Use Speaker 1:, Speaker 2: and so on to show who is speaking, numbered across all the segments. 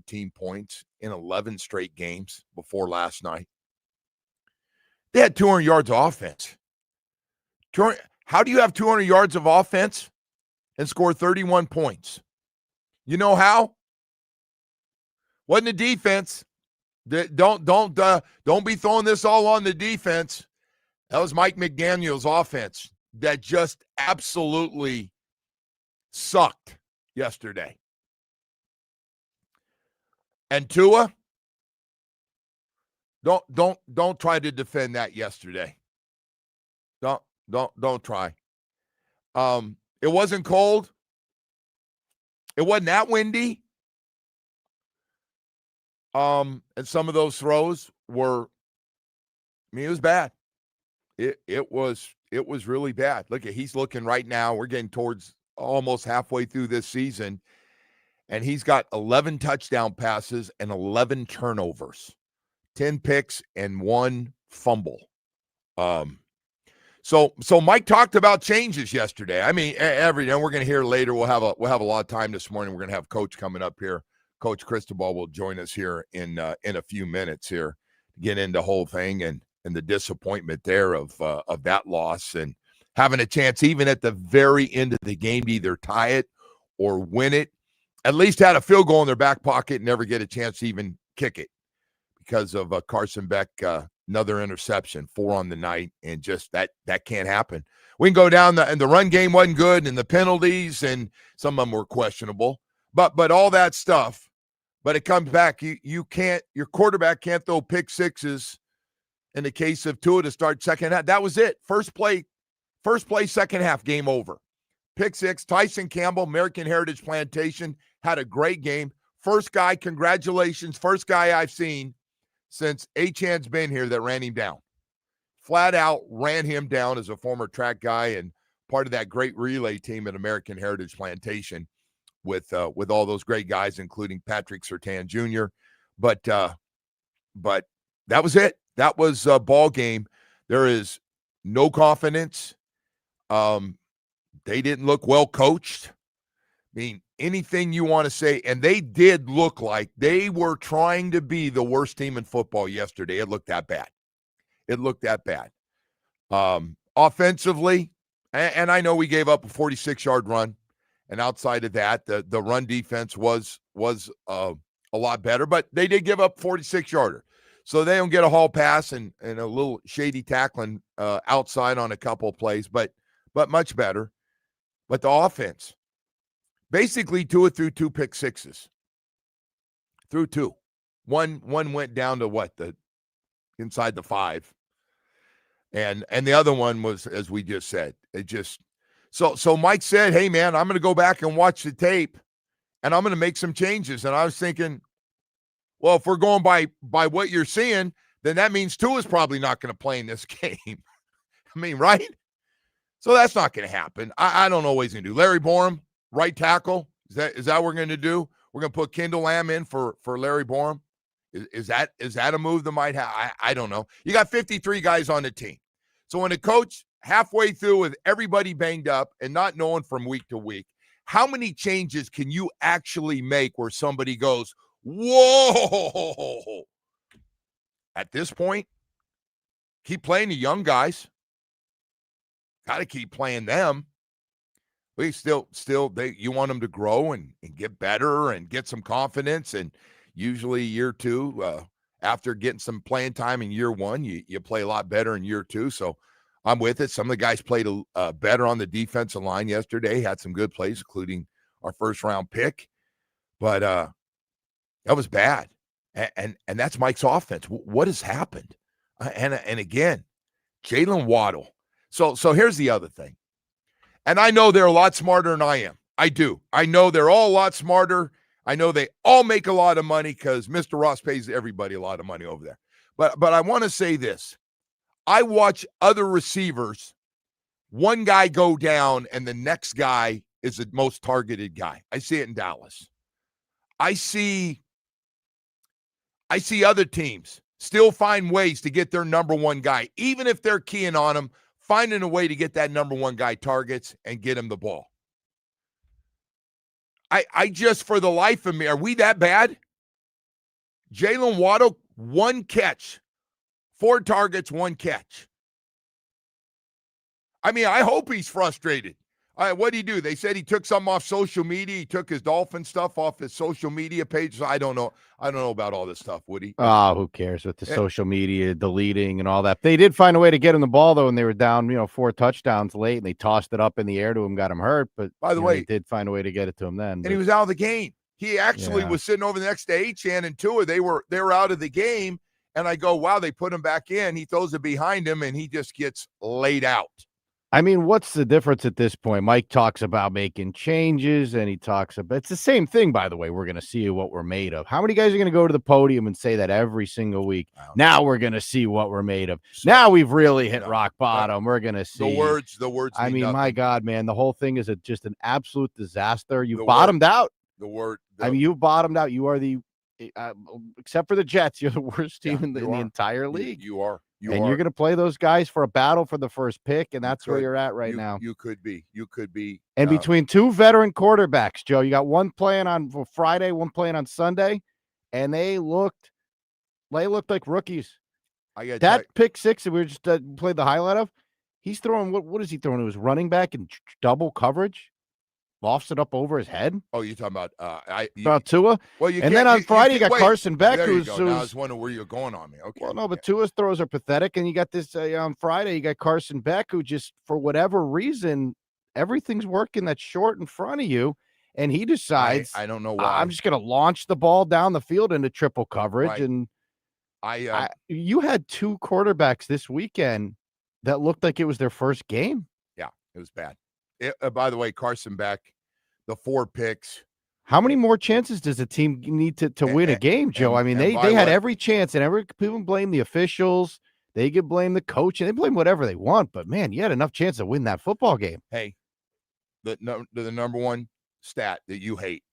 Speaker 1: 17 points in 11 straight games before last night. They had 200 yards of offense. How do you have 200 yards of offense and score 31 points? You know how? Wasn't the defense. Don't be throwing this all on the defense. That was Mike McDaniel's offense that just absolutely sucked yesterday. And Tua, don't try to defend that yesterday. Don't try. It wasn't cold. It wasn't that windy. And some of those throws were, it was bad. It was really bad. He's looking right now. We're getting towards almost halfway through this season, and he's got 11 touchdown passes and 11 turnovers, 10 picks and 1 fumble. So Mike talked about changes yesterday. I mean, and we're going to hear later. We'll have a lot of time this morning. We're going to have Coach coming up here. Coach Cristobal will join us here in a few minutes here to get into the whole thing and the disappointment there of that loss and having a chance even at the very end of the game to either tie it or win it. At least had a field goal in their back pocket and never get a chance to even kick it because of Carson Beck, another interception, 4 on the night, and just that can't happen. We can go down and the run game wasn't good and the penalties and some of them were questionable. But all that stuff, but it comes back. You can't, your quarterback can't throw pick sixes in the case of Tua to start second half. That was it. First play, second half, game over. Pick six, Tyson Campbell, American Heritage Plantation, had a great game. First guy, congratulations, first guy I've seen since Achan's been here that ran him down. Flat out ran him down as a former track guy and part of that great relay team at American Heritage Plantation. With all those great guys, including Patrick Surtain Jr. But that was it. That was a ball game. There is no confidence. They didn't look well coached. I mean, anything you want to say, and they did look like they were trying to be the worst team in football yesterday. It looked that bad. Offensively, and I know we gave up a 46-yard run. And outside of that, the run defense was a lot better, but they did give up 46-yarder. So they don't get a haul pass and a little shady tackling outside on a couple of plays, but much better. But the offense, basically Tua threw 2 pick sixes. Threw 2. One went down to inside the 5. And the other one was, as we just said, it just. So Mike said, hey, man, I'm going to go back and watch the tape, and I'm going to make some changes. And I was thinking, well, if we're going by what you're seeing, then that means Tua's probably not going to play in this game. I mean, right? So that's not going to happen. I don't know what he's going to do. Larry Borum, right tackle. Is that what we're going to do? We're going to put Kendall Lamb in for Larry Borum. Is that a move that might have? I don't know. You got 53 guys on the team. So when a coach halfway through with everybody banged up and not knowing from week to week, how many changes can you actually make where somebody goes, whoa? At this point, keep playing the young guys. Got to keep playing them. We you want them to grow and get better and get some confidence. And usually year 2, after getting some playing time in year 1, you play a lot better in year 2. So I'm with it. Some of the guys played better on the defensive line yesterday, had some good plays, including our first-round pick. But that was bad. And that's Mike's offense. What has happened? And again, Jalen Waddle. So here's the other thing. And I know they're a lot smarter than I am. I do. I know they're all a lot smarter. I know they all make a lot of money because Mr. Ross pays everybody a lot of money over there. But I want to say this. I watch other receivers, one guy go down and the next guy is the most targeted guy. I see it in Dallas. I see other teams still find ways to get their number one guy, even if they're keying on him, finding a way to get that number one guy targets and get him the ball. I just, for the life of me, are we that bad? Jalen Waddle, 1 catch. 4 targets, 1 catch. I mean, I hope he's frustrated. What did he do? They said he took something off social media. He took his Dolphin stuff off his social media page. So I don't know. I don't know about all this stuff, Woody.
Speaker 2: Oh, who cares with the social media deleting and all that. They did find a way to get him the ball, though, and they were down, 4 touchdowns late, and they tossed it up in the air to him, got him hurt. But,
Speaker 1: by the way,
Speaker 2: they did find a way to get it to him then.
Speaker 1: And he was out of the game. He actually was sitting over the next to Achane and Tua. They were out of the game, and I go, wow, they put him back in. He throws it behind him, and he just gets laid out.
Speaker 2: I mean, what's the difference at this point? Mike talks about making changes, and he talks about it's the same thing, by the way. We're going to see what we're made of. How many guys are going to go to the podium and say that every single week? Now we're going to see what we're made of. Now we've really hit rock bottom. We're going to see
Speaker 1: the words.
Speaker 2: I mean, my God, man, the whole thing is just an absolute disaster. You
Speaker 1: The
Speaker 2: bottomed out.
Speaker 1: You
Speaker 2: bottomed out. You are except for the Jets, you're the worst team in the entire league.
Speaker 1: You are.
Speaker 2: You're going to play those guys for a battle for the first pick, and that's where you're at right now.
Speaker 1: You could be.
Speaker 2: And between 2 veteran quarterbacks, Joe, you got one playing on Friday, one playing on Sunday, and they looked like rookies. That pick six that we just played the highlight of, he's throwing, what is he throwing? It was running back in double coverage. Lofts it up over his head.
Speaker 1: Oh, you're talking about
Speaker 2: about Tua?
Speaker 1: Well,
Speaker 2: and then on Friday you got Carson Beck, who's
Speaker 1: I was wondering where you're going on me. Okay.
Speaker 2: Well, no, but Tua's throws are pathetic, and you got this on Friday. You got Carson Beck, who just for whatever reason everything's working that's short in front of you, and he decides
Speaker 1: I don't know why
Speaker 2: I'm just going to launch the ball down the field into triple coverage.
Speaker 1: Right.
Speaker 2: And you had 2 quarterbacks this weekend that looked like it was their first game.
Speaker 1: Yeah, it was bad. By the way, Carson Beck, the 4 picks.
Speaker 2: How many more chances does a team need to win a game, Joe? I mean, they had every chance, and people blame the officials. They could blame the coach, and they blame whatever they want. But, man, you had enough chance to win that football game.
Speaker 1: Hey, the number one stat that you hate.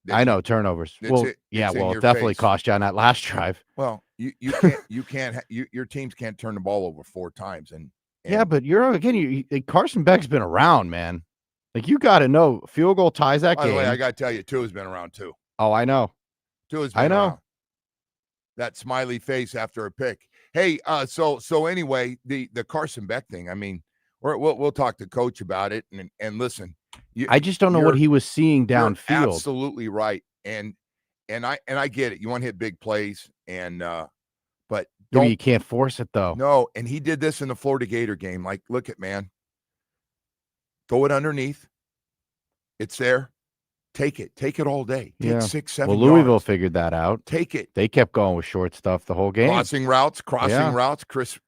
Speaker 2: I know, turnovers. It definitely cost you on that last drive.
Speaker 1: Well, you can't your teams can't turn the ball over 4 times. And
Speaker 2: yeah, but Carson Beck's been around, man. Like, you got to know, field goal ties that game.
Speaker 1: By the way, I got to tell you, Tua's been around too.
Speaker 2: Oh, I know.
Speaker 1: Tua's been around. That smiley face after a pick. Hey, so anyway, the Carson Beck thing. I mean, we'll talk to Coach about it. And listen,
Speaker 2: I just don't know what he was seeing downfield.
Speaker 1: You're absolutely right. And I get it. You want to hit big plays, but
Speaker 2: you can't force it though.
Speaker 1: No, and he did this in the Florida Gator game. Like, look at, man. Throw it underneath. It's there. Take it. Take it all day. Take 6, 7 yards.
Speaker 2: Well, Louisville figured that out.
Speaker 1: Take it.
Speaker 2: They kept going with short stuff the whole game.
Speaker 1: Crossing routes. Chris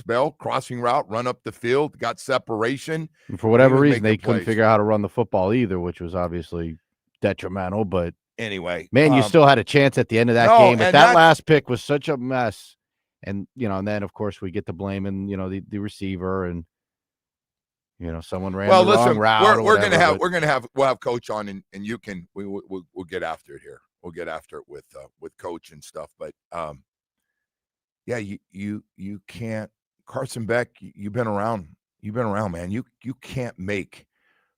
Speaker 1: Bell, crossing route, run up the field, got separation.
Speaker 2: And for whatever reason, they couldn't figure out how to run the football either, which was obviously detrimental. But
Speaker 1: anyway,
Speaker 2: man, you still had a chance at the end of that game. But that last pick was such a mess. And, and then, of course, we get to blame the receiver and, someone ran the wrong route.
Speaker 1: We'll have Coach on, and we'll get after it here. We'll get after it with Coach and stuff. But yeah, you can't. Carson Beck, you've been around, man. You can't make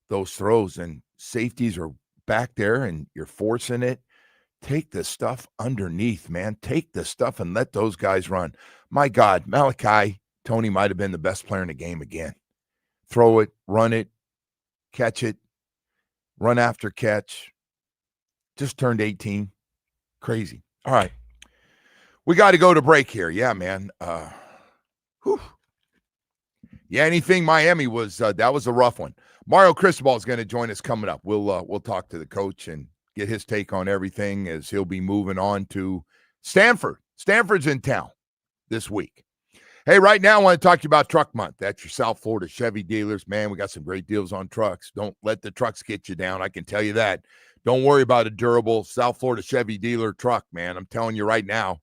Speaker 1: those throws, and safeties are back there, and you're forcing it. Take the stuff underneath, man. Take the stuff and let those guys run. My God, Malachi Tony might have been the best player in the game again. Throw it, run it, catch it, run after catch. Just turned 18. Crazy. All right. We got to go to break here. Yeah, man. Yeah, anything Miami was, that was a rough one. Mario Cristobal is going to join us coming up. We'll talk to the coach and get his take on everything as he'll be moving on to Stanford. Stanford's in town this week. Hey, right now I want to talk to you about Truck Month. That's your South Florida Chevy dealers. Man, we got some great deals on trucks. Don't let the trucks get you down. I can tell you that. Don't worry about a durable South Florida Chevy dealer truck, man. I'm telling you right now,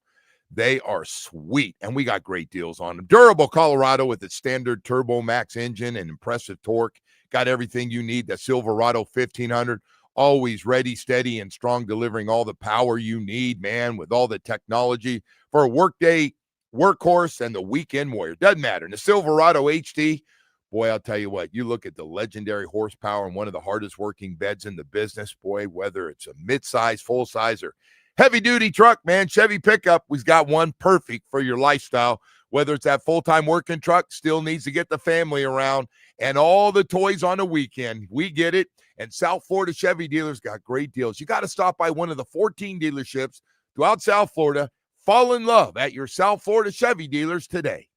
Speaker 1: they are sweet, and we got great deals on them. Durable Colorado with its standard Turbo Max engine and impressive torque. Got everything you need. The Silverado 1500, always ready, steady, and strong, delivering all the power you need, man, with all the technology for a workday workhorse and the weekend warrior. Doesn't matter. And the Silverado HD, boy, I'll tell you what, you look at the legendary horsepower and one of the hardest working beds in the business, boy, whether it's a mid-size, full-size, or Heavy duty truck, man. Chevy pickup. We've got one perfect for your lifestyle. Whether it's that full-time working truck, still needs to get the family around, and all the toys on the weekend. We get it. And South Florida Chevy dealers got great deals. You got to stop by one of the 14 dealerships throughout South Florida. Fall in love at your South Florida Chevy dealers today.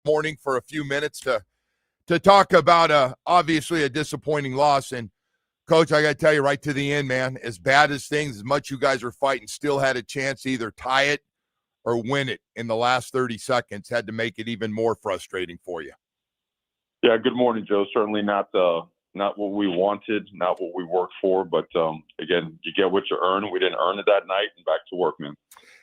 Speaker 1: morning for a few minutes to talk about obviously a disappointing loss. And Coach, I got to tell you right to the end, man, as bad as things, as much you guys were fighting, still had a chance to either tie it or win it in the last 30 seconds. Had to make it even more frustrating for you.
Speaker 3: Yeah, good morning, Joe. Certainly not what we wanted, not what we worked for, but again, you get what you earn. We didn't earn it that night, and back to work, man.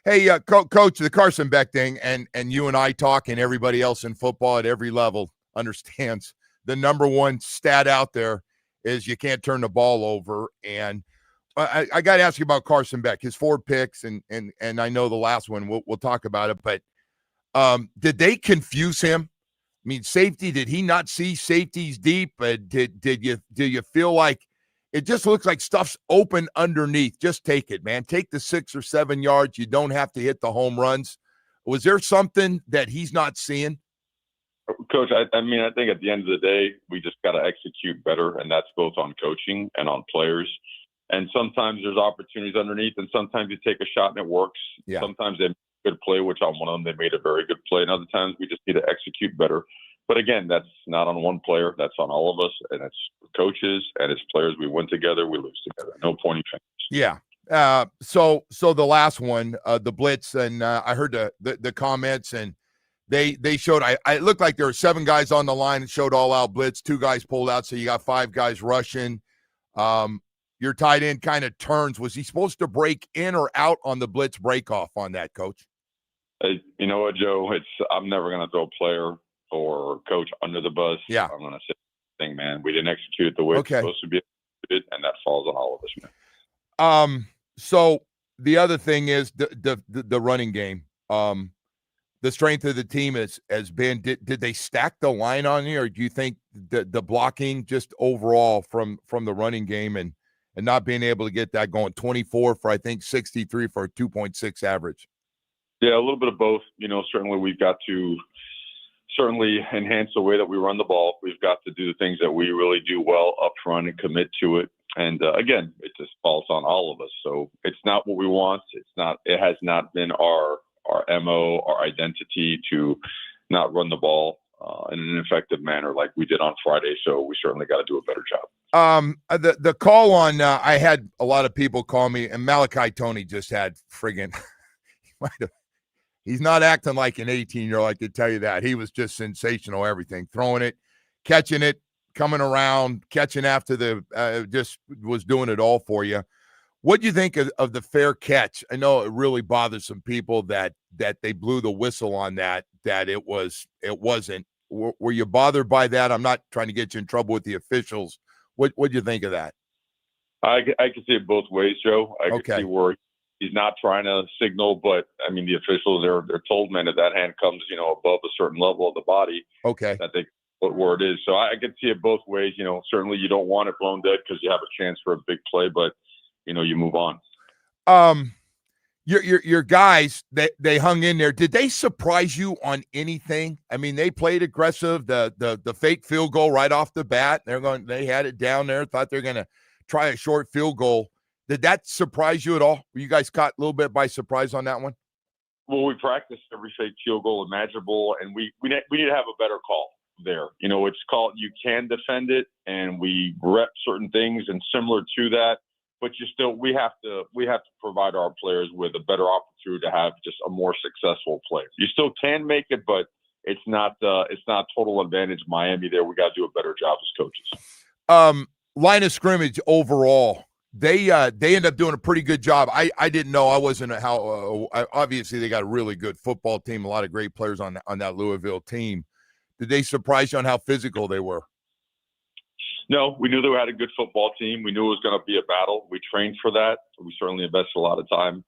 Speaker 1: Hey, Coach, the Carson Beck thing, and you and I talk, and everybody else in football at every level understands the number one stat out there is you can't turn the ball over. And I got to ask you about Carson Beck, his 4 picks, and I know the last one. We'll talk about it, but did they confuse him? I mean, safety, did he not see safeties deep? Did you feel like it just looks like stuff's open underneath? Just take it, man. Take the 6 or 7 yards. You don't have to hit the home runs. Was there something that he's not seeing?
Speaker 3: Coach, I mean, I think at the end of the day, we just got to execute better, and that's both on coaching and on players. And sometimes there's opportunities underneath, and sometimes you take a shot and it works. Yeah. Sometimes they good play, which on one of them they made a very good play, and other times we just need to execute better. But again, that's not on one player, that's on all of us, and it's coaches and it's players. We win together, we lose together. No pointing fingers.
Speaker 1: Yeah. So the last one, the blitz, and I heard the comments, and they showed it looked like there were 7 guys on the line and showed all out blitz, 2 guys pulled out, so you got 5 guys rushing. Your tight end kind of turns. Was he supposed to break in or out on the blitz breakoff on that, Coach?
Speaker 3: You know what, Joe? I'm never going to throw a player or coach under the bus.
Speaker 1: Yeah.
Speaker 3: I'm going to say thing, man. We didn't execute it the way it's supposed to be executed, and that falls on all of us,
Speaker 1: man. So the other thing is the running game. The strength of the team has been. Did they stack the line on you, or do you think the blocking just overall from the running game and not being able to get that going? 24 for I think 63 for a 2.6 average.
Speaker 3: Yeah, a little bit of both. Certainly we've got to enhance the way that we run the ball. We've got to do the things that we really do well up front and commit to it. And again, it just falls on all of us. So it's not what we want. It has not been our MO, our identity to not run the ball in an effective manner like we did on Friday. So we certainly got to do a better job.
Speaker 1: The call on, I had a lot of people call me, and Malachi Tony just had friggin' he's not acting like an 18-year-old, I can tell you that. He was just sensational, everything. Throwing it, catching it, coming around, catching after just was doing it all for you. What do you think of the fair catch? I know it really bothers some people that they blew the whistle on that it wasn't. Were you bothered by that? I'm not trying to get you in trouble with the officials. What do you think of that?
Speaker 3: I can see it both ways, Joe. I can see where he's not trying to signal, but I mean the officials they're told, man, if that hand comes above a certain level of the body, that they where it is. So I can see it both ways. Certainly you don't want it blown dead because you have a chance for a big play, but you move on.
Speaker 1: Your guys, they hung in there. Did they surprise you on anything? I mean, they played aggressive. The fake field goal right off the bat. They had it down there. Thought they're gonna try a short field goal. Did that surprise you at all? Were you guys caught a little bit by surprise on that one?
Speaker 3: Well, we practiced every fake field goal imaginable, and we need to have a better call there. It's called you can defend it, and we rep certain things and similar to that. But we have to provide our players with a better opportunity to have just a more successful play. You still can make it, but it's not total advantage Miami there. We got to do a better job as coaches.
Speaker 1: Line of scrimmage overall, they end up doing a pretty good job. I didn't know. I wasn't obviously they got a really good football team, a lot of great players on that Louisville team. Did they surprise you on how physical they were?
Speaker 3: No, we knew they had a good football team. We knew it was going to be a battle. We trained for that. We certainly invested a lot of time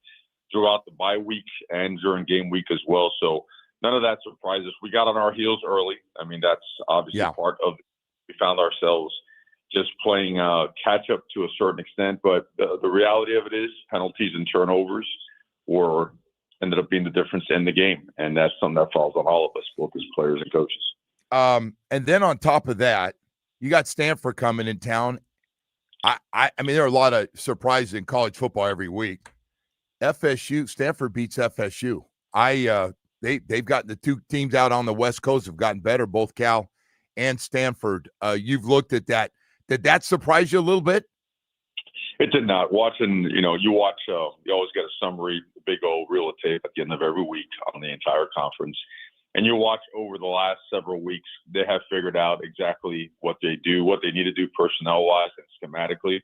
Speaker 3: throughout the bye week and during game week as well. So none of that surprised us. We got on our heels early. I mean, that's obviously part of it. We found ourselves just playing catch up to a certain extent. But the reality of it is penalties and turnovers ended up being the difference in the game. And that's something that falls on all of us, both as players and coaches.
Speaker 1: And then on top of that, you got Stanford coming in town. I mean, there are a lot of surprises in college football every week. Stanford beats FSU. they've gotten the two teams out on the West Coast have gotten better, both Cal and Stanford. You've looked at that. Did that surprise you a little bit?
Speaker 3: It did not. Watching, you watch, you always get a summary, the big old reel of tape at the end of every week on the entire conference. And you watch over the last several weeks, they have figured out exactly what they do, what they need to do personnel-wise and schematically.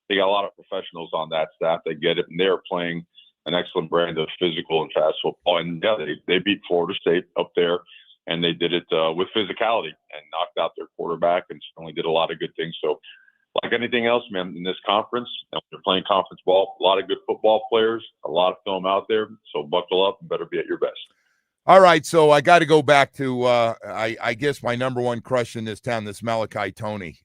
Speaker 3: They got a lot of professionals on that staff that get it, and they're playing an excellent brand of physical and fast football. And yeah, they beat Florida State up there, and they did it with physicality and knocked out their quarterback and certainly did a lot of good things. So like anything else, man, in this conference, and they're playing conference ball, a lot of good football players, a lot of film out there. So buckle up and better be at your best.
Speaker 1: All right, so I got to go back to, I guess, my number one crush in this town, this Malachi Toney.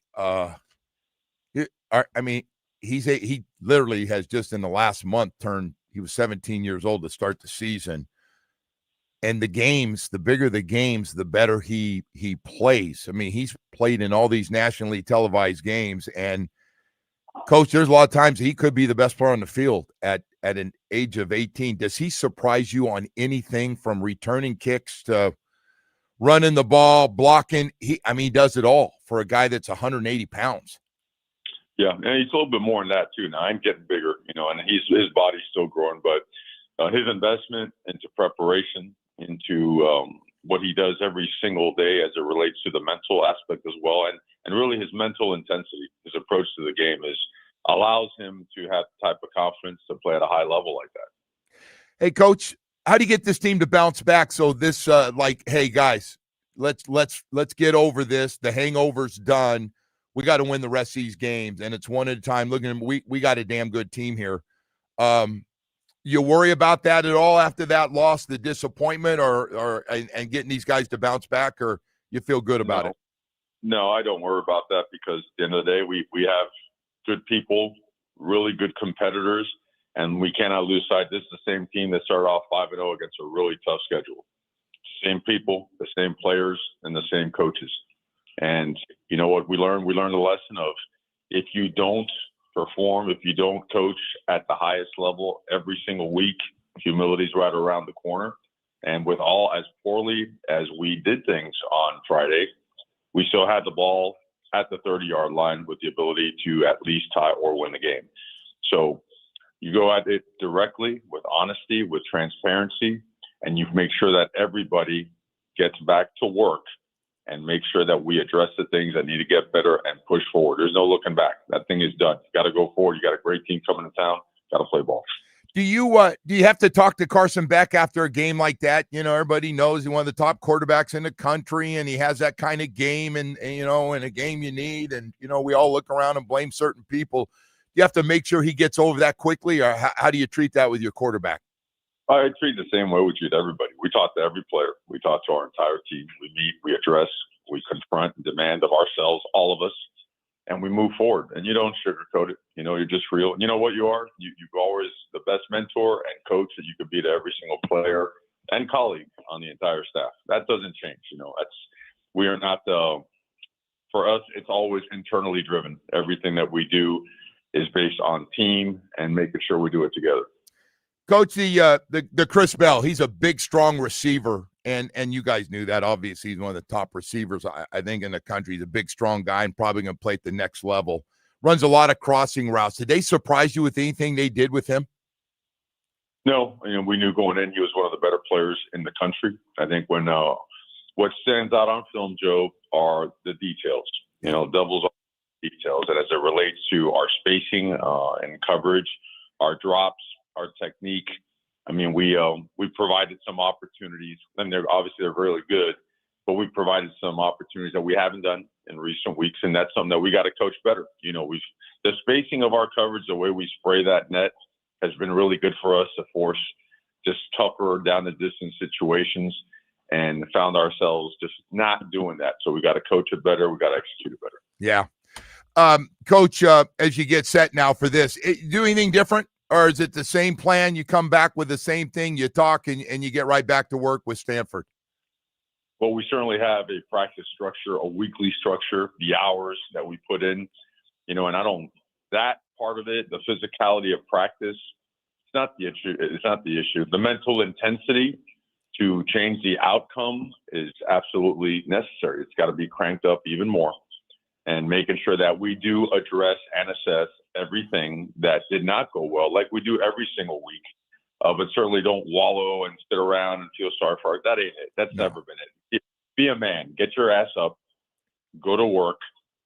Speaker 1: He literally has just in the last month he was 17 years old to start the season. And the games, the bigger the games, the better he plays. I mean, he's played in all these nationally televised games. And, Coach, there's a lot of times he could be the best player on the field at an age of 18. Does he surprise you on anything from returning kicks to running the ball, blocking? He does it all for a guy that's 180 pounds.
Speaker 3: Yeah, and he's a little bit more than that, too. Now, I'm getting bigger, and his body's still growing. But his investment into preparation, into what he does every single day as it relates to the mental aspect as well, and really his mental intensity, his approach to the game allows him to have the type of confidence to play at a high level like that.
Speaker 1: Hey, Coach, how do you get this team to bounce back? So this, hey guys, let's get over this. The hangover's done. We got to win the rest of these games, and it's one at a time. Look at them. We got a damn good team here. You worry about that at all after that loss, the disappointment, or getting these guys to bounce back, or you feel good about it?
Speaker 3: No, I don't worry about that because at the end of the day, we have good people, really good competitors, and we cannot lose sight. This is the same team that started off 5-0 against a really tough schedule. Same people, the same players, and the same coaches. And you know what we learned? We learned the lesson of if you don't perform, if you don't coach at the highest level every single week, humility's right around the corner. And with all as poorly as we did things on Friday, we still had the ball at the 30-yard line with the ability to at least tie or win the game. So you go at it directly with honesty, with transparency, and you make sure that everybody gets back to work and make sure that we address the things that need to get better and push forward. There's no looking back. That thing is done. You got to go forward. You got a great team coming to town. Got to play ball.
Speaker 1: Do you have to talk to Carson Beck after a game like that? Everybody knows he's one of the top quarterbacks in the country, and he has that kind of game, and in a game you need, and we all look around and blame certain people. You have to make sure he gets over that quickly, or how do you treat that with your quarterback?
Speaker 3: I treat the same way we treat everybody. We talk to every player. We talk to our entire team. We meet, we address, we confront and demand of ourselves, all of us, and we move forward. And you don't sugarcoat it. You're just real. You know what you are? You're always the best mentor and coach that you could be to every single player and colleague on the entire staff. That doesn't change. We are not for us, it's always internally driven. Everything that we do is based on team and making sure we do it together.
Speaker 1: Coach, the Chris Bell, he's a big, strong receiver, and you guys knew that. Obviously, he's one of the top receivers, I think, in the country. He's a big, strong guy and probably going to play at the next level. Runs a lot of crossing routes. Did they surprise you with anything they did with him?
Speaker 3: No. We knew going in he was one of the better players in the country. I think when what stands out on film, Joe, are the details. Doubles on details. And as it relates to our spacing and coverage, our drops, our technique. We provided some opportunities, and they're really good, but we provided some opportunities that we haven't done in recent weeks, and that's something that we got to coach better. The spacing of our coverage, the way we spray that net, has been really good for us to force just tougher down the distance situations, and found ourselves just not doing that. So we got to coach it better. We got to execute it better.
Speaker 1: Yeah. Coach, as you get set now for this, do anything different? Or is it the same plan? You come back with the same thing, you talk, and you get right back to work with Stanford?
Speaker 3: Well, we certainly have a practice structure, a weekly structure, the hours that we put in, and that part of it, the physicality of practice, it's not the issue. The mental intensity to change the outcome is absolutely necessary. It's got to be cranked up even more, and making sure that we do address and assess everything that did not go well, like we do every single week. But certainly don't wallow and sit around and feel sorry for it. That ain't it. That's never been it. Be a man. Get your ass up. Go to work.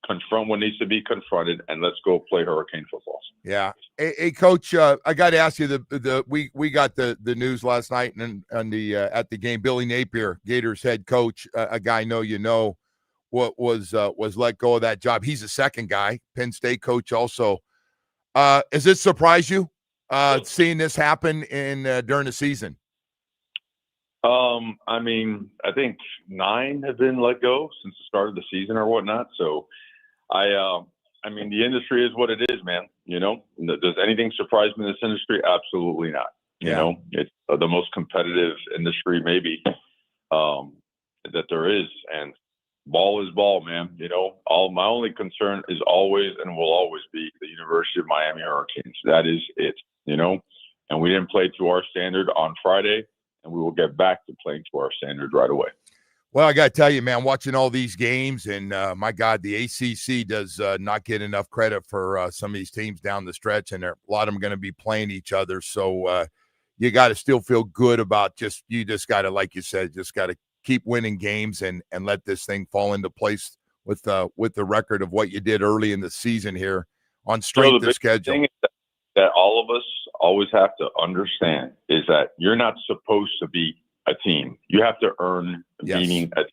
Speaker 3: Confront what needs to be confronted, and let's go play Hurricane football.
Speaker 1: Yeah. Hey, Coach, I got to ask you, we got the news last night and at the game, Billy Napier, Gators head coach, a guy I know you know, what was let go of that job. He's the second guy, Penn State coach also. Does it surprise you seeing this happen during the season?
Speaker 3: I mean, I think 9 have been let go since the start of the season or whatnot. So I mean, the industry is what it is, man. You know, does anything surprise me in this industry? Absolutely not. You know, it's the most competitive industry maybe that there is, and ball is ball, man. You know, my only concern is always and will always be the University of Miami Hurricanes. That is it, you know, and we didn't play to our standard on Friday, and we will get back to playing to our standard right away.
Speaker 1: Well, I got to tell you, man, watching all these games, and my God, the ACC does not get enough credit for some of these teams down the stretch, and a lot of them going to be playing each other. So you got to still feel good about you just got to, like you said, just got to keep winning games and let this thing fall into place with the record of what you did early in the season here on strength of schedule.
Speaker 3: Thing is that all of us always have to understand is that you're not supposed to be a team. You have to earn being a team.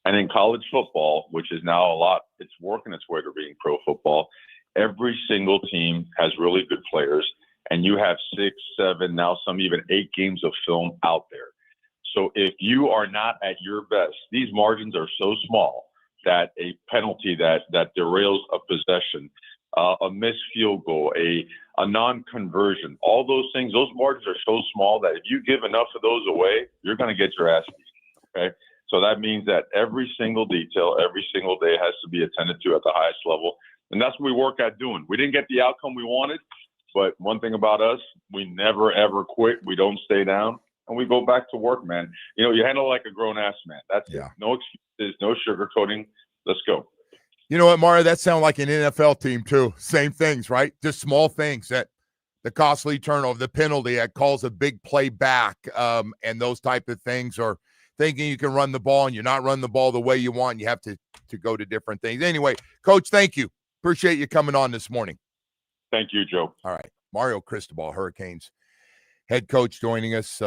Speaker 3: And in college football, which is now it's working its way to being pro football, every single team has really good players, and you have 6, 7, now some even 8 games of film out there. So if you are not at your best, these margins are so small that a penalty that derails a possession, a missed field goal, a non-conversion, all those things, those margins are so small that if you give enough of those away, you're going to get your ass beat, okay? So that means that every single detail, every single day has to be attended to at the highest level, and that's what we work at doing. We didn't get the outcome we wanted, but one thing about us, we never, ever quit. We don't stay down, and we go back to work, man. You know, you handle like a grown-ass man. That's it. No excuses, no sugarcoating. Let's go.
Speaker 1: You know what, Mario? That sounds like an NFL team, too. Same things, right? Just small things, that the costly turnover, the penalty that calls a big play back, and those type of things, or thinking you can run the ball and you're not running the ball the way you want. And you have to go to different things. Anyway, Coach, thank you. Appreciate you coming on this morning.
Speaker 3: Thank you, Joe.
Speaker 1: All right. Mario Cristobal, Hurricanes head coach, joining us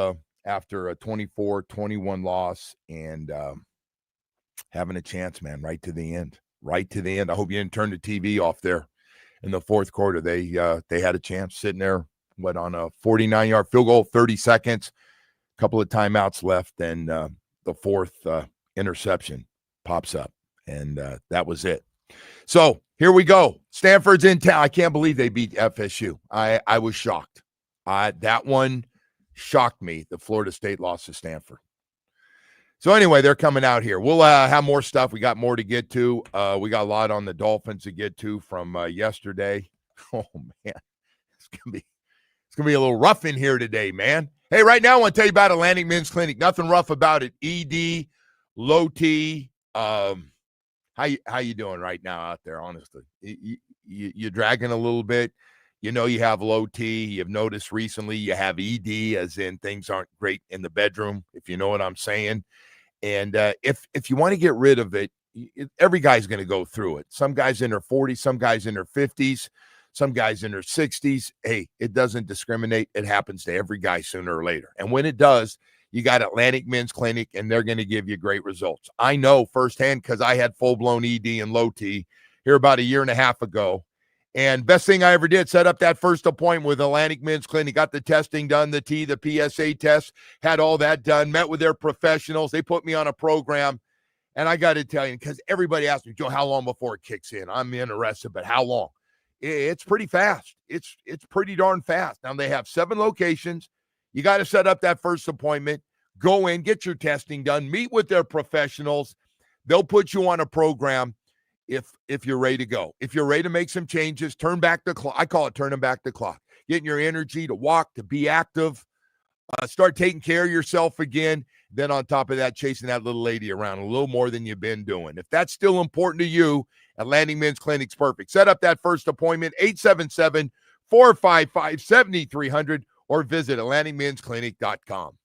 Speaker 1: after a 24-21 loss and having a chance, man, right to the end. Right to the end. I hope you didn't turn the TV off there in the fourth quarter. They had a chance sitting there, on a 49-yard field goal, 30 seconds, a couple of timeouts left, and the fourth interception pops up, and that was it. So here we go. Stanford's in town. I can't believe they beat FSU. I was shocked. That one shocked me. The Florida State loss to Stanford. So anyway, they're coming out here. We'll have more stuff. We got more to get to. We got a lot on the Dolphins to get to from yesterday. Oh man, it's gonna be a little rough in here today, man. Hey, right now I want to tell you about Atlantic Men's Clinic. Nothing rough about it. ED, low T. How you doing right now out there? Honestly, you're dragging a little bit. You know you have low T. You've noticed recently you have ED, as in things aren't great in the bedroom, if you know what I'm saying. And if you want to get rid of it, every guy's going to go through it. Some guys in their 40s, some guys in their 50s, some guys in their 60s. Hey, it doesn't discriminate. It happens to every guy sooner or later. And when it does, you got Atlantic Men's Clinic, and they're going to give you great results. I know firsthand because I had full-blown ED and low T here about 1.5 years ago. And best thing I ever did, set up that first appointment with Atlantic Men's Clinic, got the testing done, the PSA test, had all that done, met with their professionals. They put me on a program. And I got to tell you, because everybody asks me, Joe, how long before it kicks in? I'm interested, but how long? It's pretty fast. It's pretty darn fast. Now, they have 7 locations. You got to set up that first appointment, go in, get your testing done, meet with their professionals. They'll put you on a program. If you're ready to go, if you're ready to make some changes, turn back the clock. I call it turning back the clock, getting your energy to walk, to be active, start taking care of yourself again. then on top of that, chasing that little lady around a little more than you've been doing. If that's still important to you, Atlantic Men's Clinic's perfect. Set up that first appointment, 877-455-7300, or visit AtlanticMen'sClinic.com.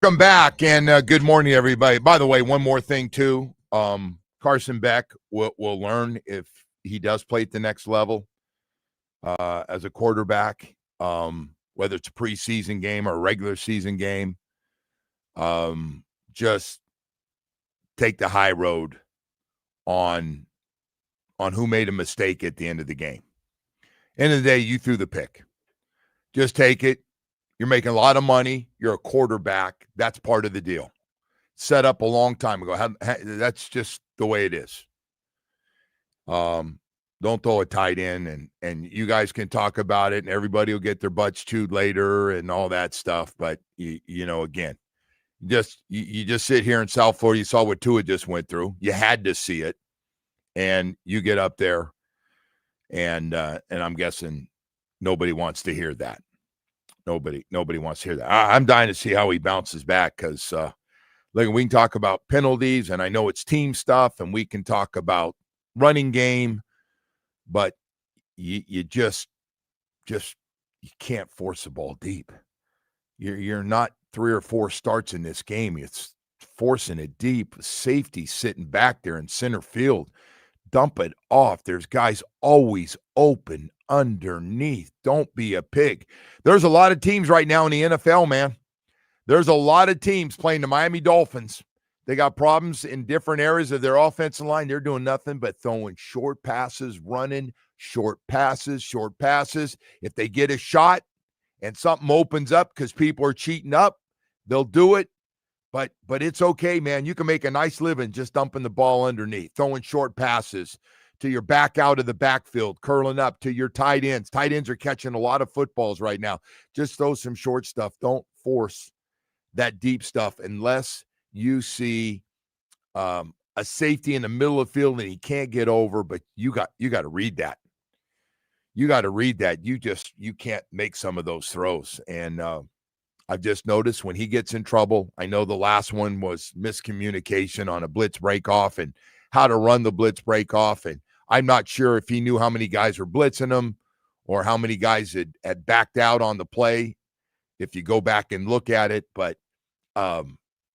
Speaker 1: Welcome back, and good morning, everybody. By the way, one more thing, too. Carson Beck will learn if he does play at the next level as a quarterback, whether it's a preseason game or a regular season game. Just take the high road on who made a mistake at the end of the game. End of the day, you threw the pick. Just take it. You're making a lot of money. You're a quarterback. That's part of the deal. Set up a long time ago. That's just the way it is. Don't throw a tight end, and you guys can talk about it, and everybody will get their butts chewed later and all that stuff. But you know, again, you just sit here in South Florida. You saw what Tua just went through. You had to see it, and you get up there, and I'm guessing nobody wants to hear that. Nobody wants to hear that. I'm dying to see how he bounces back because, look, we can talk about penalties, and I know it's team stuff, and we can talk about running game, but you just you can't force the ball deep. You're not 3 or 4 starts in this game. It's forcing it deep. Safety sitting back there in center field. Dump it off. There's guys always open underneath. Don't be a pig. There's a lot of teams right now in the NFL, man. There's a lot of teams playing the Miami Dolphins. They got problems in different areas of their offensive line. They're doing nothing but throwing short passes, running short passes. If they get a shot and something opens up because people are cheating up, they'll do it. But it's okay, man. You can make a nice living just dumping the ball underneath, throwing short passes to your back out of the backfield, curling up to your tight ends. Tight ends are catching a lot of footballs right now. Just throw some short stuff. Don't force that deep stuff unless you see a safety in the middle of the field and he can't get over, but you got to read that. You got to read that. You can't make some of those throws. And I've just noticed when he gets in trouble, I know the last one was miscommunication on a blitz breakoff and how to run the blitz breakoff. And I'm not sure if he knew how many guys were blitzing him or how many guys had backed out on the play, if you go back and look at it. But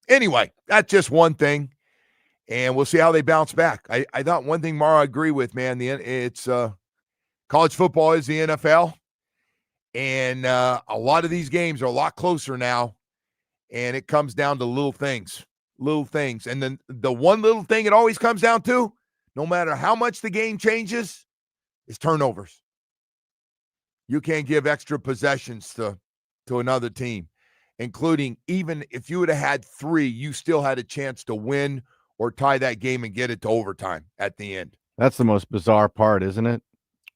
Speaker 1: anyway, that's just one thing. And we'll see how they bounce back. I thought one thing, Mara, I agree with, man. It's college football is the NFL. And a lot of these games are a lot closer now, and it comes down to little things. And then the one little thing it always comes down to, no matter how much the game changes, is turnovers. You can't give extra possessions to another team, including even if you would have had 3, you still had a chance to win or tie that game and get it to overtime at the end.
Speaker 2: That's the most bizarre part, isn't it?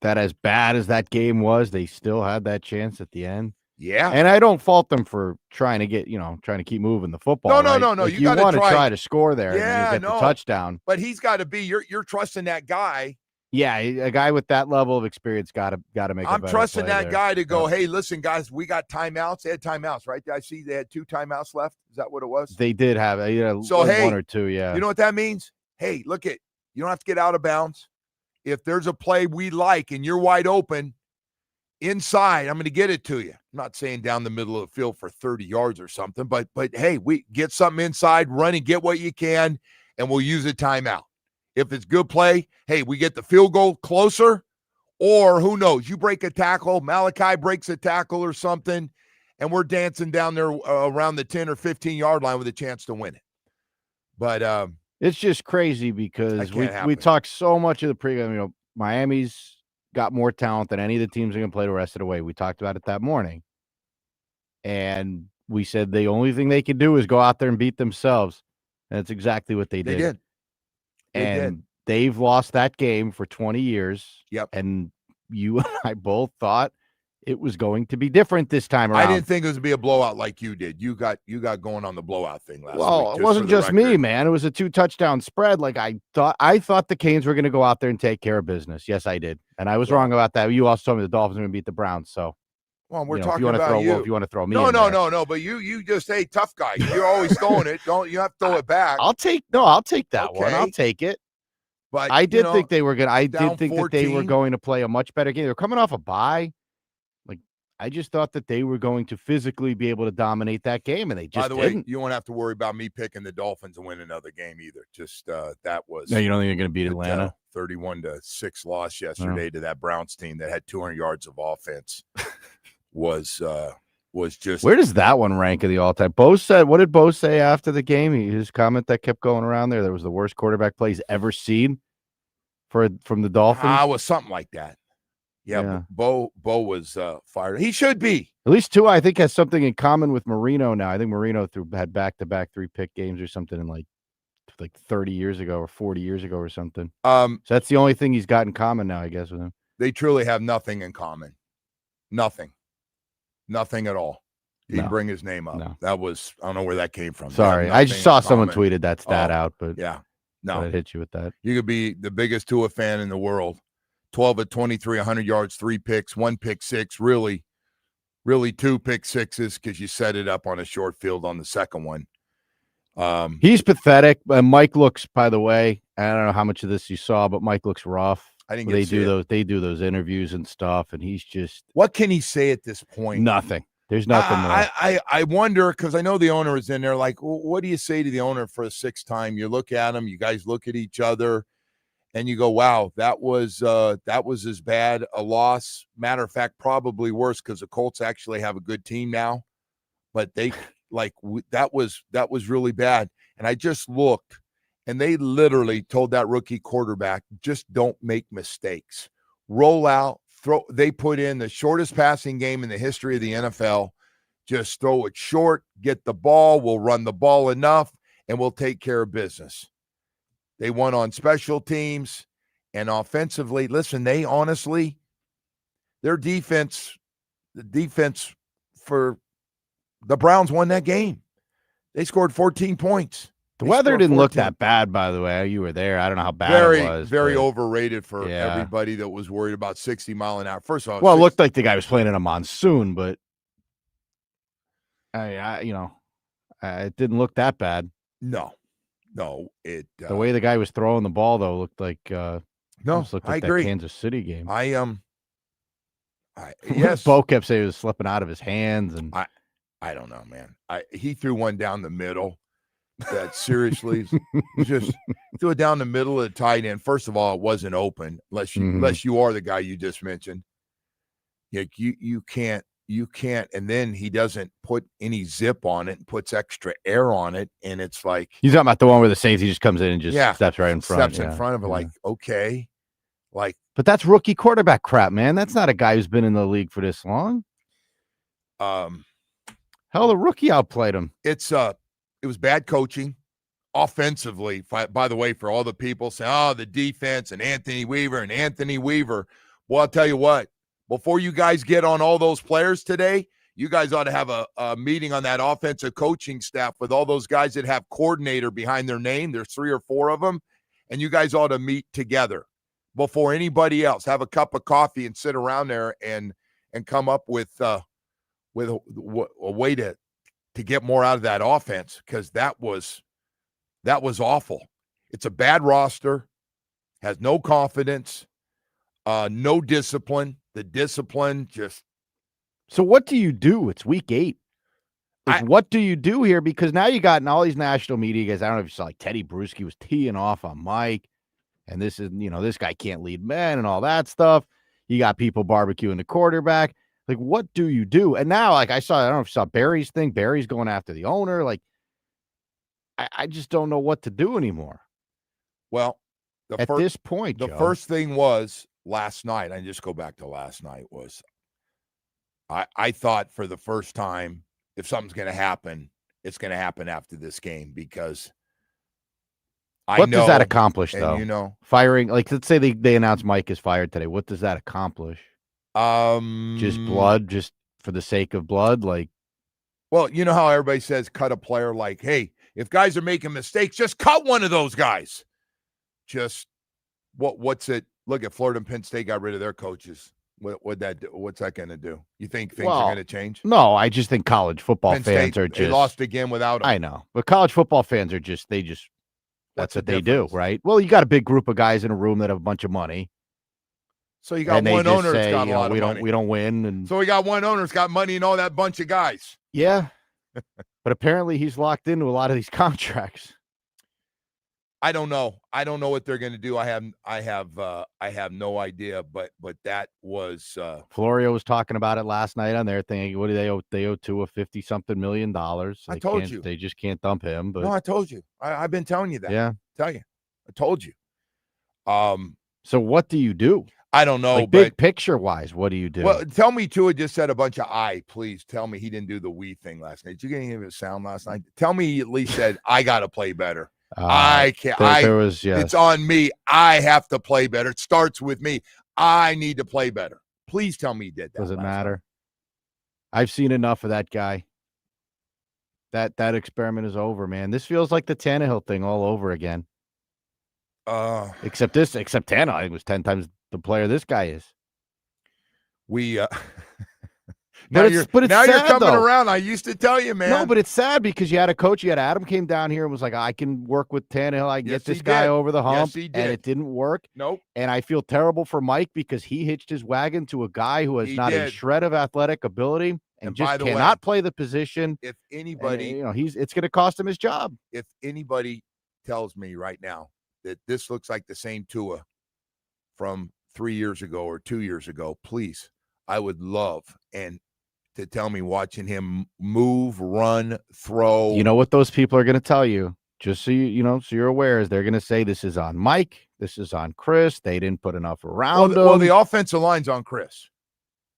Speaker 2: That as bad as that game was, they still had that chance at the end.
Speaker 1: Yeah.
Speaker 2: And I don't fault them for trying to keep moving the football.
Speaker 1: No.
Speaker 2: Like, you want to try to score there and you get the touchdown.
Speaker 1: But he's got to be, you're trusting that guy.
Speaker 2: Yeah, a guy with that level of experience got to make a better
Speaker 1: I'm trusting
Speaker 2: play
Speaker 1: that
Speaker 2: there.
Speaker 1: guy to go, hey, listen, guys, we got timeouts. They had timeouts, right? I see they had 2 timeouts left. Is that what it was?
Speaker 2: They did have
Speaker 1: so, hey,
Speaker 2: 1 or 2, yeah.
Speaker 1: You know what that means? Hey, look you don't have to get out of bounds. If there's a play we like and you're wide open inside, I'm going to get it to you. I'm not saying down the middle of the field for 30 yards or something, but hey, we get something inside, run and get what you can, and we'll use a timeout. If it's good play, hey, we get the field goal closer, or who knows, you break a tackle, Malachi breaks a tackle or something, and we're dancing down there around the 10 or 15-yard line with a chance to win it. But
Speaker 2: it's just crazy because we talked so much of the pregame. Miami's got more talent than any of the teams are going to play the rest of the way. We talked about it that morning. And we said the only thing they could do is go out there and beat themselves. And that's exactly what they did. They've lost that game for 20 years.
Speaker 1: Yep.
Speaker 2: And you and I both thought it was going to be different this time around.
Speaker 1: I didn't think it was going to be a blowout like you did. You got going on the blowout thing last week.
Speaker 2: Well, it wasn't just me, man. It was a 2-touchdown spread. Like I thought the Canes were going to go out there and take care of business. Yes, I did. And I was wrong about that. You also told me the Dolphins were going to beat the Browns. So,
Speaker 1: well, we're talking about you.
Speaker 2: If you want to throw me
Speaker 1: No. But you just, hey, tough guy. You're always throwing it. You have to throw it back.
Speaker 2: I'll take that one. I'll take it.
Speaker 1: But
Speaker 2: I did think they were going to. I did think 14. That they were going to play a much better game. They were coming off a bye. Like I just thought that they were going to physically be able to dominate that game, and they just
Speaker 1: didn't. By the
Speaker 2: way,
Speaker 1: you won't have to worry about me picking the Dolphins and win another game either. Just that was.
Speaker 2: No, you don't think you're going to beat Atlanta?
Speaker 1: 31-6 loss yesterday to that Browns team that had 200 yards of offense. was just.
Speaker 2: Where does that one rank in the all-time? Bo said, what did Bo say after the game? His comment that kept going around there, that was the worst quarterback play he's ever seen from the Dolphins.
Speaker 1: Was something like that. Yeah. Bo was fired. He should be.
Speaker 2: At least Tua, I think, has something in common with Marino now. I think Marino had back-to-back 3-pick games or something in like 30 years ago or 40 years ago or something. So that's the only thing he's got in common now, I guess, with him.
Speaker 1: They truly have nothing in common. Nothing at all. He didn't bring his name up.
Speaker 2: No.
Speaker 1: That was, I don't know where that came from.
Speaker 2: Sorry. I just saw someone tweeted that stat out, but
Speaker 1: yeah. No.
Speaker 2: I hit you with that.
Speaker 1: You could be the biggest Tua fan in the world. 12 of 23, 100 yards, 3 picks, 1 pick six, really 2 pick sixes because you set it up on a short field on the second one.
Speaker 2: He's pathetic. Mike looks, by the way, I don't know how much of this you saw, but Mike looks rough.
Speaker 1: I didn't get
Speaker 2: they do those interviews and stuff, and he's just.
Speaker 1: What can he say at this point?
Speaker 2: Nothing. There's nothing more.
Speaker 1: I wonder, because I know the owner is in there. Like, well, what do you say to the owner for the sixth time? You look at him, you guys look at each other, and you go, "Wow, that was as bad a loss." Matter of fact, probably worse because the Colts actually have a good team now, but they that was really bad. And I just looked, and they literally told that rookie quarterback, "Just don't make mistakes. Roll out." They put in the shortest passing game in the history of the NFL. Just throw it short, get the ball. We'll run the ball enough, and we'll take care of business. They won on special teams and offensively. Listen, their defense, the defense for the Browns won that game. They scored 14 points.
Speaker 2: The weather didn't look that bad, by the way. You were there. I don't know how bad it was.
Speaker 1: Very overrated for everybody that was worried about 60 mile an hour. First of all,
Speaker 2: well, it looked like the guy was playing in a monsoon, but it didn't look that bad.
Speaker 1: No, it.
Speaker 2: The way the guy was throwing the ball, though, looked like I agree. That Kansas City game.
Speaker 1: Yes.
Speaker 2: Bo kept saying it was slipping out of his hands, and
Speaker 1: I don't know, man. He threw one down the middle. That seriously just threw it down the middle of the tight end. First of all, it wasn't open unless you are the guy you just mentioned. You can't. And then he doesn't put any zip on it and puts extra air on it, and it's like
Speaker 2: you're talking about the one where the safety just comes in and just steps right in front.
Speaker 1: Steps in front of it, like okay, like.
Speaker 2: But that's rookie quarterback crap, man. That's not a guy who's been in the league for this long. Hell, the rookie outplayed him.
Speaker 1: It was bad coaching offensively, by the way, for all the people saying, the defense and Anthony Weaver. Well, I'll tell you what, before you guys get on all those players today, you guys ought to have a meeting on that offensive coaching staff with all those guys that have coordinator behind their name. There's 3 or 4 of them, and you guys ought to meet together before anybody else. Have a cup of coffee and sit around there and come up with a way to get more out of that offense, because that was awful. It's a bad roster, has no confidence, no discipline. The discipline just.
Speaker 2: So what do you do? It's week 8. What do you do here? Because now you got in all these national media guys. I don't know if you saw, like Teddy Bruschi was teeing off on Mike, and this is, this guy can't lead men and all that stuff. You got people barbecuing the quarterback. Like, what do you do? And now, like I don't know if you saw Barry's thing. Barry's going after the owner. Like, I just don't know what to do anymore.
Speaker 1: Well,
Speaker 2: this point,
Speaker 1: the first thing was last night. I just go back to last night was I thought for the first time, if something's going to happen, it's going to happen after this game, because
Speaker 2: what does that accomplish, though?
Speaker 1: And,
Speaker 2: firing, like, let's say they announce Mike is fired today. What does that accomplish? Just blood, just for the sake of blood, like.
Speaker 1: Well, you know how everybody says cut a player, like, hey, if guys are making mistakes, just cut one of those guys. Just what's it? Look at Florida and Penn State got rid of their coaches. What's that going to do? You think things are going to change?
Speaker 2: No, I just think college football
Speaker 1: Penn
Speaker 2: fans
Speaker 1: State,
Speaker 2: are just.
Speaker 1: They lost again without them.
Speaker 2: I know, but college football fans are just. That's what they do, right? Well, you got a big group of guys in a room that have a bunch of money.
Speaker 1: So you got one owner that's got a lot of money.
Speaker 2: We don't win. And
Speaker 1: so we got one owner that's got money and all that bunch of guys.
Speaker 2: Yeah. But apparently he's locked into a lot of these contracts.
Speaker 1: I don't know. I don't know what they're going to do. I have no idea. But that was
Speaker 2: Florio was talking about it last night on their thing. What do they owe? They owe Tua $50-something million.
Speaker 1: I told you
Speaker 2: they just can't dump him. But
Speaker 1: no, I told you. I've been telling you that.
Speaker 2: Yeah,
Speaker 1: I told you.
Speaker 2: So what do you do?
Speaker 1: I don't know.
Speaker 2: Big picture wise, what do you do?
Speaker 1: Well, tell me Tua just said a bunch of please tell me he didn't do the we thing last night. Did you get any of his sound last night? Tell me he at least said I got to play better. I can't. It's on me. I have to play better. It starts with me. I need to play better. Please tell me he did that.
Speaker 2: Does it matter? I've seen enough of that guy. That experiment is over, man. This feels like the Tannehill thing all over again. Except Tannehill was 10 times the player this guy is.
Speaker 1: Now
Speaker 2: you're
Speaker 1: coming around. I used to tell you, man.
Speaker 2: No, but it's sad because you had a coach. You had Adam came down here and was like, I can work with Tannehill. I can get this guy over the hump.
Speaker 1: Yes, he did.
Speaker 2: And it didn't work.
Speaker 1: Nope.
Speaker 2: And I feel terrible for Mike because he hitched his wagon to a guy who has a shred of athletic ability and just cannot play the position.
Speaker 1: If anybody,
Speaker 2: it's going to cost him his job.
Speaker 1: If anybody tells me right now that this looks like the same Tua from 3 years ago or 2 years ago, please, I would love to tell me watching him move, run, throw.
Speaker 2: You know what those people are going to tell you, just so so you're aware, is they're going to say this is on Mike, this is on Chris. They didn't put enough around him.
Speaker 1: Well, the offensive line's on Chris.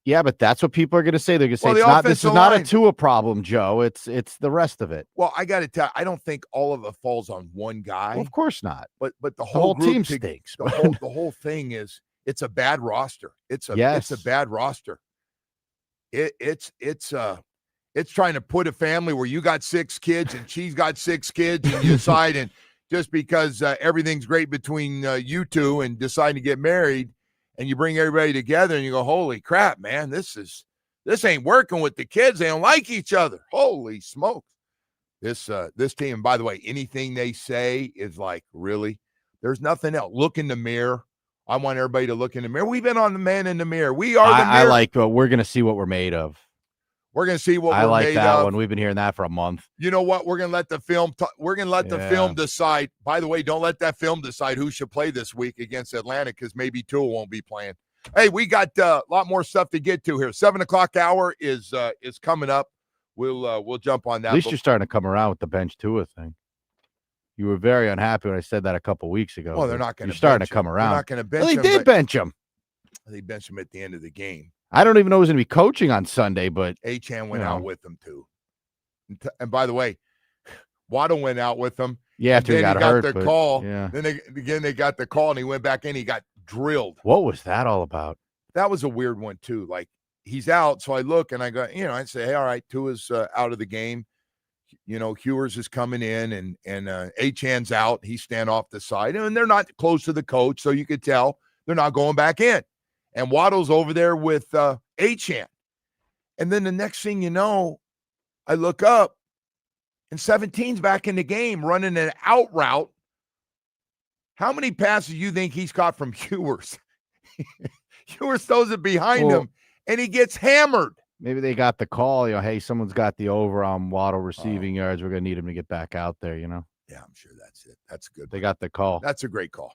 Speaker 2: Yeah, but that's what people are going to say. They're going to say this is not a Tua problem, Joe. It's the rest of it.
Speaker 1: Well, I got to tell you, I don't think all of it falls on one guy.
Speaker 2: Well, of course not.
Speaker 1: But the whole
Speaker 2: team stinks.
Speaker 1: The whole thing is it's a bad roster. It's a bad roster. It's trying to put a family where you got 6 kids and she's got 6 kids and you decide, and just because everything's great between you two and decide to get married, and you bring everybody together and you go, holy crap, man, this ain't working with the kids. They don't like each other. Holy smokes. This team, and by the way, anything they say is like, really? There's nothing else. Look in the mirror. I want everybody to look in the mirror. We've been on the man in the mirror. We are the mirror.
Speaker 2: We're going to see what we're made of.
Speaker 1: We're going to see what we're made of.
Speaker 2: I like that one. We've been hearing that for a month.
Speaker 1: You know what? We're going to let the film the film decide. By the way, don't let that film decide who should play this week against Atlanta, because maybe Tua won't be playing. Hey, we got a lot more stuff to get to here. 7:00 hour is coming up. We'll jump on that.
Speaker 2: At least you're starting to come around with the bench Tua thing. You were very unhappy when I said that a couple weeks ago.
Speaker 1: Well, they're not going to.
Speaker 2: You're starting to come around.
Speaker 1: They're not going to bench him.
Speaker 2: They did bench him.
Speaker 1: They benched him at the end of the game.
Speaker 2: I don't even know who's going to be coaching on Sunday, but
Speaker 1: Achane went out with them too. And by the way, Waddle went out with them.
Speaker 2: Yeah, after he got hurt.
Speaker 1: The call. Yeah. Then they got the call, and he went back in. He got drilled.
Speaker 2: What was that all about?
Speaker 1: That was a weird one too. Like, he's out, so I look and I go, I say, hey, all right, Tua's out of the game. Hewers is coming in, and Achane's out. He's stand off the side, and they're not close to the coach, so you could tell they're not going back in. And Waddle's over there with Achane. And then the next thing you know, I look up, and 17's back in the game running an out route. How many passes do you think he's caught from Hewers? Hewers throws it behind him, and he gets hammered.
Speaker 2: Maybe they got the call, hey, someone's got the over on Waddle receiving yards. We're going to need him to get back out there,
Speaker 1: Yeah, I'm sure that's it. That's good.
Speaker 2: They got the call.
Speaker 1: That's a great call.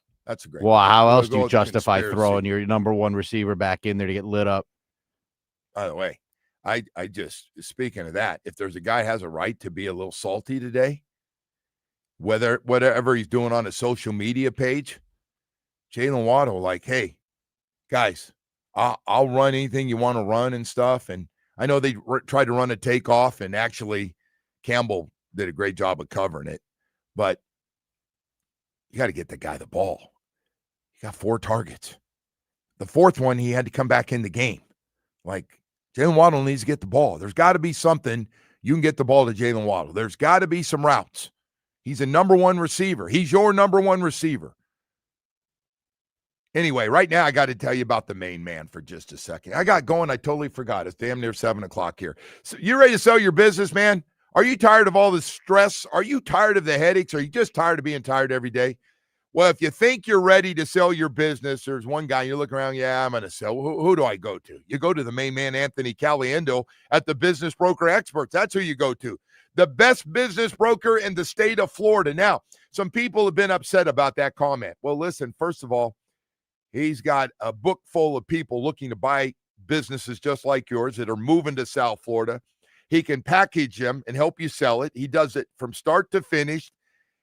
Speaker 2: Well, how else do you justify throwing your number one receiver back in there to get lit up?
Speaker 1: By the way, I just, speaking of that, if there's a guy has a right to be a little salty today, whatever he's doing on his social media page, Jalen Waddle, like, hey, guys, I'll run anything you want to run and stuff. And I know they tried to run a takeoff, and actually Campbell did a great job of covering it. But you got to get the guy the ball. He got 4 targets. The 4th one, he had to come back in the game. Like, Jalen Waddle needs to get the ball. There's got to be something you can get the ball to Jalen Waddle. There's got to be some routes. He's a number 1 receiver. He's your number 1 receiver. Anyway, right now I got to tell you about the main man for just a second. I got going. I totally forgot. It's damn near 7:00 here. So you ready to sell your business, man? Are you tired of all the stress? Are you tired of the headaches? Are you just tired of being tired every day? Well, if you think you're ready to sell your business, there's one guy you're looking around, yeah, I'm going to sell. Who do I go to? You go to the main man, Anthony Caliendo, at the Business Broker Experts. That's who you go to. The best business broker in the state of Florida. Now, some people have been upset about that comment. Well, listen, first of all, he's got a book full of people looking to buy businesses just like yours that are moving to South Florida. He can package them and help you sell it. He does it from start to finish.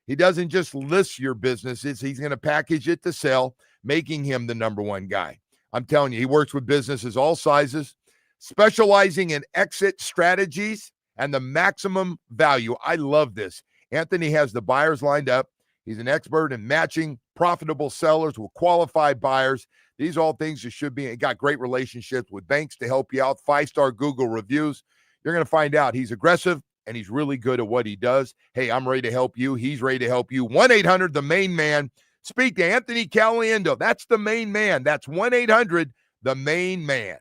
Speaker 1: He doesn't just list your businesses. He's going to package it to sell, making him the number one guy. I'm telling you, he works with businesses all sizes, specializing in exit strategies and the maximum value. I love this. Anthony has the buyers lined up. He's an expert in matching profitable sellers with qualified buyers. These are all things you should be. He got great relationships with banks to help you out. 5-star Google reviews. You're going to find out he's aggressive and he's really good at what he does. Hey, I'm ready to help you. He's ready to help you. 1-800, the main man. Speak to Anthony Caliendo. That's the main man. That's 1-800, the main man.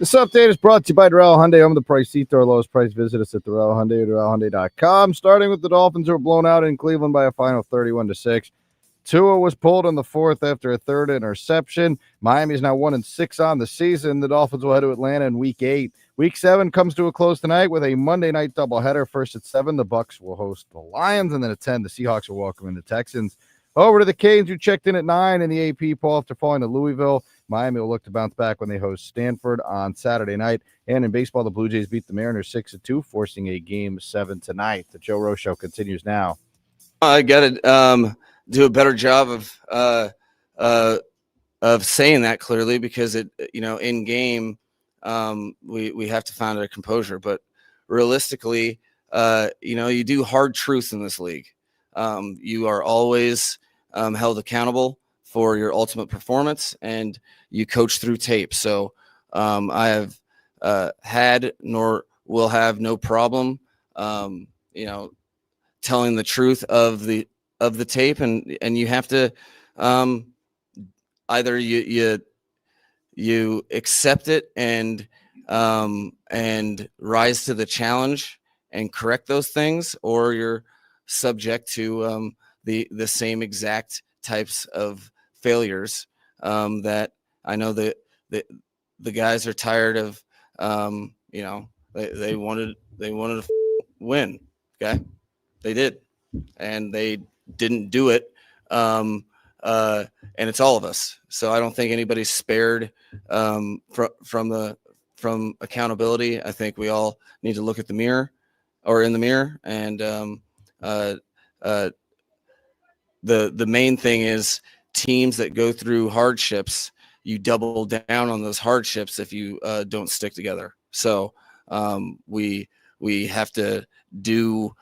Speaker 2: This update is brought to you by Doral Hyundai. Home of the price. See our lowest price. Visit us at Doral Hyundai or DoralHyundai.com. Starting with the Dolphins, who were blown out in Cleveland by a final 31-6. Tua was pulled in the fourth after a third interception. Miami is now 1-6 on the season. The Dolphins will head to Atlanta in Week 8. Week 7 comes to a close tonight with a Monday night doubleheader. First at 7, the Bucs will host the Lions, and then at 10, the Seahawks will welcome in the Texans. Over to the Canes, who checked in at 9 in the AP poll after falling to Louisville. Miami will look to bounce back when they host Stanford on Saturday night. And in baseball, the Blue Jays beat the Mariners 6-2, forcing a Game 7 tonight. The Joe Rowe Show continues now.
Speaker 4: I got to do a better job of saying that clearly, because it, in game, we have to find our composure. But realistically, you do hard truths in this league. You are always held accountable for your ultimate performance, and you coach through tape. So I have had nor will have no problem, telling the truth of the tape, and you have to either you accept it and rise to the challenge and correct those things, or you're subject to the same exact types of failures that I know that the guys are tired of. They wanted to win. Okay, they did, and they didn't do it. And it's all of us. So I don't think anybody's spared from accountability. I think we all need to look at the mirror, or in the mirror, and the main thing is teams that go through hardships, you double down on those hardships if you don't stick together. So we have to do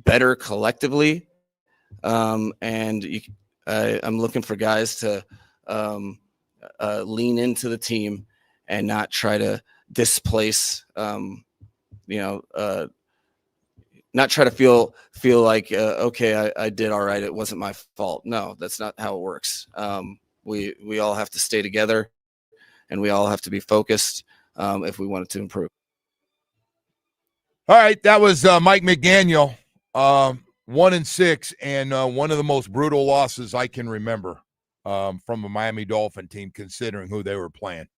Speaker 4: better collectively, and I'm looking for guys to lean into the team and not try to displace, not try to feel like, okay, I did all right, it wasn't my fault. No, that's not how it works. We all have to stay together, and we all have to be focused if we want it to improve.
Speaker 1: All right, that was Mike McDaniel, 1-6, and one of the most brutal losses I can remember from a Miami Dolphin team, considering who they were playing,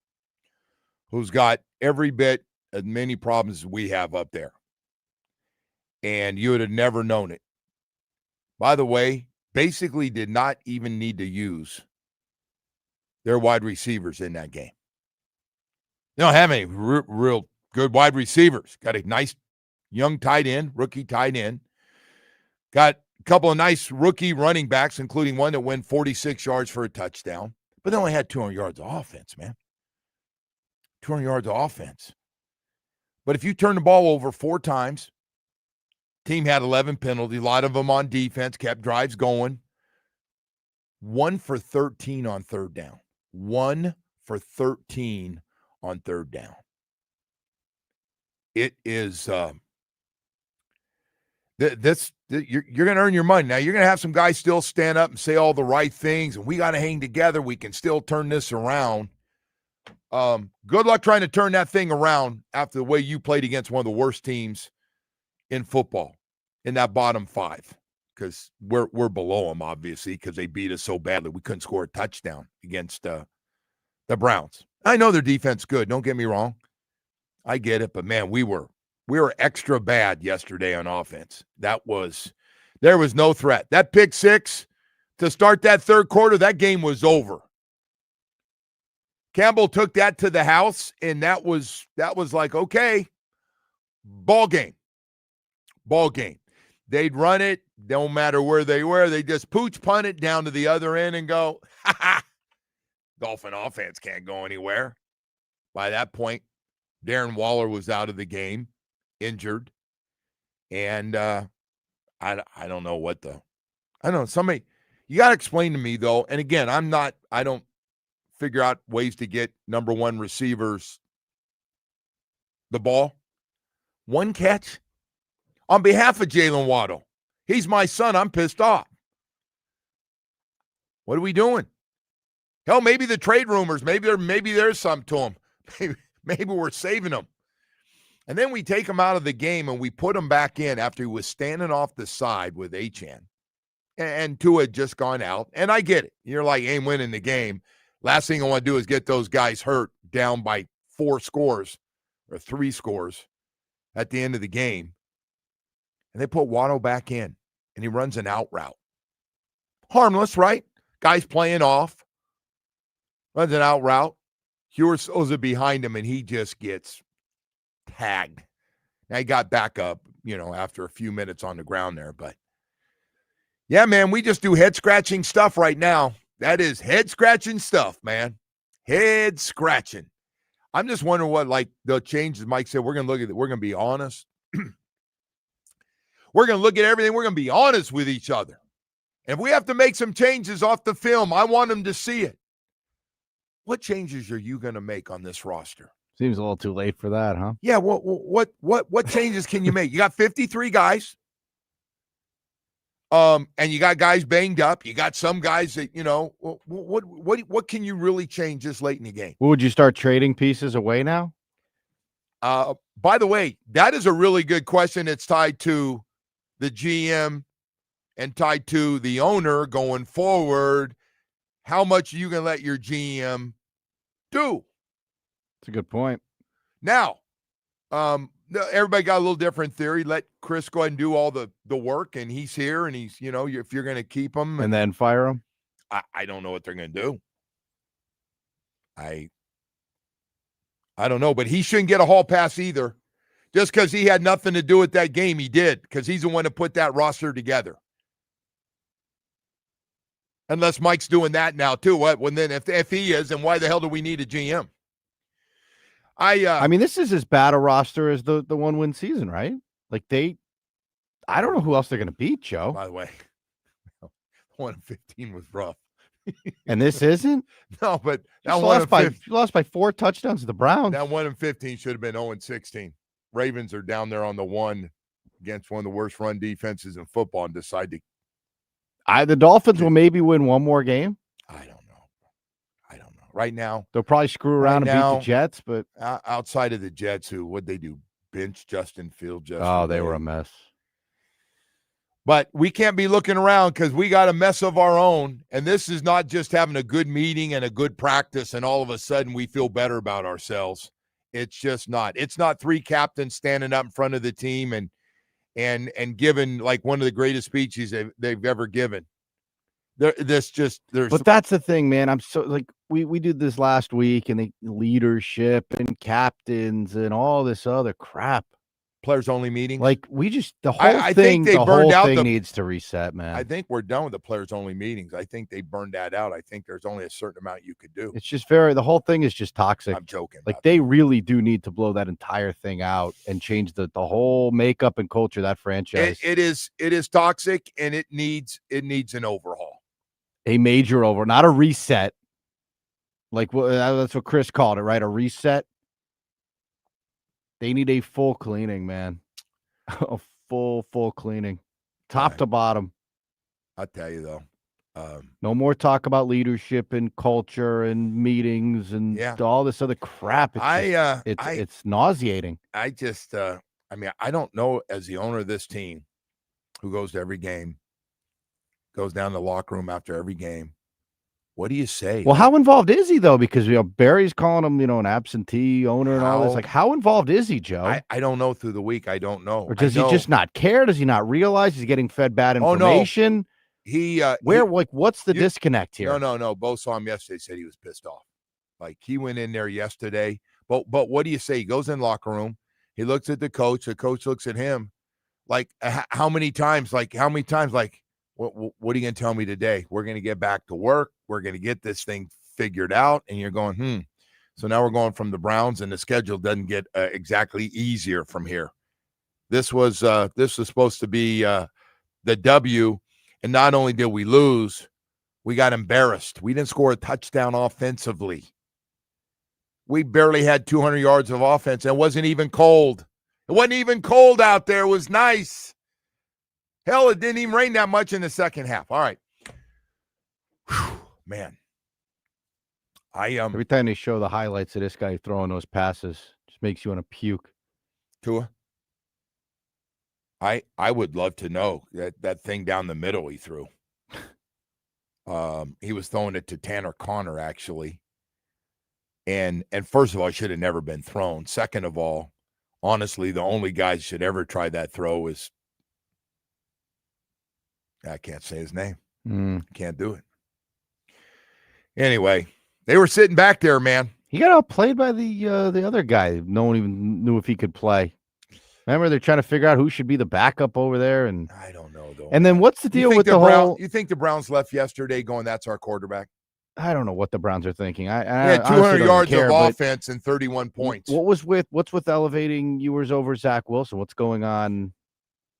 Speaker 1: who's got every bit as many problems as we have up there. And you would have never known it. By the way, basically did not even need to use their wide receivers in that game. They don't have any real good wide receivers. Got a nice young tight end, rookie tight end. Got a couple of nice rookie running backs, including one that went 46 yards for a touchdown. But they only had 200 yards of offense, man. 200 yards of offense. But if you turn the ball over 4 times, team had 11 penalties, a lot of them on defense, kept drives going. 1 for 13 on third down. 1 for 13 on third down. It is you're going to earn your money. Now, you're going to have some guys still stand up and say all the right things, and we got to hang together. We can still turn this around. Good luck trying to turn that thing around after the way you played against one of the worst teams in football, in that bottom 5, because we're below them, obviously, because they beat us so badly we couldn't score a touchdown against the Browns. I know their defense good, don't get me wrong. I get it, but man, we were extra bad yesterday on offense. There was no threat. That pick 6 to start that third quarter, that game was over. Campbell took that to the house, and that was like, okay, ball game. They'd run it, don't matter where they were. They just pooch punt it down to the other end and go, ha-ha, Dolphin offense can't go anywhere. By that point, Darren Waller was out of the game, injured. And I don't know what somebody, you got to explain to me, though. And again, I don't figure out ways to get number 1 receivers the ball. 1 catch? On behalf of Jalen Waddle, he's my son. I'm pissed off. What are we doing? Hell, maybe the trade rumors, maybe there's some to him. Maybe we're saving him. And then we take him out of the game and we put him back in after he was standing off the side with Achane. And Tua had just gone out. And I get it. You're like, ain't winning the game. Last thing I want to do is get those guys hurt down by 4 scores or 3 scores at the end of the game. And they put Waddle back in, and he runs an out route. Harmless, right? Guy's playing off. Runs an out route. Hewers throws it behind him, and he just gets tagged. Now, he got back up, after a few minutes on the ground there. But, yeah, man, we just do head-scratching stuff right now. That is head-scratching stuff, man. Head-scratching. I'm just wondering what, the changes Mike said. We're going to look at it. We're going to be honest. We're going to look at everything. We're going to be honest with each other. And if we have to make some changes off the film, I want them to see it. What changes are you going to make on this roster?
Speaker 2: Seems a little too late for that, huh?
Speaker 1: Yeah, what changes can you make? You got 53 guys. And you got guys banged up. You got some guys that, what can you really change this late in the game?
Speaker 2: Would you start trading pieces away now?
Speaker 1: By the way, that is a really good question. It's tied to the GM and tied to the owner going forward. How much are you going to let your GM do?
Speaker 2: That's a good point.
Speaker 1: Now, everybody got a little different theory. Let Chris go ahead and do all the work, and he's here, and he's, if you're going to keep him.
Speaker 2: And then fire him?
Speaker 1: I don't know what they're going to do. I don't know, but he shouldn't get a hall pass either. Just because he had nothing to do with that game, he did, because he's the one that put that roster together. Unless Mike's doing that now, too. What? Well, then if he is, then why the hell do we need a GM? I
Speaker 2: mean, this is as bad a roster as the 1-win season, right? I don't know who else they're going to beat, Joe.
Speaker 1: By the way, 1-15 was rough.
Speaker 2: And this isn't?
Speaker 1: No, but that
Speaker 2: lost by 4 touchdowns to the Browns.
Speaker 1: That 1-15 should have been 0-16. Ravens are down there on the 1 against one of the worst run defenses in football and decide to.
Speaker 2: The Dolphins will maybe win one more game.
Speaker 1: I don't know. Right now,
Speaker 2: they'll probably screw around and beat the Jets, but
Speaker 1: outside of the Jets, what'd they do? Bench Justin Fields.
Speaker 2: Oh, they were a mess.
Speaker 1: But we can't be looking around because we got a mess of our own. And this is not just having a good meeting and a good practice and all of a sudden we feel better about ourselves. It's just not. It's not 3 captains standing up in front of the team and giving like one of the greatest speeches they've ever given. But that's
Speaker 2: the thing, man. I'm so we did this last week and the leadership and captains and all this other crap.
Speaker 1: Players only meeting.
Speaker 2: The whole thing needs to reset, man.
Speaker 1: I think we're done with the players only meetings. I think they burned that out. I think there's only a certain amount you could do.
Speaker 2: It's just the whole thing is just toxic.
Speaker 1: I'm joking.
Speaker 2: They really do need to blow that entire thing out and change the whole makeup and culture of that franchise.
Speaker 1: It is toxic and it needs an overhaul.
Speaker 2: A major over, not a reset. That's what Chris called it, right? A reset. They need a full cleaning, man. A full cleaning, top to bottom.
Speaker 1: I'll tell you though,
Speaker 2: no more talk about leadership and culture and meetings and all this other crap. It's nauseating.
Speaker 1: I don't know, as the owner of this team, who goes to every game, goes down to the locker room after every game. What do you say?
Speaker 2: Well, how involved is he though? Because Barry's calling him, an absentee owner and all this. How involved is he, Joe?
Speaker 1: I don't know through the week. I don't know.
Speaker 2: Or does he just not care? Does he not realize he's getting fed bad information?
Speaker 1: Oh, no.
Speaker 2: What's the disconnect here?
Speaker 1: No. Both saw him yesterday. Said he was pissed off. He went in there yesterday. But what do you say? He goes in the locker room. He looks at the coach. The coach looks at him. How many times? What are you going to tell me today? We're going to get back to work. We're going to get this thing figured out. And you're going, So now we're going from the Browns, and the schedule doesn't get exactly easier from here. This was supposed to be the W, and not only did we lose, we got embarrassed. We didn't score a touchdown offensively. We barely had 200 yards of offense, and it wasn't even cold. It wasn't even cold out there. It was nice. Hell, it didn't even rain that much in the second half. All right. Whew, man.
Speaker 2: Every time they show the highlights of this guy throwing those passes, just makes you want to puke.
Speaker 1: Tua. I would love to know that thing down the middle he threw. He was throwing it to Tanner Connor, actually. And first of all, it should have never been thrown. Second of all, honestly, the only guy that should ever try that throw is, I can't say his name. Can't do it. Anyway, they were sitting back there, man.
Speaker 2: He got outplayed by the other guy. No one even knew if he could play. Remember, they're trying to figure out who should be the backup over there, and
Speaker 1: I don't know though.
Speaker 2: And then what's the deal with the whole?
Speaker 1: You think the Browns left yesterday going, "That's our quarterback"?
Speaker 2: I don't know what the Browns are thinking.
Speaker 1: He had 200 yards of offense and 31 points.
Speaker 2: What's with elevating Ewers over Zach Wilson? What's going on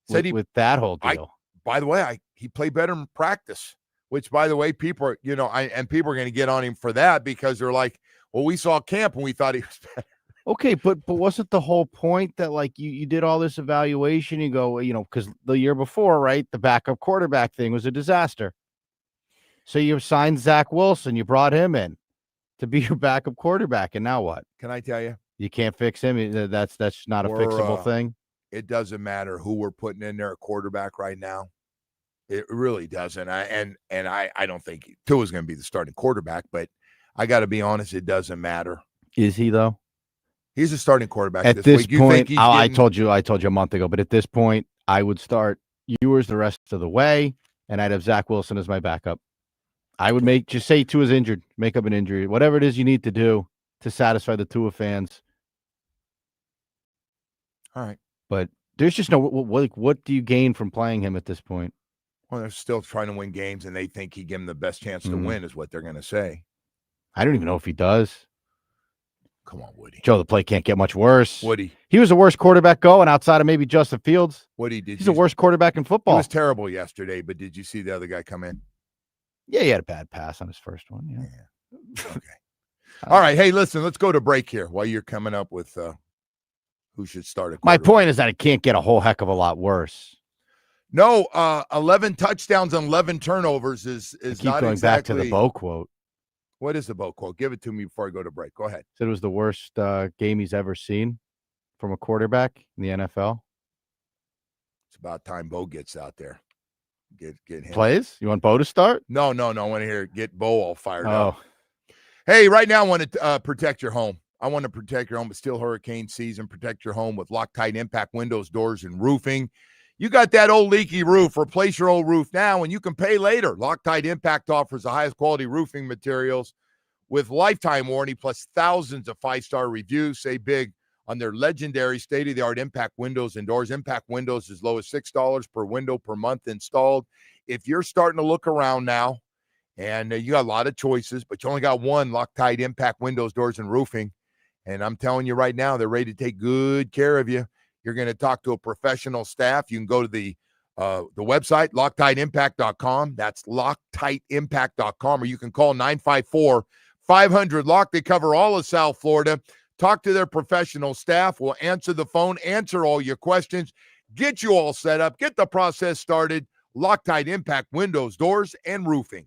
Speaker 2: with that whole deal?
Speaker 1: By the way, he played better in practice, which, by the way, people are, people are going to get on him for that because they're like, well, we saw camp and we thought he was better.
Speaker 2: Okay, but wasn't the whole point that like you did all this evaluation? You go, because the year before, right, the backup quarterback thing was a disaster. So you signed Zach Wilson, you brought him in to be your backup quarterback, and now what?
Speaker 1: Can I tell you?
Speaker 2: You can't fix him. That's not a fixable thing.
Speaker 1: It doesn't matter who we're putting in there at quarterback right now. It really doesn't. I don't think Tua's going to be the starting quarterback, but I got to be honest, it doesn't matter.
Speaker 2: Is he though?
Speaker 1: He's a starting quarterback
Speaker 2: at this point. I told you a month ago, but at this point, I would start Ewers the rest of the way, and I'd have Zach Wilson as my backup. I would just say Tua's injured, make up an injury, whatever it is you need to do to satisfy the Tua fans.
Speaker 1: All right,
Speaker 2: but there's just no what do you gain from playing him at this point?
Speaker 1: Well, they're still trying to win games, and they think he gave them the best chance to win, is what they're going to say.
Speaker 2: I don't even know if he does.
Speaker 1: Come on, Woody.
Speaker 2: Joe, the play can't get much worse.
Speaker 1: Woody.
Speaker 2: He was the worst quarterback going outside of maybe Justin Fields.
Speaker 1: Woody,
Speaker 2: he's the worst quarterback in football.
Speaker 1: He was terrible yesterday, but did you see the other guy come in?
Speaker 2: Yeah, he had a bad pass on his first one. Yeah.
Speaker 1: Okay. All right. Hey, listen, let's go to break here while you're coming up with who should start at quarterback.
Speaker 2: My point is that it can't get a whole heck of a lot worse.
Speaker 1: No, 11 touchdowns and 11 turnovers is not
Speaker 2: going
Speaker 1: exactly.
Speaker 2: Back to the Bo quote.
Speaker 1: What is the Bo quote? Give it to me before I go to break. Go ahead.
Speaker 2: Said it was the worst game he's ever seen from a quarterback in the NFL.
Speaker 1: It's about time Bo gets out there. Get him.
Speaker 2: Plays? You want Bo to start?
Speaker 1: No. I want to hear get Bo all fired up. Hey, right now I want to protect your home. I want to protect your home. It's still hurricane season. Protect your home with Loctite Impact windows, doors, and roofing. You got that old leaky roof. Replace your old roof now, and you can pay later. Loctite Impact offers the highest quality roofing materials with lifetime warranty plus thousands of 5-star reviews. Say big on their legendary state-of-the-art Impact windows and doors. Impact windows as low as $6 per window per month installed. If you're starting to look around now, and you got a lot of choices, but you only got one Loctite Impact windows, doors, and roofing, and I'm telling you right now, they're ready to take good care of you. You're going to talk to a professional staff. You can go to the website, LoctiteImpact.com. That's LoctiteImpact.com, or you can call 954-500-LOCK. They cover all of South Florida. Talk to their professional staff. We'll answer the phone, answer all your questions, get you all set up, get the process started. Loctite Impact windows, doors, and roofing.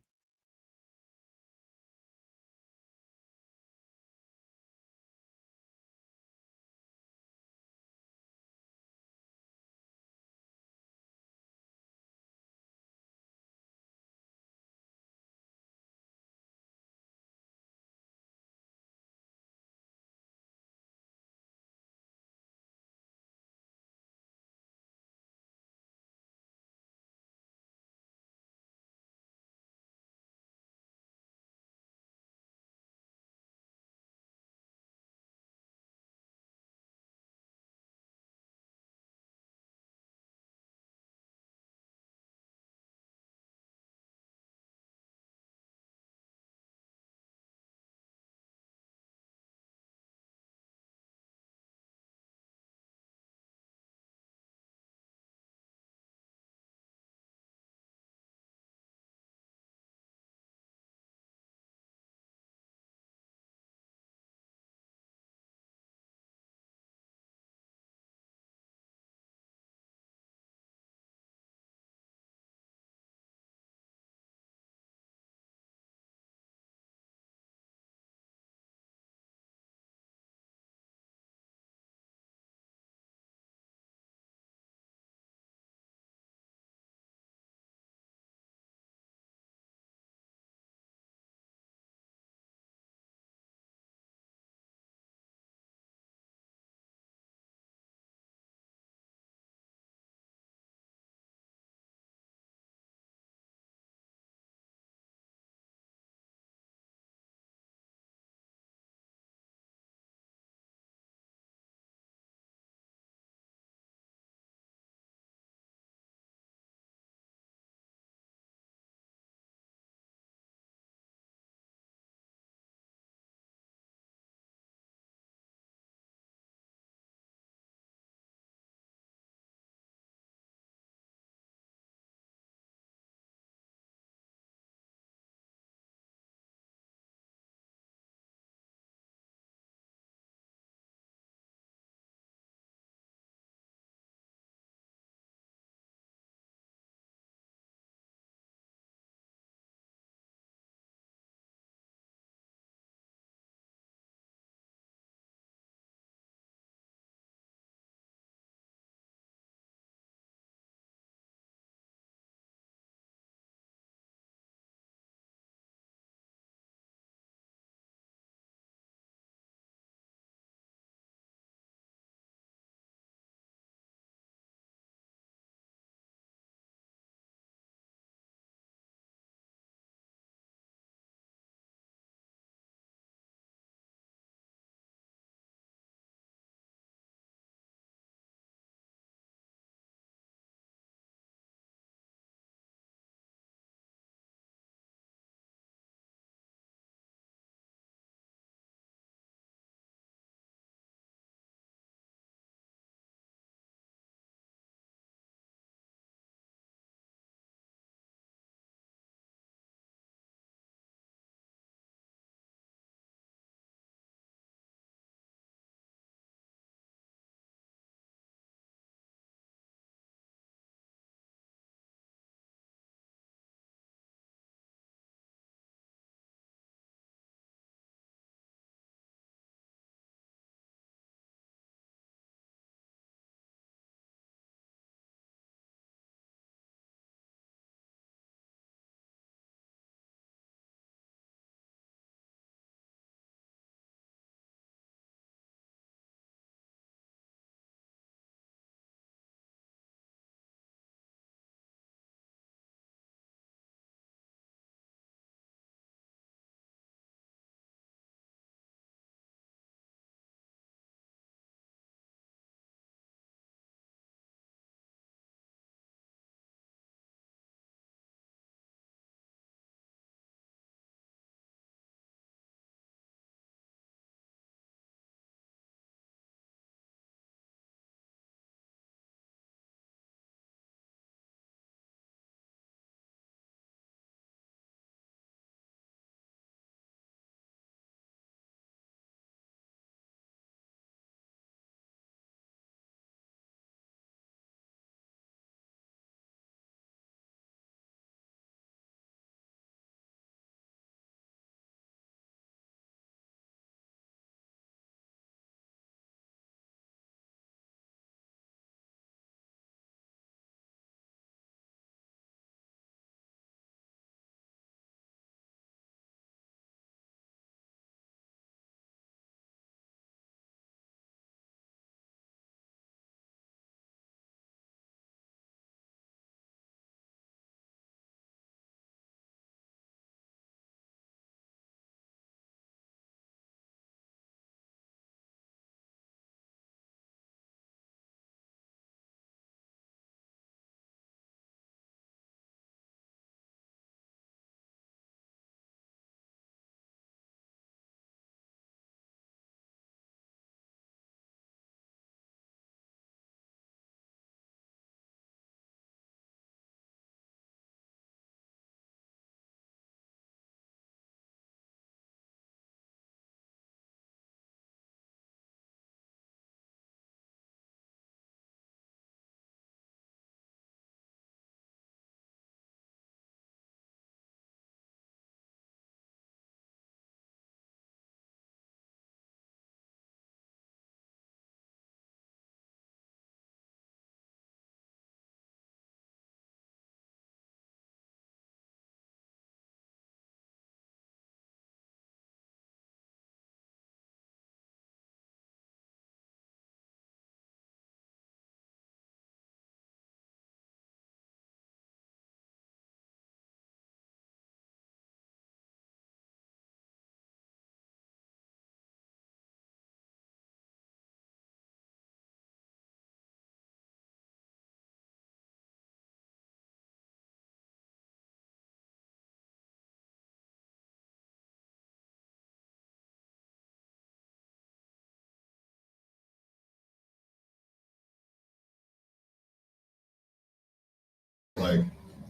Speaker 5: like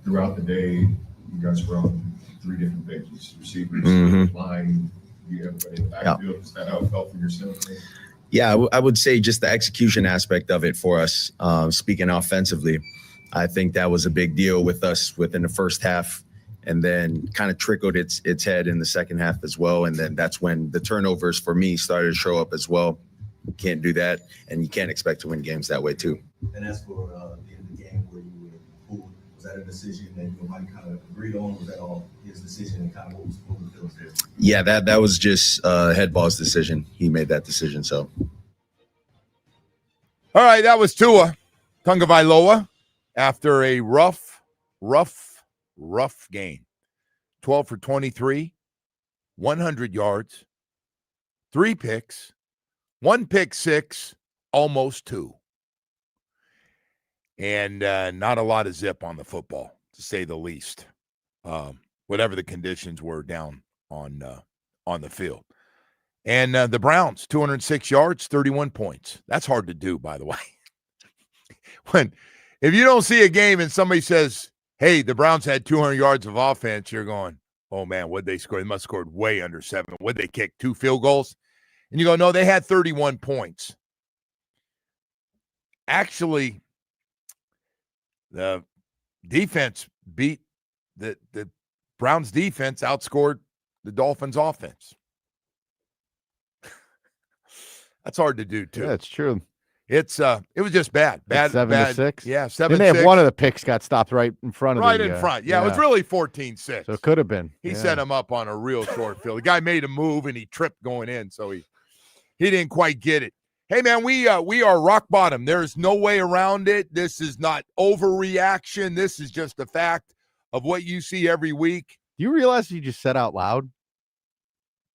Speaker 5: throughout the day, you guys were on 3 different pages: receivers, line, everybody in the backfield. Is that how it felt for yourself?
Speaker 6: Yeah, I would say just the execution aspect of it for us, speaking offensively, I think that was a big deal with us within the first half, and then kind of trickled its head in the second half as well. And then that's when the turnovers for me started to show up as well. You can't do that, and you can't expect to win games that way too.
Speaker 5: And as for the end of the game where you were pulled, was that a decision that you might kind of agreed on? Was that all his decision and kind of what was the feelings there?
Speaker 6: Yeah, that was just Headball's decision. He made that decision. So,
Speaker 1: all right, that was Tua Tagovailoa after a rough game. 12 for 23, 100 yards, 3 picks, 1 pick six, almost 2. And not a lot of zip on the football, to say the least. Whatever the conditions were down on the field. And the Browns, 206 yards, 31 points. That's hard to do, by the way. If you don't see a game and somebody says, hey, the Browns had 200 yards of offense, you're going, oh, man, what'd they score? They must have scored way under 7. What'd they kick, 2 field goals? And you go, no, they had 31 points. Actually, the defense beat the Browns defense, outscored the Dolphins offense. That's hard to do too.
Speaker 2: Yeah, it's true.
Speaker 1: It was just bad.
Speaker 2: 7-6.
Speaker 1: Yeah, 7-6.
Speaker 2: Didn't they have one of the picks got stopped right in front of
Speaker 1: right in front. Yeah, it was really 14-6.
Speaker 2: So it could have been.
Speaker 1: He set him up on a real short field. The guy made a move and he tripped going in, so he didn't quite get it. Hey, man, we are rock bottom. There's no way around it. This is not overreaction. This is just a fact of what you see every week.
Speaker 2: Do you realize you just said out loud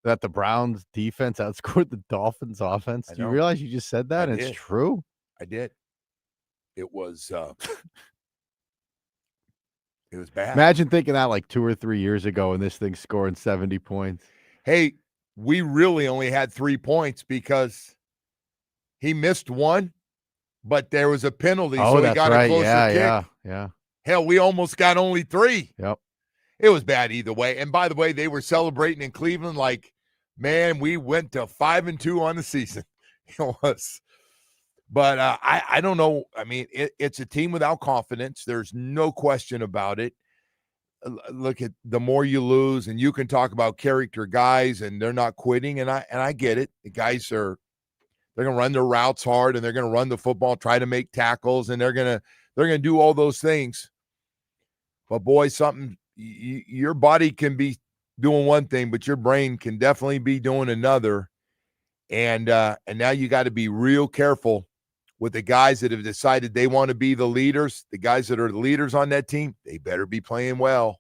Speaker 2: that the Browns defense outscored the Dolphins offense? Do you realize you just said that? It's true.
Speaker 1: I did. It was it was bad.
Speaker 2: Imagine thinking that like 2 or 3 years ago and this thing scoring 70 points.
Speaker 1: Hey, we really only had 3 points because he missed one, but there was a penalty, so he got a closer kick.
Speaker 2: Yeah.
Speaker 1: Hell, we almost got only 3.
Speaker 2: Yep.
Speaker 1: It was bad either way. And by the way, they were celebrating in Cleveland like, man, we went to 5-2 on the season. It was. But I don't know. I mean, it's a team without confidence. There's no question about it. Look at the more you lose, and you can talk about character guys, and they're not quitting. And I get it. The guys they're going to run their routes hard, and they're going to run the football, try to make tackles, and they're going to do all those things. But boy, your body can be doing one thing, but your brain can definitely be doing another. And now you got to be real careful with the guys that have decided they want to be the leaders. The guys that are the leaders on that team, they better be playing well.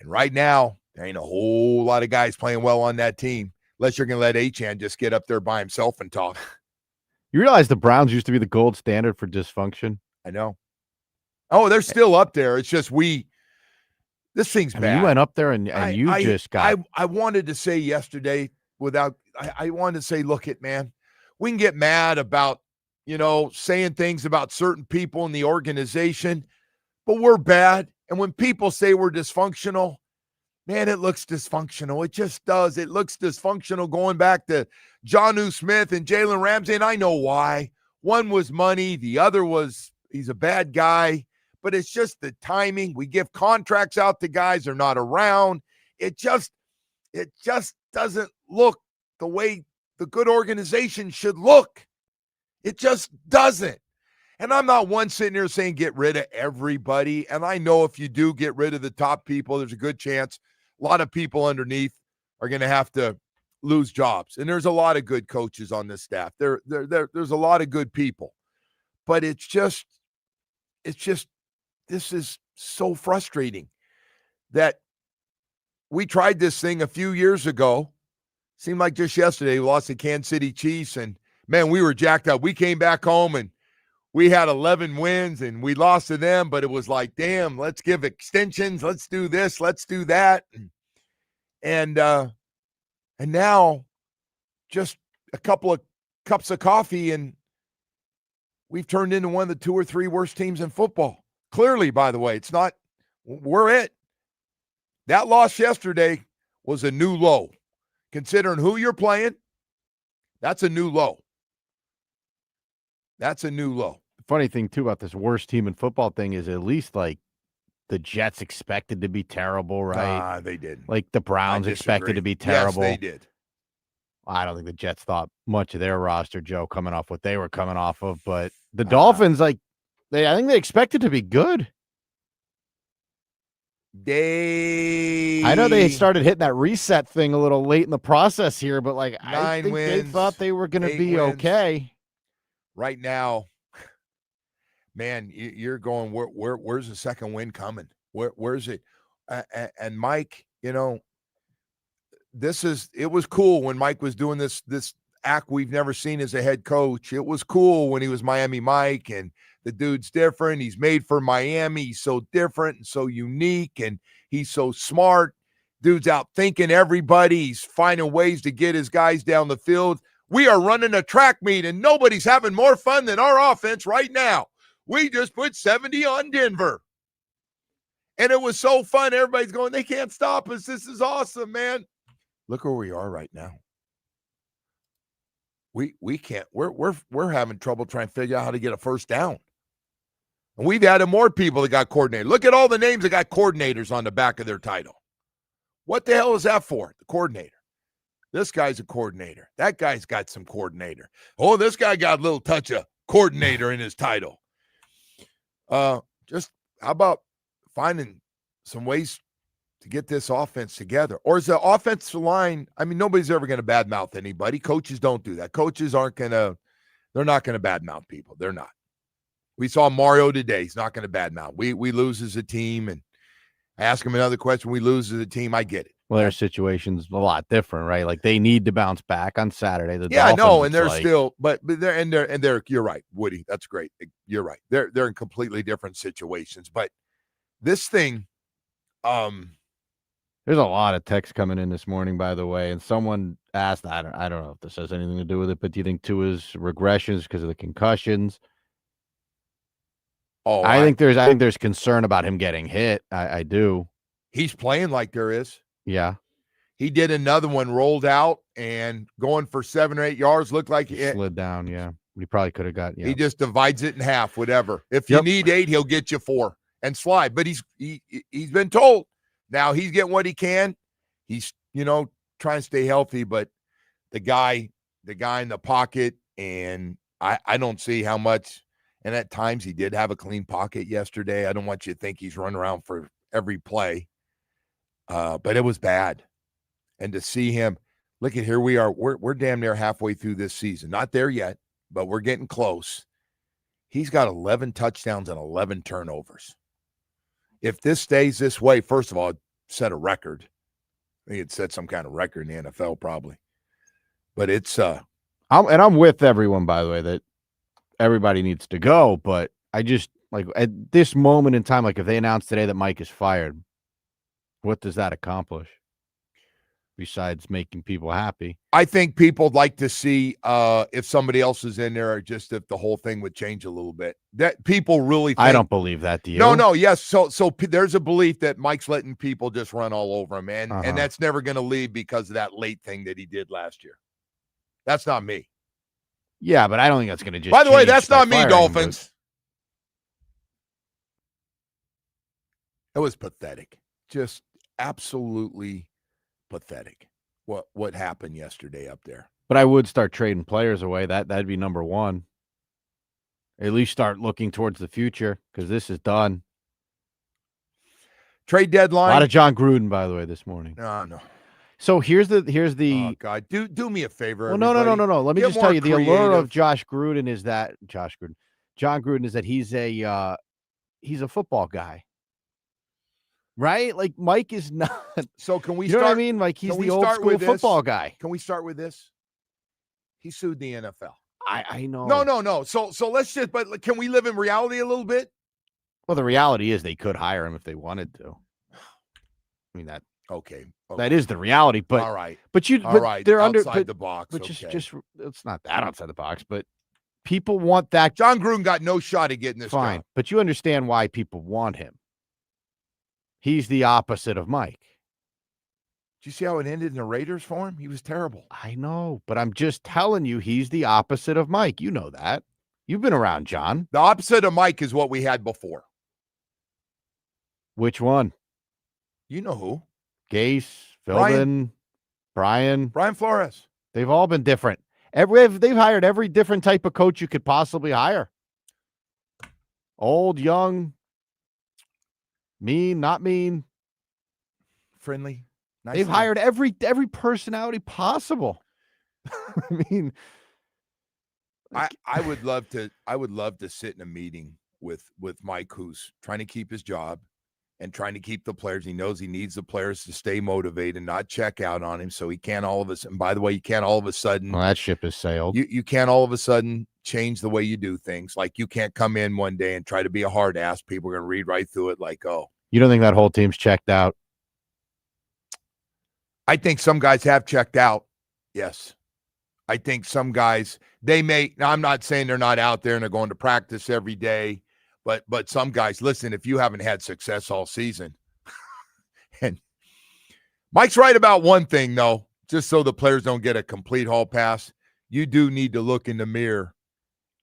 Speaker 1: And right now, there ain't a whole lot of guys playing well on that team, unless you're going to let Achane just get up there by himself and talk.
Speaker 2: You realize the Browns used to be the gold standard for dysfunction?
Speaker 1: I know. Oh, they're still up there. It's just this thing's bad.
Speaker 2: You went up there and you just got.
Speaker 1: I wanted to say yesterday I wanted to say, look it, man, we can get mad about, saying things about certain people in the organization, but we're bad. And when people say we're dysfunctional, man, it looks dysfunctional. It just does. It looks dysfunctional going back to Jonnu Smith and Jalen Ramsey, and I know why. One was money. The other was he's a bad guy. But it's just the timing. We give contracts out to guys who are not around. It just doesn't look the way the good organization should look. It just doesn't. And I'm not one sitting here saying get rid of everybody. And I know if you do get rid of the top people, there's a good chance a lot of people underneath are going to have to lose jobs. And there's a lot of good coaches on this staff. There's a lot of good people. But it's just this is so frustrating that we tried this thing a few years ago. Seemed like just yesterday we lost to Kansas City Chiefs, and man, we were jacked up. We came back home and we had 11 wins and we lost to them, but it was like, damn, let's give extensions. Let's do this. Let's do that. And now just a couple of cups of coffee and we've turned into one of the 2 or 3 worst teams in football. Clearly, by the way, it's not. We're it. That loss yesterday was a new low. Considering who you're playing, that's a new low. That's a new low.
Speaker 2: The funny thing, too, about this worst team in football thing is at least, like, the Jets expected to be terrible, right?
Speaker 1: They didn't.
Speaker 2: Like, the Browns expected to be terrible.
Speaker 1: Yes, they did.
Speaker 2: I don't think the Jets thought much of their roster, Joe, coming off what they were coming off of. But the Dolphins, I think they expected to be good. I know they started hitting that reset thing a little late in the process here, but I think they thought they were going to be okay.
Speaker 1: Right now, man, you're going. Where's the second win coming? Where's it? And Mike, it was cool when Mike was doing this act we've never seen as a head coach. It was cool when he was Miami Mike, and the dude's different. He's made for Miami. He's so different and so unique, and he's so smart. Dude's out thinking everybody. He's finding ways to get his guys down the field. We are running a track meet, and nobody's having more fun than our offense right now. We just put 70 on Denver. And it was so fun. Everybody's going, they can't stop us. This is awesome, man. Look where we are right now. We can't. We're having trouble trying to figure out how to get a first down. And we've added more people that got coordinators. Look at all the names that got coordinators on the back of their title. What the hell is that for? The coordinator. This guy's a coordinator. That guy's got some coordinator. Oh, this guy got a little touch of coordinator in his title. Just how about finding some ways to get this offense together? Or is the offensive line, nobody's ever going to badmouth anybody. Coaches don't do that. Coaches they're not going to badmouth people. They're not. We saw Mario today. He's not going to badmouth. We lose as a team, and I ask him another question. We lose as a team. I get it.
Speaker 2: Well, their situation's a lot different, right? Like they need to bounce back on Saturday.
Speaker 1: And they're still, but they're. You're right, Woody. That's great. You're right. They're in completely different situations. But this thing,
Speaker 2: there's a lot of text coming in this morning, by the way, and someone asked, I don't know if this has anything to do with it, but do you think Tua's regressions because of the concussions? Oh, I think there's concern about him getting hit. I do.
Speaker 1: He's playing like there is.
Speaker 2: Yeah.
Speaker 1: He did another one, rolled out and going for 7 or 8 yards. Looked like
Speaker 2: he slid down. Yeah. He probably could have got. Yeah.
Speaker 1: He just divides it in half, whatever. If you need 8, he'll get you 4 and slide. But he's been told now he's getting what he can. He's, trying to stay healthy, but the guy in the pocket, and I don't see how much. And at times he did have a clean pocket yesterday. I don't want you to think he's running around for every play. But it was bad. And to see him, look at here we are. We're damn near halfway through this season. Not there yet, but we're getting close. He's got 11 touchdowns and 11 turnovers. If this stays this way, first of all, it'd set a record. I think it set some kind of record in the NFL probably. But it's
Speaker 2: I'm with everyone, by the way, that everybody needs to go, but I just at this moment in time, if they announce today that Mike is fired, what does that accomplish besides making people happy?
Speaker 1: I think people would like to see if somebody else is in there, or just if the whole thing would change a little bit. That people really think,
Speaker 2: I don't believe that, do you?
Speaker 1: No, yes. So there's a belief that Mike's letting people just run all over him, and that's never going to leave because of that late thing that he did last year. That's not me.
Speaker 2: Yeah, but I don't think that's going to just.
Speaker 1: By the way, that's not me, Dolphins. It was pathetic. Just absolutely pathetic. What happened yesterday up there?
Speaker 2: But I would start trading players away. That'd be number one. At least start looking towards the future because this is done.
Speaker 1: Trade deadline.
Speaker 2: A lot of John Gruden, by the way, this morning.
Speaker 1: No.
Speaker 2: So here's the.
Speaker 1: Oh God, do me a favor.
Speaker 2: Well, no. Let me just tell you, the allure of John Gruden is that he's a football guy, right? Like Mike is not.
Speaker 1: So can we?
Speaker 2: You know what I mean? Like he's the old school football guy.
Speaker 1: Can we start with this? He sued the NFL.
Speaker 2: I know.
Speaker 1: No. So let's just. But can we live in reality a little bit?
Speaker 2: Well, the reality is they could hire him if they wanted to. I mean that.
Speaker 1: Okay.
Speaker 2: That is the reality, but
Speaker 1: all right.
Speaker 2: But they're
Speaker 1: outside
Speaker 2: under
Speaker 1: the box.
Speaker 2: But just it's not that outside the box, but People want that.
Speaker 1: John Gruden got no shot at getting this
Speaker 2: Fine,
Speaker 1: job.
Speaker 2: but you understand why people want him. He's the opposite of Mike.
Speaker 1: Did you see how it ended in the Raiders for him? He was terrible.
Speaker 2: I know, but I'm just telling you, he's the opposite of Mike. You know that. You've been around, John.
Speaker 1: The opposite of Mike is what we had before.
Speaker 2: Which one?
Speaker 1: You know who?
Speaker 2: Gase, Philbin, Brian
Speaker 1: Flores.
Speaker 2: They've all been different. They've hired every different type of coach you could possibly hire. Old, young, mean, not mean,
Speaker 1: friendly. Nice.
Speaker 2: They've hired every personality possible. I mean,
Speaker 1: I would love to sit in a meeting with Mike, who's trying to keep his job and trying to keep the players. He knows he needs the players to stay motivated and not check out on him. So he can't all of a sudden, by the way, you can't all of a sudden.
Speaker 2: Well, that ship has sailed.
Speaker 1: You can't all of a sudden change the way you do things. Like you can't come in one day and try to be a hard ass. People are going to read right through it like, oh.
Speaker 2: You don't think that whole team's checked out?
Speaker 1: I think some guys have checked out. Yes. I think some guys, they may, now I'm not saying they're not out there and they're going to practice every day, but some guys, listen, if you haven't had success all season, and Mike's right about one thing, though, just so the players don't get a complete hall pass, you do need to look in the mirror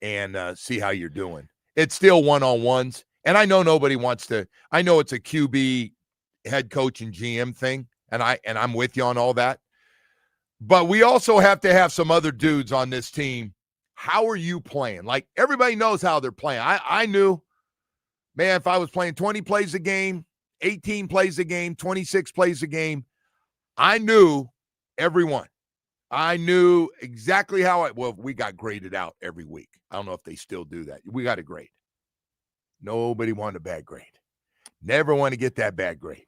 Speaker 1: and see how you're doing. It's still one-on-ones, and I know nobody wants to, I know it's a QB head coach and GM thing, and I'm with you on all that. But we also have to have some other dudes on this team. How are you playing? Like, everybody knows how they're playing. I knew, man, if I was playing 20 plays a game, 18 plays a game, 26 plays a game, I knew everyone. I knew exactly how we got graded out every week. I don't know if they still do that. We got a grade. Nobody wanted a bad grade. Never want to get that bad grade.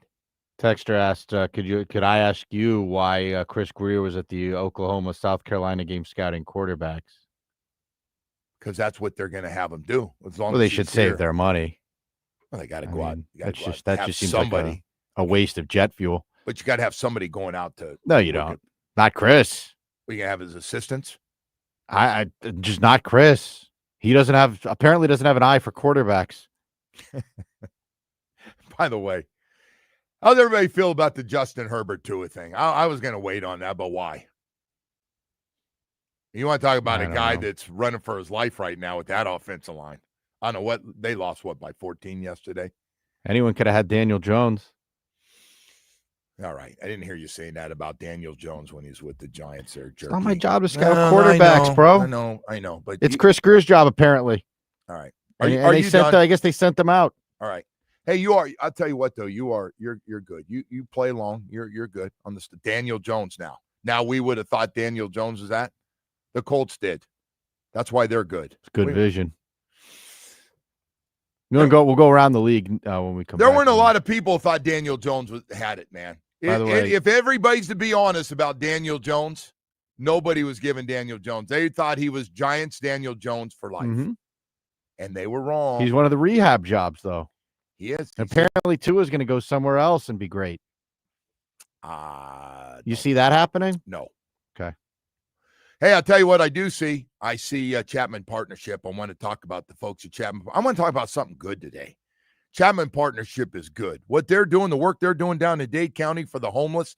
Speaker 2: Texter asked, could I ask you why Chris Greer was at the Oklahoma-South Carolina game scouting quarterbacks?
Speaker 1: Because that's what they're going to have them do. As long
Speaker 2: well,
Speaker 1: as
Speaker 2: they should save their money.
Speaker 1: Well, they got to go out.
Speaker 2: That just seems somebody like a waste of jet fuel.
Speaker 1: But you got to have somebody going out to.
Speaker 2: No, you don't. Not Chris.
Speaker 1: We can have his assistants.
Speaker 2: I just not Chris. He apparently doesn't have an eye for quarterbacks.
Speaker 1: By the way, how does everybody feel about the Justin Herbert Tua thing? I was going to wait on that, but why? You want to talk about a guy that's running for his life right now with that offensive line? I don't know what they lost. By 14 yesterday?
Speaker 2: Anyone could have had Daniel Jones.
Speaker 1: All right, I didn't hear you saying that about Daniel Jones when he's with the Giants. There,
Speaker 2: it's not my job to scout quarterbacks, bro.
Speaker 1: I know, but
Speaker 2: it's Chris Greer's job apparently.
Speaker 1: All right,
Speaker 2: I guess they sent them out.
Speaker 1: All right. Hey, I'll tell you what though, you're good. You play along. You're good on this. Daniel Jones now. Now we would have thought Daniel Jones was that. The Colts did. That's why they're good.
Speaker 2: It's good vision. We'll go around the league when we come back.
Speaker 1: There weren't a lot of people who thought Daniel Jones had it, man.
Speaker 2: By the way,
Speaker 1: if everybody's to be honest about Daniel Jones, nobody was giving Daniel Jones. They thought he was Giants Daniel Jones for life.
Speaker 2: Mm-hmm.
Speaker 1: And they were wrong.
Speaker 2: He's one of the rehab jobs, though.
Speaker 1: He is.
Speaker 2: Apparently, Tua's going to go somewhere else and be great. You see that happening?
Speaker 1: No.
Speaker 2: Okay.
Speaker 1: Hey, I'll tell you what I do see. I see Chapman Partnership. I want to talk about the folks at Chapman. I want to talk about something good today. Chapman Partnership is good. What they're doing, the work they're doing down in Dade County for the homeless.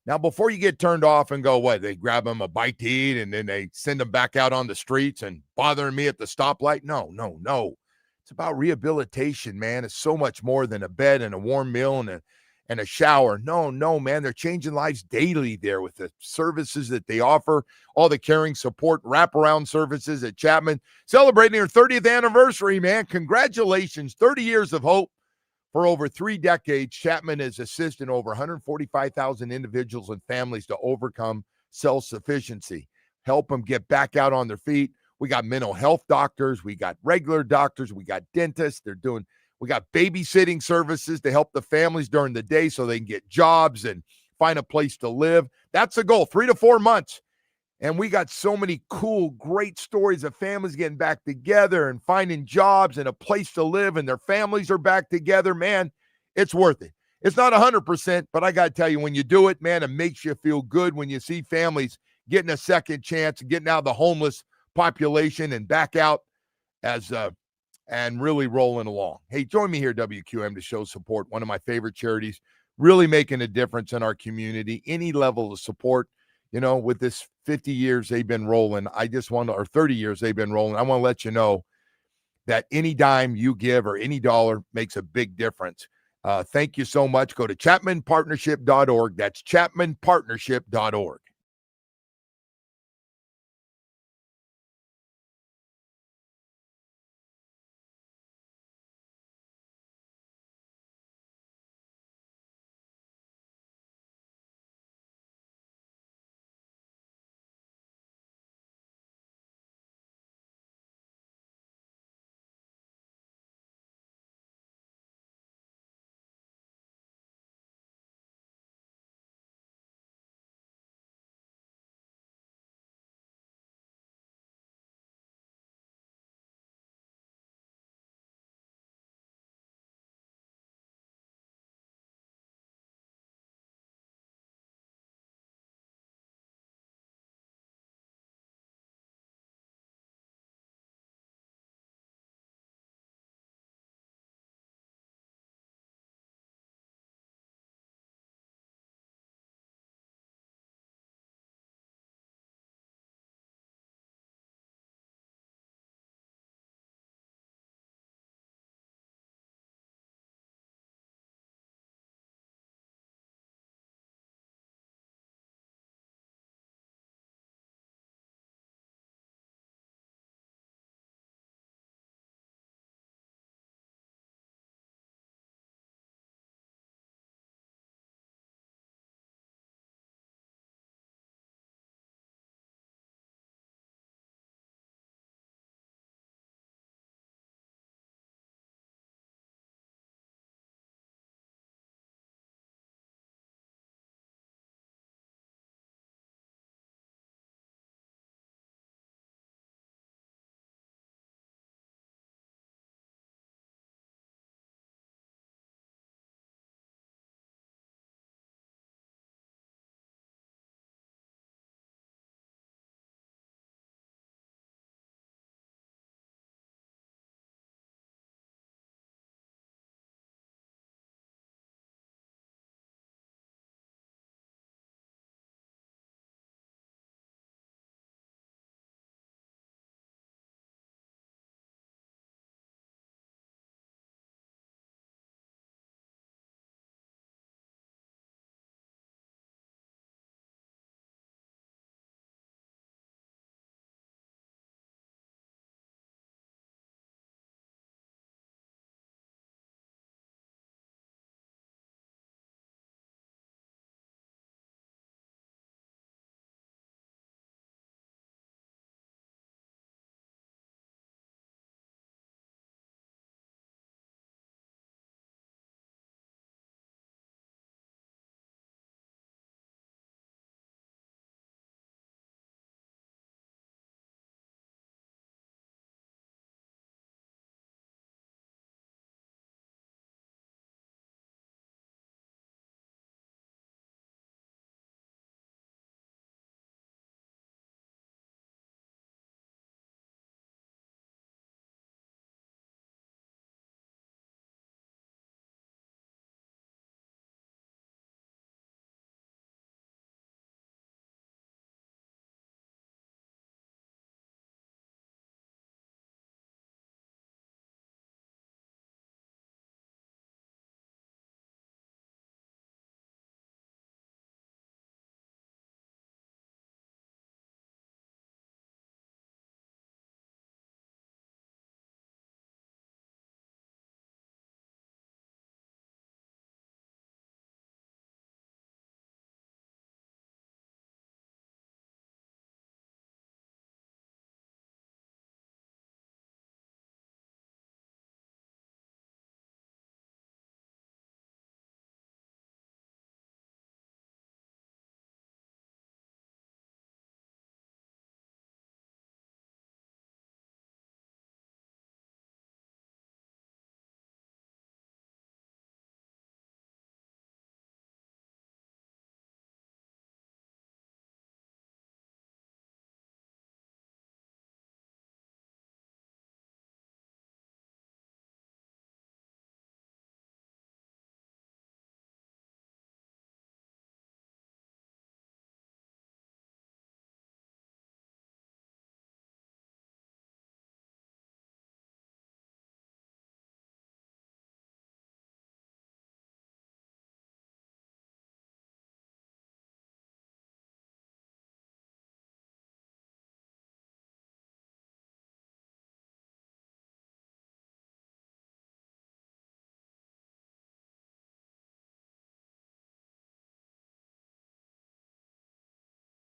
Speaker 1: Now, before you get turned off and go, what, they grab them a bite to eat and then they send them back out on the streets and bothering me at the stoplight. No. It's about rehabilitation, man. It's so much more than a bed and a warm meal and a shower. No, man. They're changing lives daily there with the services that they offer, all the caring support, wraparound services at Chapman. Celebrating their 30th anniversary, man. Congratulations. 30 years of hope. For over 3 decades, Chapman has assisted over 145,000 individuals and families to overcome self-sufficiency, help them get back out on their feet. We got mental health doctors. We got regular doctors. We got dentists. We got babysitting services to help the families during the day so they can get jobs and find a place to live. That's the goal, 3 to 4 months. And we got so many cool, great stories of families getting back together and finding jobs and a place to live, and their families are back together. Man, it's worth it. It's not 100%, but I got to tell you, when you do it, man, it makes you feel good when you see families getting a second chance and getting out of the homeless population and back out as and really rolling along. Hey, join me here, WQM, to show support. One of my favorite charities, really making a difference in our community. Any level of support, with this 50 years they've been rolling, or 30 years they've been rolling, I want to let you know that any dime you give or any dollar makes a big difference. Thank you so much. Go to chapmanpartnership.org. That's chapmanpartnership.org.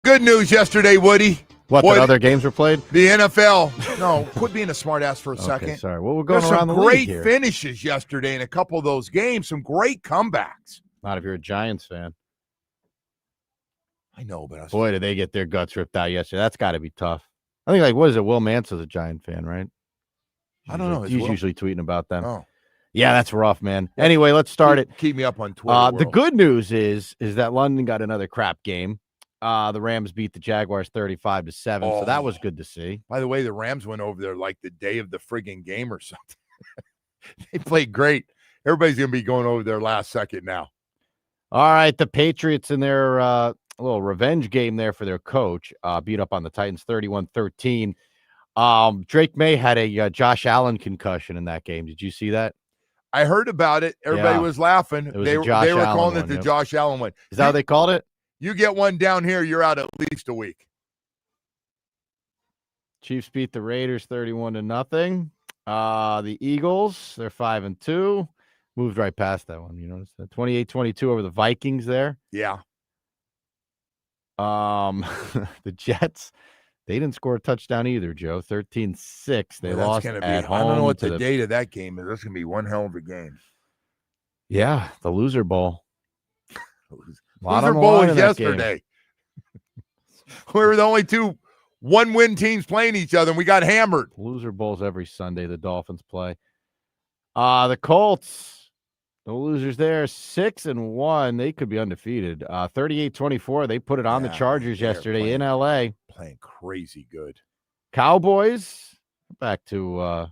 Speaker 1: Good news yesterday, Woody.
Speaker 2: What, the other games were played?
Speaker 1: The NFL. No, quit being a smartass for a second.
Speaker 2: Sorry. Well, we're going
Speaker 1: There's
Speaker 2: around
Speaker 1: some
Speaker 2: the league
Speaker 1: great
Speaker 2: here.
Speaker 1: finishes yesterday in a couple of those games. Some great comebacks.
Speaker 2: Not if you're a Giants fan.
Speaker 1: I know, but
Speaker 2: boy, did they get their guts ripped out yesterday. That's got to be tough. I think, what is it? Will Mansell's a Giant fan, right?
Speaker 1: I don't know.
Speaker 2: He's usually tweeting about them.
Speaker 1: Oh.
Speaker 2: Yeah, that's rough, man. Anyway, let's start it.
Speaker 1: Keep me up on Twitter.
Speaker 2: The good news is that London got another crap game. The Rams beat the Jaguars 35-7, so that was good to see.
Speaker 1: By the way, the Rams went over there like the day of the friggin' game or something. They played great. Everybody's going to be going over there last second now.
Speaker 2: All right, the Patriots in their little revenge game there for their coach beat up on the Titans 31-13. Drake May had a Josh Allen concussion in that game. Did you see that?
Speaker 1: I heard about it. Everybody was laughing. They were calling it the Josh Allen one.
Speaker 2: Is that how they called it?
Speaker 1: You get one down here, you're out at least a week. Chiefs
Speaker 2: beat the Raiders 31-0. The Eagles, they're 5-2. Moved right past that one. You notice that 28-22 over the Vikings there.
Speaker 1: Yeah.
Speaker 2: The Jets, they didn't score a touchdown either, Joe. 13-6. They lost at home.
Speaker 1: I don't know what the date of that game is. That's going to be one hell of a game.
Speaker 2: Yeah, the loser bowl.
Speaker 1: Loser bowl was yesterday. We were the only two one-win teams playing each other, and we got hammered.
Speaker 2: Loser bowls every Sunday the Dolphins play. The Colts, the losers there, 6-1. They could be undefeated. 38-24. They put it on the Chargers yesterday in L.A.
Speaker 1: Playing crazy good.
Speaker 2: Cowboys, back to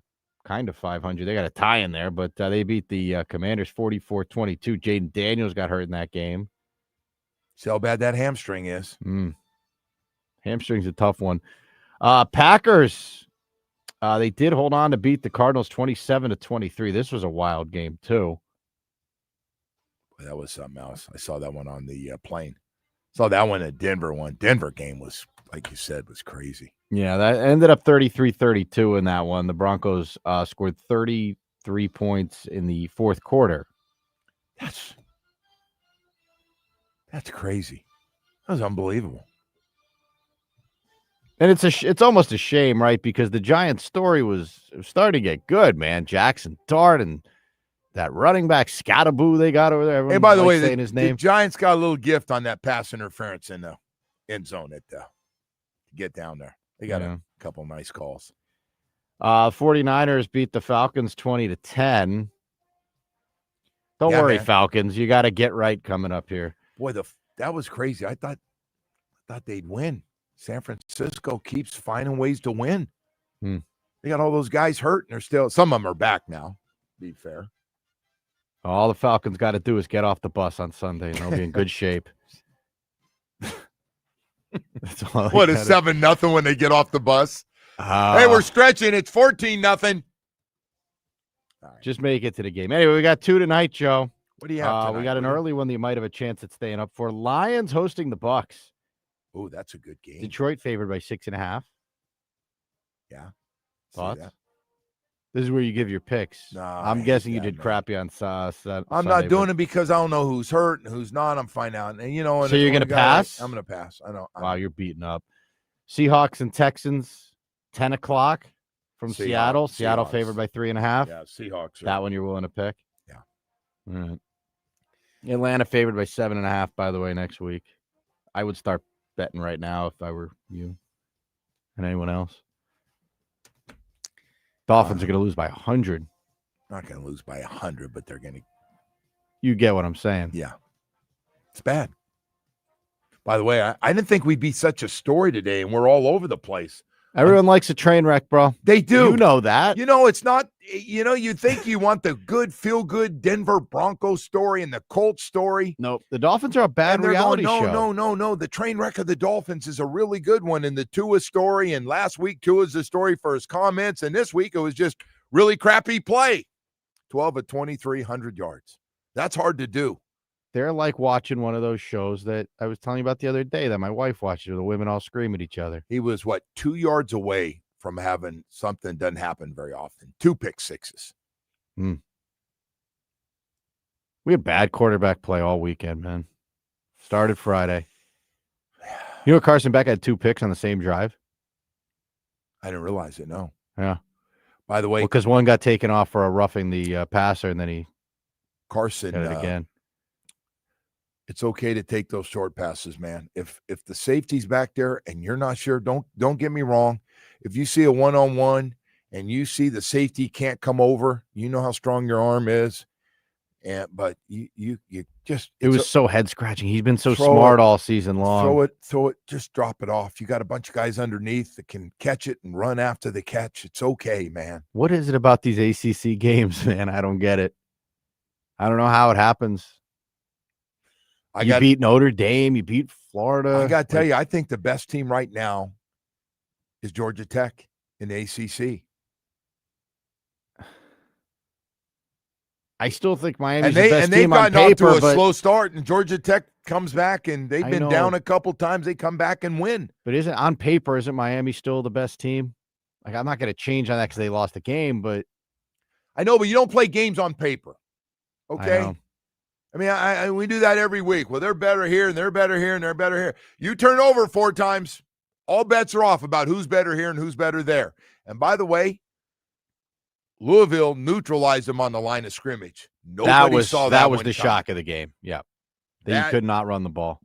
Speaker 2: kind of 500. They got a tie in there, but they beat the Commanders 44-22. Jaden Daniels got hurt in that game.
Speaker 1: See how bad that hamstring is.
Speaker 2: Hamstring's a tough one. Packers, they did hold on to beat the Cardinals 27-23. This was a wild game, too.
Speaker 1: Boy, that was something else. I saw that one on the plane. Saw that one at Denver one. Denver game was, like you said, was crazy.
Speaker 2: Yeah, that ended up 33-32 in that one. The Broncos scored 33 points in the fourth quarter.
Speaker 1: That's crazy. That was unbelievable.
Speaker 2: And it's almost a shame, right? Because the Giants' story was starting to get good, man. Jackson Dart and that running back Scattaboo they got over there. Everyone
Speaker 1: hey, by the way,
Speaker 2: saying his name.
Speaker 1: The Giants got a little gift on that pass interference in the end zone to get down there. They got a couple nice calls.
Speaker 2: 49ers beat the Falcons 20-10. Don't worry, man. Falcons. You got to get right coming up here.
Speaker 1: Boy, that was crazy. I thought they'd win. San Francisco keeps finding ways to win. They got all those guys hurt, and they're still. Some of them are back now. Be fair.
Speaker 2: All the Falcons got to do is get off the bus on Sunday, and they'll be in good shape. That's all.
Speaker 1: What is 7-0 when they get off the bus? Hey, we're stretching. It's 14-0.
Speaker 2: Just make it to the game. Anyway, we got 2 tonight, Joe.
Speaker 1: What do you have tonight?
Speaker 2: We got an early one that you might have a chance at staying up for. Lions hosting the Bucks.
Speaker 1: Oh, that's a good game.
Speaker 2: Detroit favored by 6.5.
Speaker 1: Yeah.
Speaker 2: Thoughts? This is where you give your picks. No, I'm guessing you did crappy on Sunday.
Speaker 1: I'm not doing it because I don't know who's hurt and who's not. I'm finding out. And
Speaker 2: so you're going to pass?
Speaker 1: I'm going to pass. I know.
Speaker 2: Wow, you're beaten up. Seahawks and Texans, 10 o'clock from Seattle. Seattle favored by 3.5.
Speaker 1: Yeah, Seahawks.
Speaker 2: That one you're willing to pick?
Speaker 1: Yeah.
Speaker 2: All right. Atlanta favored by 7.5, by the way, next week. I would start betting right now if I were you and anyone else. Dolphins are going to lose by 100.
Speaker 1: Not going to lose by 100, but they're going to.
Speaker 2: You get what I'm saying.
Speaker 1: Yeah. It's bad. By the way, I didn't think we'd be such a story today, and we're all over the place.
Speaker 2: Everyone likes a train wreck, bro.
Speaker 1: They do.
Speaker 2: You know that.
Speaker 1: It's not, you think you want the good, feel-good Denver Broncos story and the Colts story.
Speaker 2: Nope. The Dolphins are a bad reality show.
Speaker 1: No. The train wreck of the Dolphins is a really good one. And the Tua story, and last week, Tua's the story for his comments. And this week, it was just really crappy play. 12 of 23, 100 yards. That's hard to do.
Speaker 2: They're like watching one of those shows that I was telling you about the other day that my wife watched, where the women all scream at each other.
Speaker 1: He was, 2 yards away from having something that doesn't happen very often. 2 pick sixes.
Speaker 2: We had bad quarterback play all weekend, man. Started Friday. You know, Carson Beck had 2 picks on the same drive.
Speaker 1: I didn't realize it. No.
Speaker 2: Yeah.
Speaker 1: By the way,
Speaker 2: because one got taken off for a roughing the passer, and then he
Speaker 1: Carson
Speaker 2: did it again.
Speaker 1: It's okay to take those short passes, man. If the safety's back there and you're not sure, don't get me wrong. If you see a one-on-one and you see the safety can't come over, you know how strong your arm is. But you just
Speaker 2: it was so head scratching. He's been so smart all season long.
Speaker 1: Throw it, just drop it off. You got a bunch of guys underneath that can catch it and run after the catch. It's okay, man.
Speaker 2: What is it about these ACC games, man? I don't get it. I don't know how it happens. You beat Notre Dame, you beat Florida.
Speaker 1: I got to tell you, I think the best team right now is Georgia Tech in the ACC.
Speaker 2: I still think Miami's the best team on paper. And they've gotten
Speaker 1: off to a slow start, and Georgia Tech comes back, and they've been down a couple times. They come back and win.
Speaker 2: But isn't Miami still the best team? Like, I'm not going to change on that because they lost the game, but
Speaker 1: I know, but you don't play games on paper. Okay? I mean, we do that every week. Well, they're better here, and they're better here, and they're better here. You turn over 4 times, all bets are off about who's better here and who's better there. And by the way, Louisville neutralized them on the line of scrimmage. Nobody saw that.
Speaker 2: That was the shock of the game. Yeah. They could not run the ball.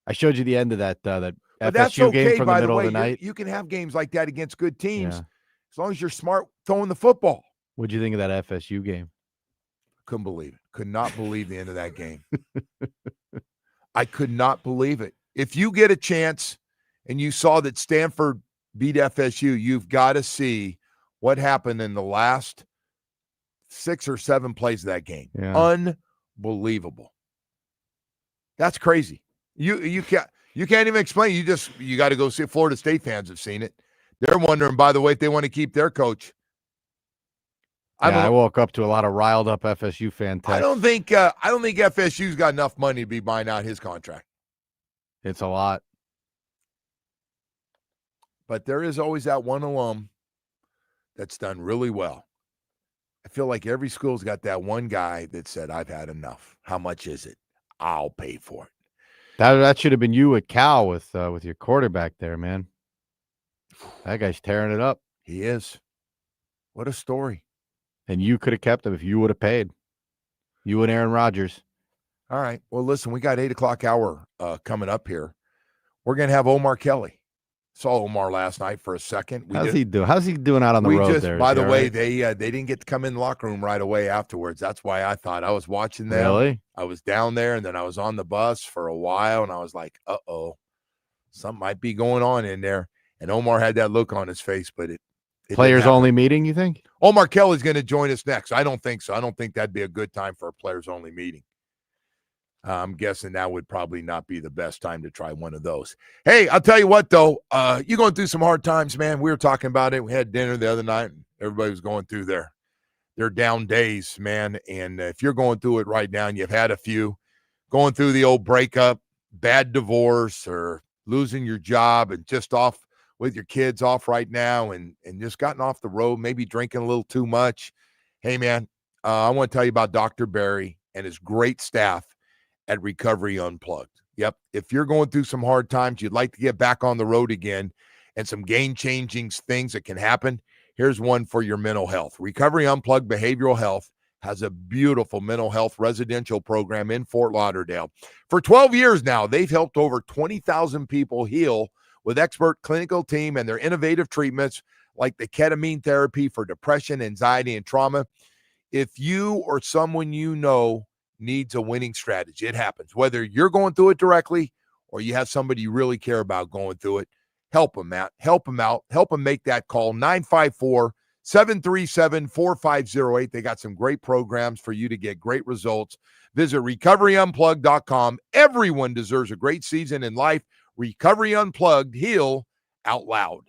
Speaker 2: I showed you the end of that FSU game from the middle of the night.
Speaker 1: You can have games like that against good teams as long as you're smart throwing the football.
Speaker 2: What'd you think of that FSU game?
Speaker 1: Couldn't believe it. Could not believe the end of that game. I could not believe it. If you get a chance and you saw that Stanford beat FSU, you've got to see what happened in the last 6 or 7 plays of that game.
Speaker 2: Yeah.
Speaker 1: Unbelievable. That's crazy. You can't even explain. You got to go see it. Florida State fans have seen it. They're wondering, by the way, if they want to keep their coach.
Speaker 2: I woke up to a lot of riled up FSU fan texts.
Speaker 1: I don't think FSU's got enough money to be buying out his contract.
Speaker 2: It's a lot.
Speaker 1: But there is always that one alum that's done really well. I feel like every school's got that one guy that said, I've had enough. How much is it? I'll pay for it.
Speaker 2: That should have been you at Cal with your quarterback there, man. That guy's tearing it up.
Speaker 1: He is. What a story.
Speaker 2: And you could have kept him if you would have paid. You and Aaron Rodgers.
Speaker 1: All right. Well, listen, we got 8 o'clock hour coming up here. We're going to have Omar Kelly. Saw Omar last night for a second.
Speaker 2: How's he doing? How's he doing out on the road there?
Speaker 1: By the way, they didn't get to come in the locker room right away afterwards. That's why I thought I was watching them.
Speaker 2: Really?
Speaker 1: I was down there, and then I was on the bus for a while, and I was like, uh-oh, something might be going on in there. And Omar had that look on his face, but it
Speaker 2: players-only meeting, you think?
Speaker 1: Omar Kelly's going to join us next. I don't think so. I don't think that'd be a good time for a players-only meeting. I'm guessing that would probably not be the best time to try one of those. Hey, I'll tell you what, though. You're going through some hard times, man. We were talking about it. We had dinner the other night, and everybody was going through their down days, man. And if you're going through it right now and you've had a few, going through the old breakup, bad divorce, or losing your job and just off with your kids off right now and just gotten off the road, maybe drinking a little too much. Hey, man, I want to tell you about Dr. Barry and his great staff at Recovery Unplugged. Yep. If you're going through some hard times, you'd like to get back on the road again and some game-changing things that can happen, here's one for your mental health. Recovery Unplugged Behavioral Health has a beautiful mental health residential program in Fort Lauderdale. For 12 years now, they've helped over 20,000 people heal with expert clinical team and their innovative treatments like the ketamine therapy for depression, anxiety, and trauma. If you or someone you know needs a winning strategy, it happens. Whether you're going through it directly or you have somebody you really care about going through it, help them out. Help them out. Help them make that call. 954-737-4508. They got some great programs for you to get great results. Visit recoveryunplugged.com. Everyone deserves a great season in life. Recovery Unplugged. Heal out loud.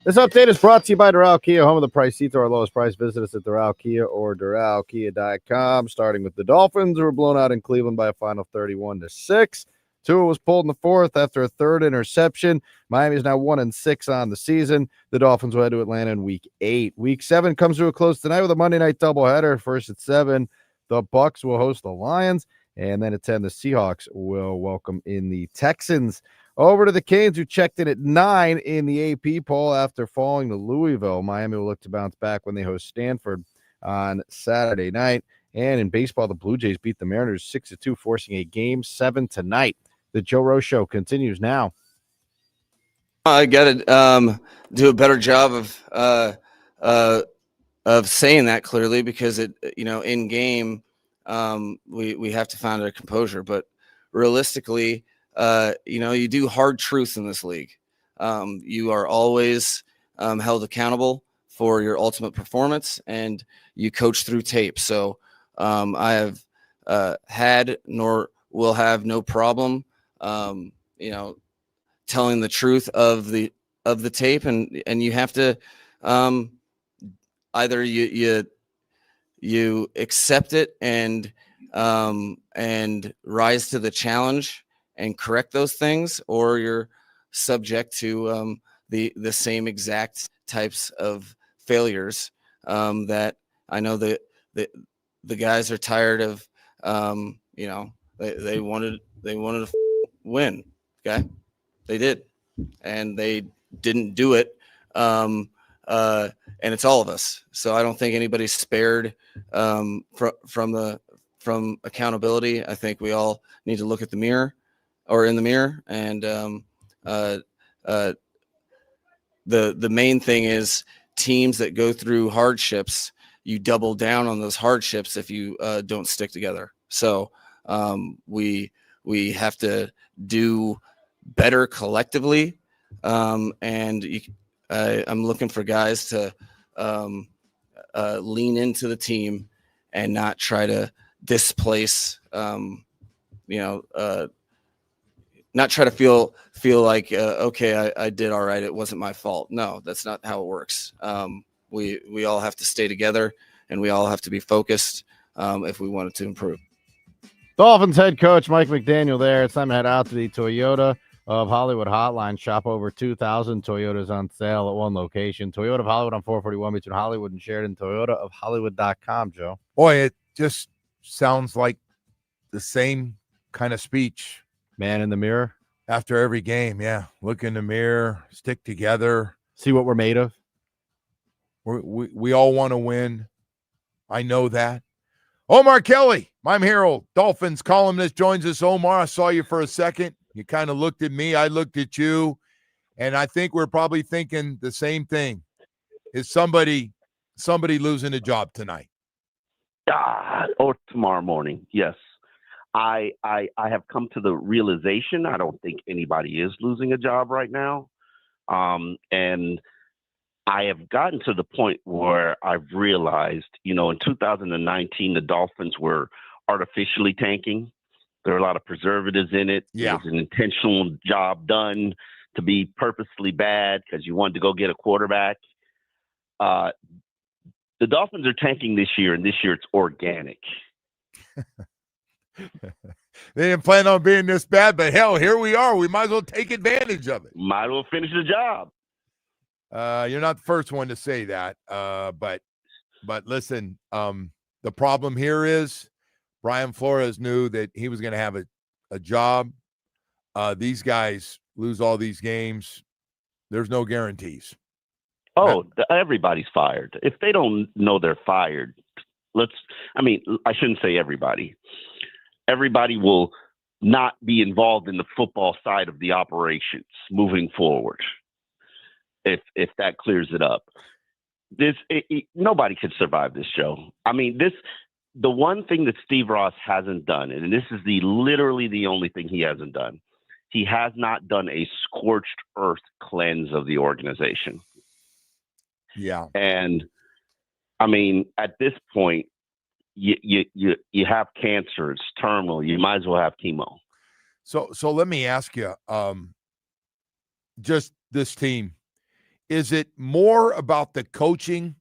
Speaker 2: This update is brought to you by Doral Kia, home of the price seats or our lowest price. Visit us at Doral Kia or DoralKia.com. Starting with the Dolphins, who were blown out in Cleveland by a final 31-6. Tua was pulled in the fourth after a third interception. Miami is now 1-6 on the season. The Dolphins will head to Atlanta in Week 8. Week 7 comes to a close tonight with a Monday night doubleheader. First at 7, the Bucs will host the Lions, and then at 10, the Seahawks will welcome in the Texans. Over to the Canes, who checked in at 9 in the AP poll after falling to Louisville. Miami will look to bounce back when they host Stanford on Saturday night. And in baseball, the Blue Jays beat the Mariners 6-2, forcing a Game 7 tonight. The Joe Rose Show continues now.
Speaker 4: I got to do a better job of saying that clearly, because in game we have to find our composure, but realistically, you do hard truths in this league. You are always held accountable for your ultimate performance, and you coach through tape. So I have had nor will have no problem, telling the truth of the tape, and you have to either you accept it and rise to the challenge and correct those things, or you're subject to the same exact types of failures that I know that the guys are tired of. They wanted to win. Okay, they did, and they didn't do it. And it's all of us. So I don't think anybody's spared from accountability. I think we all need to look at the mirror, or in the mirror, and the main thing is teams that go through hardships, you double down on those hardships if you don't stick together. So we have to do better collectively, and I'm looking for guys to lean into the team and not try to displace, not try to feel like, okay, I did all right, it wasn't my fault. No, that's not how it works. We all have to stay together, and we all have to be focused if we wanted to improve.
Speaker 2: Dolphins head coach Mike McDaniel there. It's time to head out to the Toyota of Hollywood hotline. Shop over 2,000 Toyotas on sale at one location. Toyota of Hollywood on 441 between Hollywood and Sheridan. ToyotaofHollywood.com, Joe.
Speaker 1: Boy, it just sounds like the same kind of speech.
Speaker 2: Man in the mirror.
Speaker 1: After every game, yeah. Look in the mirror, stick together.
Speaker 2: See what we're made of.
Speaker 1: We all want to win. I know that. Omar Kelly, my Herald Dolphins columnist, joins us. Omar, I saw you for a second. You kind of looked at me. I looked at you. And I think we're probably thinking the same thing. Is somebody losing a job tonight?
Speaker 7: Or tomorrow morning, yes. I have come to the realization I don't think anybody is losing a job right now. And I have gotten to the point where I've realized, in 2019, the Dolphins were artificially tanking. There are a lot of preservatives in it.
Speaker 1: Yeah.
Speaker 7: It was an intentional job done to be purposely bad because you wanted to go get a quarterback. The Dolphins are tanking this year, and this year it's organic.
Speaker 1: They didn't plan on being this bad, but hell, here we are. We might as well take advantage of it.
Speaker 7: Might as well finish the job.
Speaker 1: You're not the first one to say that, but listen, the problem here is Brian Flores knew that he was going to have a job. These guys lose all these games. There's no guarantees.
Speaker 7: Oh, everybody's fired. If they don't know they're fired, I shouldn't say everybody. Everybody will not be involved in the football side of the operations moving forward. If that clears it up, nobody could survive this show. The one thing that Steve Ross hasn't done, and this is literally the only thing he hasn't done, he has not done a scorched earth cleanse of the organization.
Speaker 1: Yeah.
Speaker 7: And at this point, you have cancer, it's terminal, you might as well have chemo.
Speaker 1: So let me ask you, just this team, Is it more about the coaching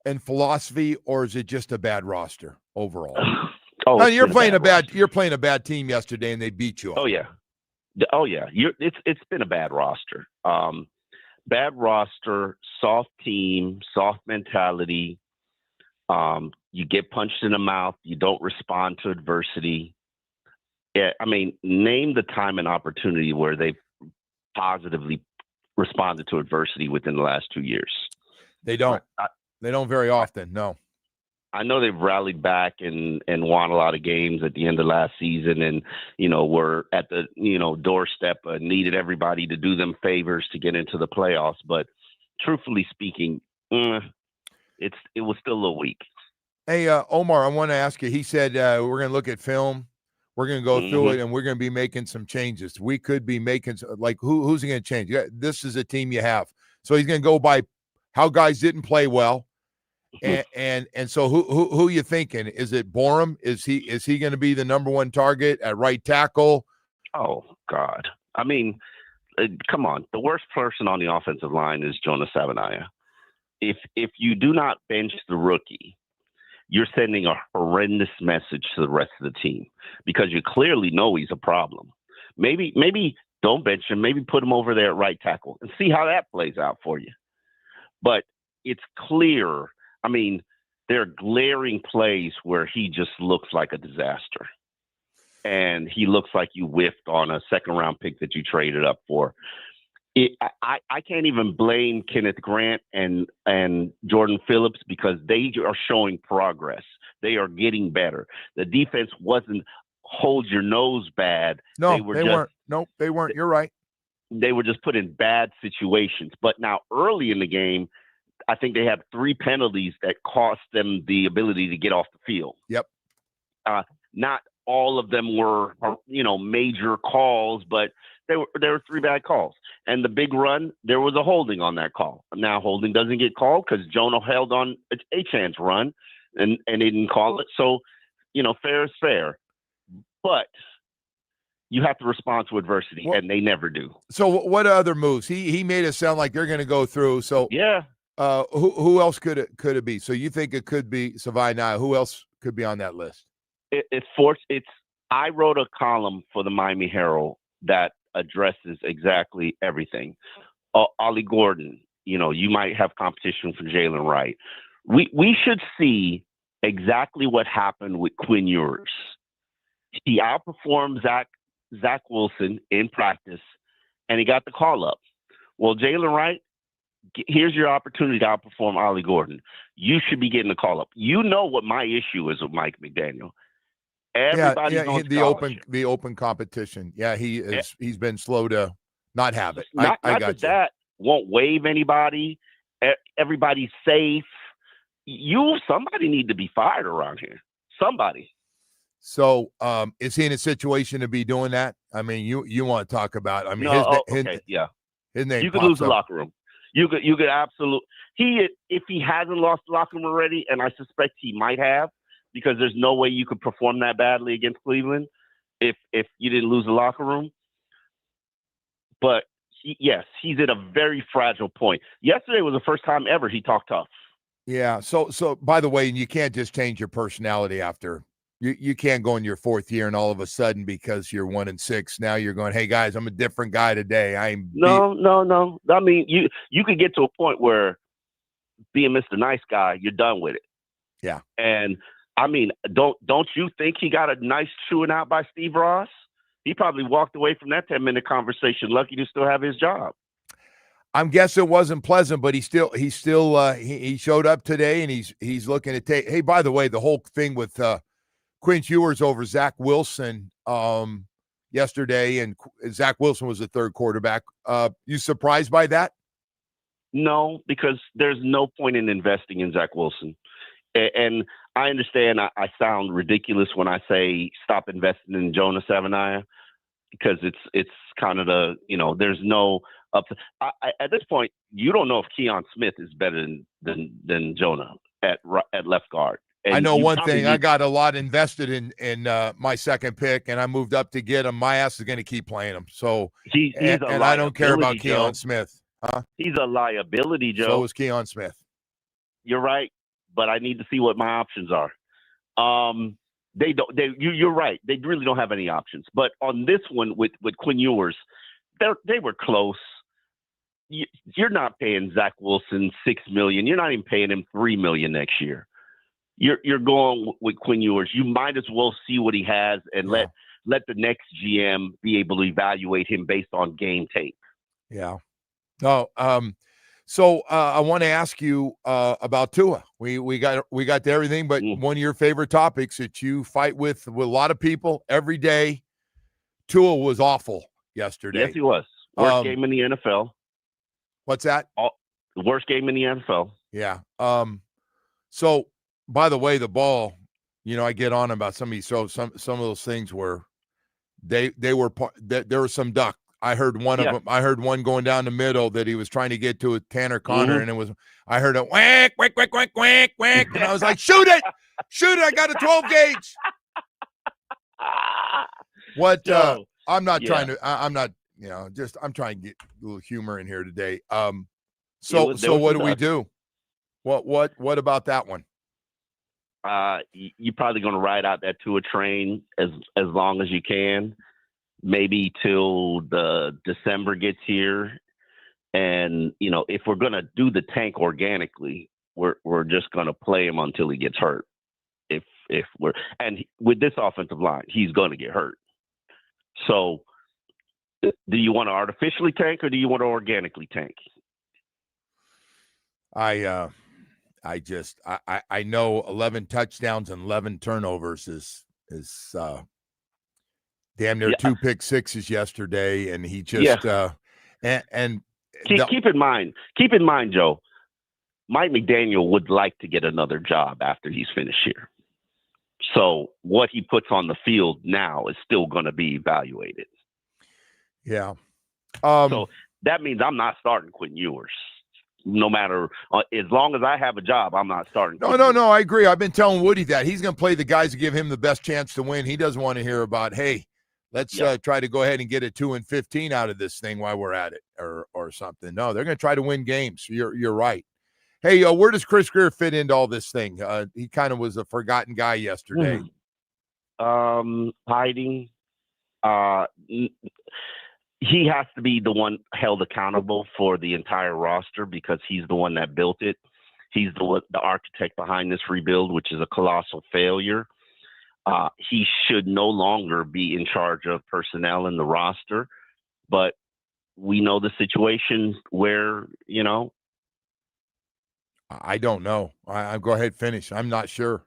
Speaker 1: and philosophy, or is it just a bad roster overall?
Speaker 7: Oh,
Speaker 1: you're playing a bad team yesterday, and they beat you.
Speaker 7: Oh yeah. It's been a bad roster. Bad roster, soft team, soft mentality. You get punched in the mouth. You don't respond to adversity. Yeah, I mean, name the time and opportunity where they've positively responded to adversity within the last 2 years.
Speaker 1: They don't. They don't very often. No.
Speaker 7: I know they've rallied back and won a lot of games at the end of last season, and were at the doorstep, needed everybody to do them favors to get into the playoffs. But truthfully speaking, it was still a little weak.
Speaker 1: Hey, Omar, I want to ask you. He said we're going to look at film. We're going to go through it, and we're going to be making some changes. We could be making who's he going to change? This is a team you have, so he's going to go by how guys didn't play well. And so who you thinking? Is it Borum? Is he going to be the number one target at right tackle?
Speaker 7: Oh God! I mean, come on. The worst person on the offensive line is Jonah Savaiinaea. If you do not bench the rookie, you're sending a horrendous message to the rest of the team because you clearly know he's a problem. Maybe don't bench him. Maybe put him over there at right tackle and see how that plays out for you. But it's clear. I mean, there are glaring plays where he just looks like a disaster. And he looks like you whiffed on a second-round pick that you traded up for. I can't even blame Kenneth Grant and Jordan Phillips because they are showing progress. They are getting better. The defense wasn't hold your nose bad.
Speaker 1: No, they weren't. Nope, they weren't. You're right.
Speaker 7: They were just put in bad situations. But now early in the game, I think they had 3 penalties that cost them the ability to get off the field.
Speaker 1: Yep.
Speaker 7: Not all of them were, major calls, but there were 3 bad calls. And the big run, there was a holding on that call. Now holding doesn't get called because Jonah held on a chance run and they didn't call it. So, fair is fair. But you have to respond to adversity, and they never do.
Speaker 1: So what other moves? He made it sound like they're going to go through. So
Speaker 7: yeah.
Speaker 1: Who else could it be? So you think it could be Savaiinaea? Who else could be on that list?
Speaker 7: I wrote a column for the Miami Herald that addresses exactly everything. Ollie Gordon, you might have competition for Jalen Wright. We should see exactly what happened with Quinn Ewers. He outperformed Zach Wilson in practice, and he got the call up. Well, Jalen Wright, here's your opportunity to outperform Ollie Gordon. You should be getting the call up. You know what my issue is with Mike McDaniel. Everybody's on
Speaker 1: the open competition. Yeah, he's been slow to not have it.
Speaker 7: I got you. That won't waive anybody. Everybody's safe. Somebody need to be fired around here. Somebody.
Speaker 1: So, is he in a situation to be doing that? I mean, you want to talk about? I mean, his name.
Speaker 7: You could lose the locker room. You could absolutely. If he hasn't lost the locker room already, and I suspect he might have, because there's no way you could perform that badly against Cleveland if you didn't lose the locker room. But he's at a very fragile point. Yesterday was the first time ever he talked tough.
Speaker 1: Yeah. So by the way, you can't just change your personality after. You can't go in your 4th year and all of a sudden, because you're 1-6, now you're going, hey guys, I'm a different guy today.
Speaker 7: No. I mean, you could get to a point where being Mr. Nice Guy, you're done with it.
Speaker 1: Yeah.
Speaker 7: And I mean, don't you think he got a nice chewing out by Steve Ross? He probably walked away from that 10-minute conversation lucky to still have his job.
Speaker 1: I'm guessing it wasn't pleasant, but he showed up today, and he's looking to take. Hey, by the way, the whole thing with Quinn Ewers over Zach Wilson yesterday, and Zach Wilson was the 3rd quarterback. You surprised by that?
Speaker 7: No, because there's no point in investing in Zach Wilson. And I understand I sound ridiculous when I say stop investing in Jonah Savaiinaea, because it's kind of there's no up to, at this point, you don't know if Keon Smith is better than Jonah at left guard. And
Speaker 1: I know one thing. I got a lot invested in my 2nd pick, and I moved up to get him. My ass is going to keep playing him. So,
Speaker 7: he's
Speaker 1: and I don't care about Keon Smith.
Speaker 7: He's a liability, Joe.
Speaker 1: So is Keon Smith.
Speaker 7: You're right, but I need to see what my options are. You're right. They really don't have any options. But on this one with Quinn Ewers, they were close. You're not paying Zach Wilson $6 million. You're not even paying him $3 million next year. You're going with Quinn Ewers. You might as well see what he has and let the next GM be able to evaluate him based on game tape.
Speaker 1: Yeah. No. So I want to ask you about Tua. We got to everything, but one of your favorite topics that you fight with a lot of people every day. Tua was awful yesterday.
Speaker 7: Yes, he was. Worst game in the NFL.
Speaker 1: What's that?
Speaker 7: The worst game in the NFL.
Speaker 1: Yeah. So by the way, the ball, I get on about some of these. So some of those things where there was some duck. I heard one of them. I heard one going down the middle that he was trying to get to a Tanner Connor, and I heard a whack, whack, whack, whack, whack, whack, and I was like, shoot it! I got a 12 gauge. What? I'm not trying to. I'm not. I'm trying to get a little humor in here today. So what do we do? What about that one?
Speaker 7: You're probably going to ride out that Tua train as long as you can. Maybe till the December gets here. And, if we're going to do the tank organically, we're just going to play him until he gets hurt. And with this offensive line, he's going to get hurt. So do you want to artificially tank or do you want to organically tank?
Speaker 1: I know 11 touchdowns and 11 turnovers is damn near 2 pick sixes yesterday, and he just
Speaker 7: keep in mind, Joe, Mike McDaniel would like to get another job after he's finished here. So what he puts on the field now is still going to be evaluated.
Speaker 1: Yeah.
Speaker 7: So that means I'm not starting Quinn Ewers. No matter, as long as I have a job, I'm not starting.
Speaker 1: No, I agree. I've been telling Woody that he's going to play the guys that give him the best chance to win. He doesn't want to hear about, hey, let's try to go ahead and get a 2-15 out of this thing while we're at it or something. No, they're going to try to win games. You're right. Hey, where does Chris Grier fit into all this thing? He kind of was a forgotten guy yesterday.
Speaker 7: Hiding. He has to be the one held accountable for the entire roster because he's the one that built it. He's the architect behind this rebuild, which is a colossal failure. He should no longer be in charge of personnel in the roster, but we know the situation where,
Speaker 1: I don't know. I go ahead, finish. I'm not sure.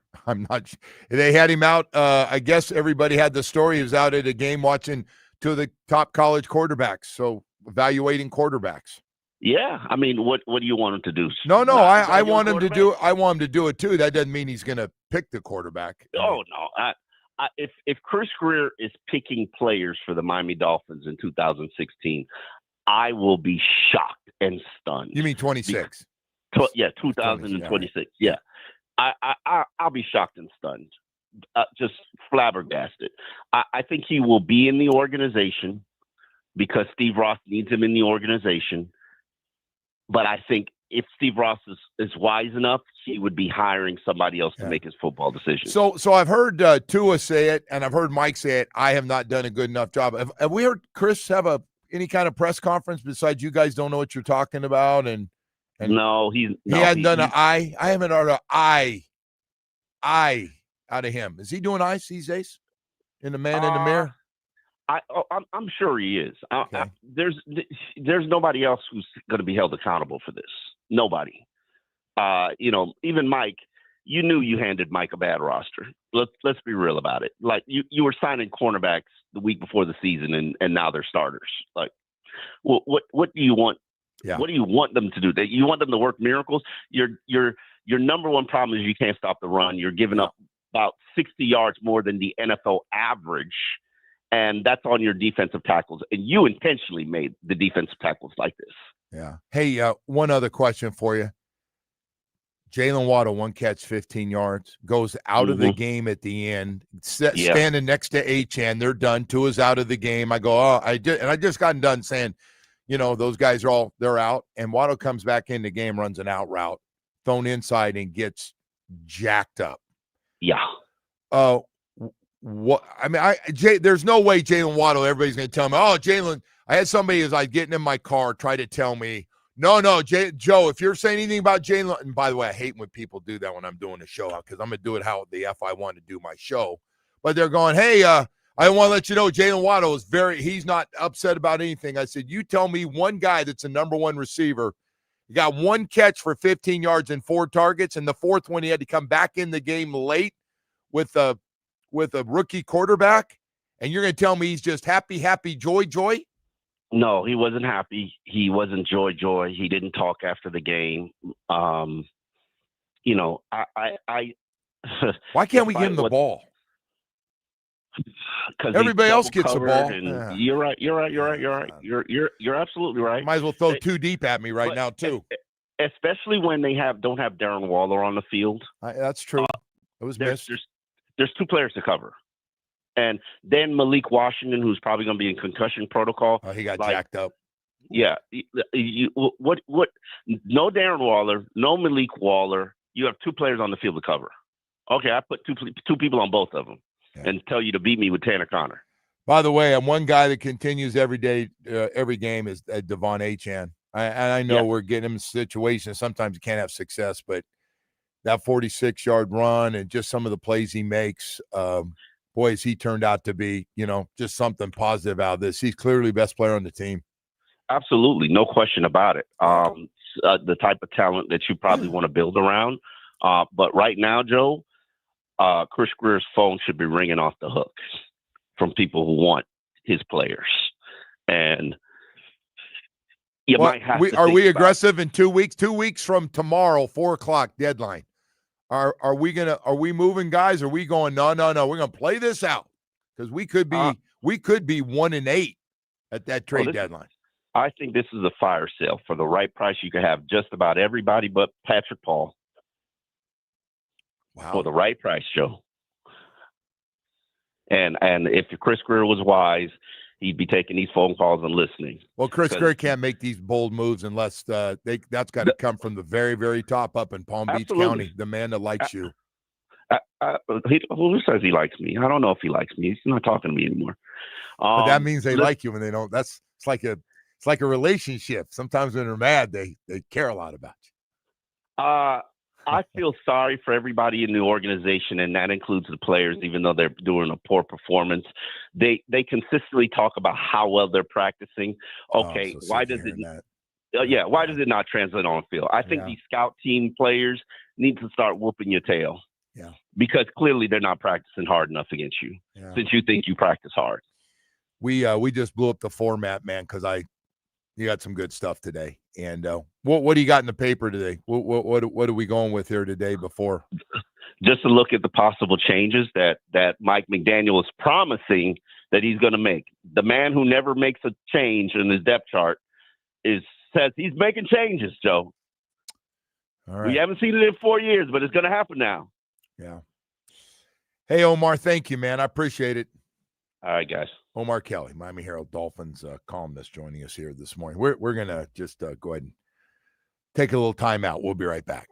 Speaker 1: They had him out. I guess everybody had the story. He was out at a game watching to the top college quarterbacks. So evaluating quarterbacks.
Speaker 7: Yeah. I mean, what do you want him to do?
Speaker 1: No, I want him to do it. I want him to do it too. That doesn't mean he's going to pick the quarterback.
Speaker 7: Oh no. If Chris Grier is picking players for the Miami Dolphins in 2016, I will be shocked and stunned.
Speaker 1: You mean 26?
Speaker 7: 2026. Yeah. I'll be shocked and stunned. Just flabbergasted. I think he will be in the organization because Steve Ross needs him in the organization. But I think if Steve Ross is wise enough, he would be hiring somebody else to make his football decisions.
Speaker 1: So I've heard Tua say it, and I've heard Mike say it. I have not done a good enough job. Have we heard Chris have any kind of press conference besides you guys don't know what you're talking about? And
Speaker 7: no, he
Speaker 1: hadn't done an I. I haven't heard an I out of him. Is he doing ice these days? In the man in the mirror?
Speaker 7: I'm sure he is.
Speaker 1: Okay.
Speaker 7: There's nobody else who's going to be held accountable for this. Nobody. Even Mike. You knew you handed Mike a bad roster. Let's be real about it. Like you were signing cornerbacks the week before the season, and now they're starters. Like, what do you want?
Speaker 1: Yeah.
Speaker 7: What do you want them to do? You want them to work miracles? Your number one problem is you can't stop the run. You're giving up about 60 yards more than the NFL average, and that's on your defensive tackles. And you intentionally made the defensive tackles like this.
Speaker 1: Yeah. Hey, one other question for you. Jalen Waddle, 1 catch, 15 yards, goes out of the game at the end, standing next to Achane. They're done. Tua's out of the game. I go, I just got done saying, those guys they're out. And Waddle comes back in the game, runs an out route, thrown inside, and gets jacked up.
Speaker 7: Yeah.
Speaker 1: What I mean, there's no way Jalen Waddle, everybody's going to tell me, oh, Jalen, I had somebody as I was getting in my car try to tell me, no, Joe, if you're saying anything about Jalen, and by the way, I hate when people do that when I'm doing a show because I'm going to do it how the F I want to do my show. But they're going, hey, I want to let you know Jalen Waddle he's not upset about anything. I said, you tell me one guy that's a number one receiver. He got one catch for 15 yards and 4 targets, and the fourth one he had to come back in the game late with a rookie quarterback, and you're going to tell me he's just happy, joy?
Speaker 7: No, he wasn't happy. He wasn't joy. He didn't talk after the game. I
Speaker 1: why can't we give him the ball?
Speaker 7: Because
Speaker 1: everybody else gets the ball.
Speaker 7: Yeah. You're right. You're absolutely right.
Speaker 1: Might as well throw too deep at me now too.
Speaker 7: Especially when they don't have Darren Waller on the field.
Speaker 1: That's true. It was missed.
Speaker 7: There's 2 players to cover. And then Malik Washington, who's probably going to be in concussion protocol.
Speaker 1: Oh, he got jacked up.
Speaker 7: Yeah. What? No Darren Waller, no Malik Waller. You have 2 players on the field to cover. Okay, I put two people on both of them and tell you to beat me with Tanner Connor.
Speaker 1: By the way, I'm one guy that continues every day, every game is Devon Achane. I know we're getting him in situations. Sometimes you can't have success, but that 46-yard run and just some of the plays he makes, boy, has he turned out to be, just something positive out of this. He's clearly the best player on the team.
Speaker 7: Absolutely. No question about it. The type of talent that you probably want to build around. But right now, Joe, Chris Greer's phone should be ringing off the hook from people who want his players. And might have to
Speaker 1: are we aggressive in 2 weeks? 2 weeks from tomorrow, 4:00 deadline. Are we moving guys? Are we going, no, we're gonna play this out? Because we could be 1-8 at that trade deadline.
Speaker 7: I think this is a fire sale. For the right price, you can have just about everybody but Patrick Paul.
Speaker 1: Wow.
Speaker 7: For the right price, Joe. And if Chris Greer was wise, he'd be taking these phone calls and listening.
Speaker 1: Well, Chris Greer can't make these bold moves unless that's got to come from the very, very top up in Palm Beach County, the man that likes you.
Speaker 7: Who says he likes me? I don't know if he likes me. He's not talking to me anymore.
Speaker 1: But that means they like you when they don't. It's like a relationship. Sometimes when they're mad, they care a lot about you.
Speaker 7: I feel sorry for everybody in the organization, and that includes the players, even though they're doing a poor performance. They consistently talk about how well they're practicing. Okay, why does it? Why does it not translate on the field? I think these scout team players need to start whooping your tail.
Speaker 1: Yeah,
Speaker 7: because clearly they're not practicing hard enough against you. Yeah. Since you think you practice hard.
Speaker 1: We just blew up the format, man, because you got some good stuff today. And what do you got in the paper today? What are we going with here today before?
Speaker 7: Just to look at the possible changes that Mike McDaniel is promising that he's going to make. The man who never makes a change in his depth chart says he's making changes, Joe.
Speaker 1: All right.
Speaker 7: We haven't seen it in 4 years, but it's going to happen now.
Speaker 1: Yeah. Hey, Omar, thank you, man. I appreciate it.
Speaker 7: All right, guys.
Speaker 1: Omar Kelly, Miami Herald Dolphins columnist, joining us here this morning. We're going to just go ahead and take a little time out. We'll be right back.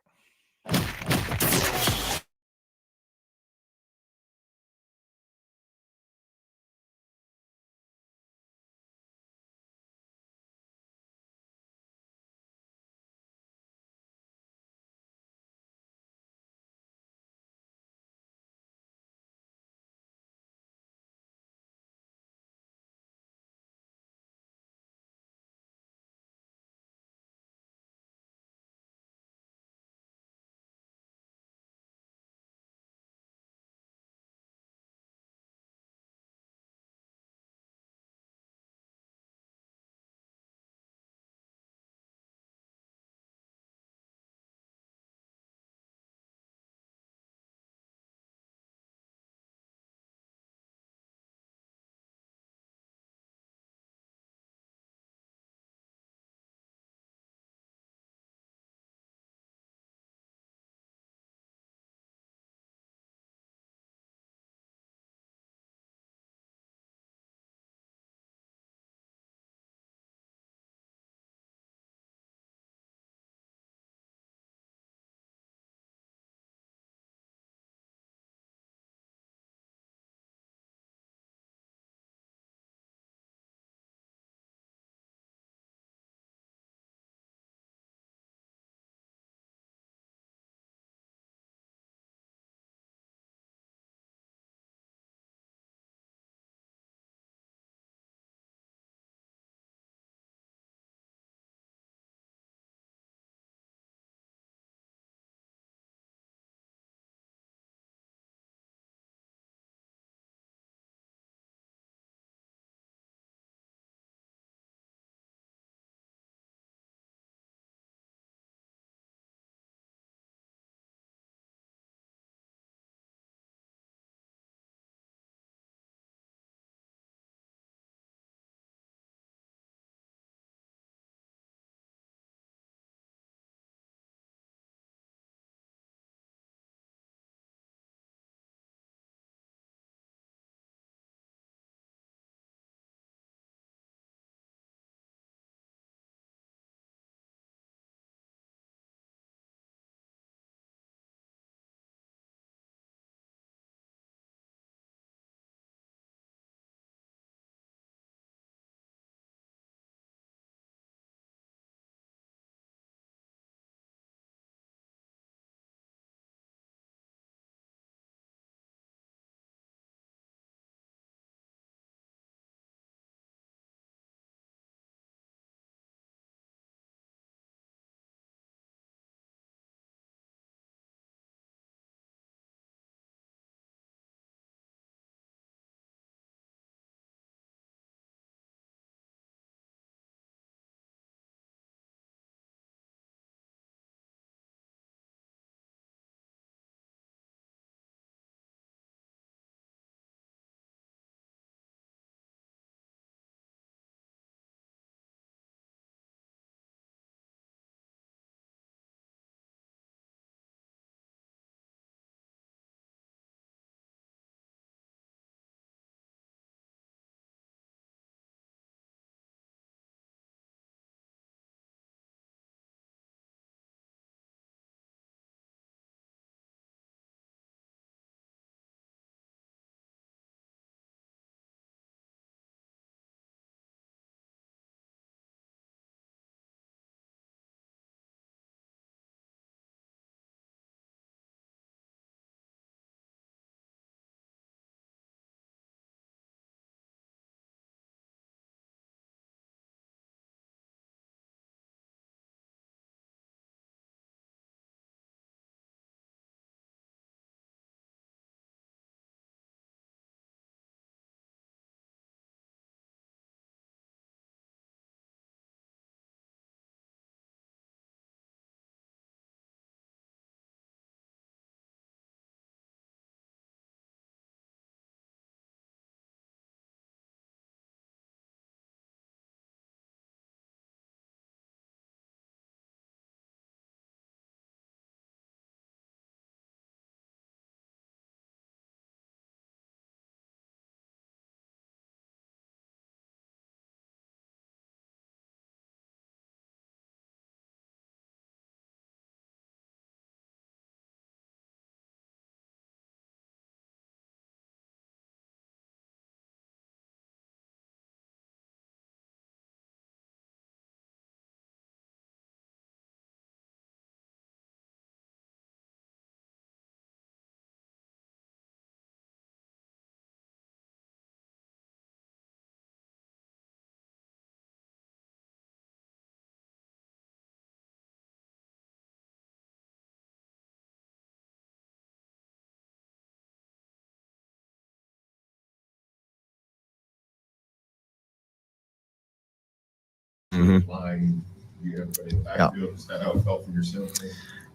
Speaker 5: line, you have everybody in the backfield. Is that how it felt from your standpoint?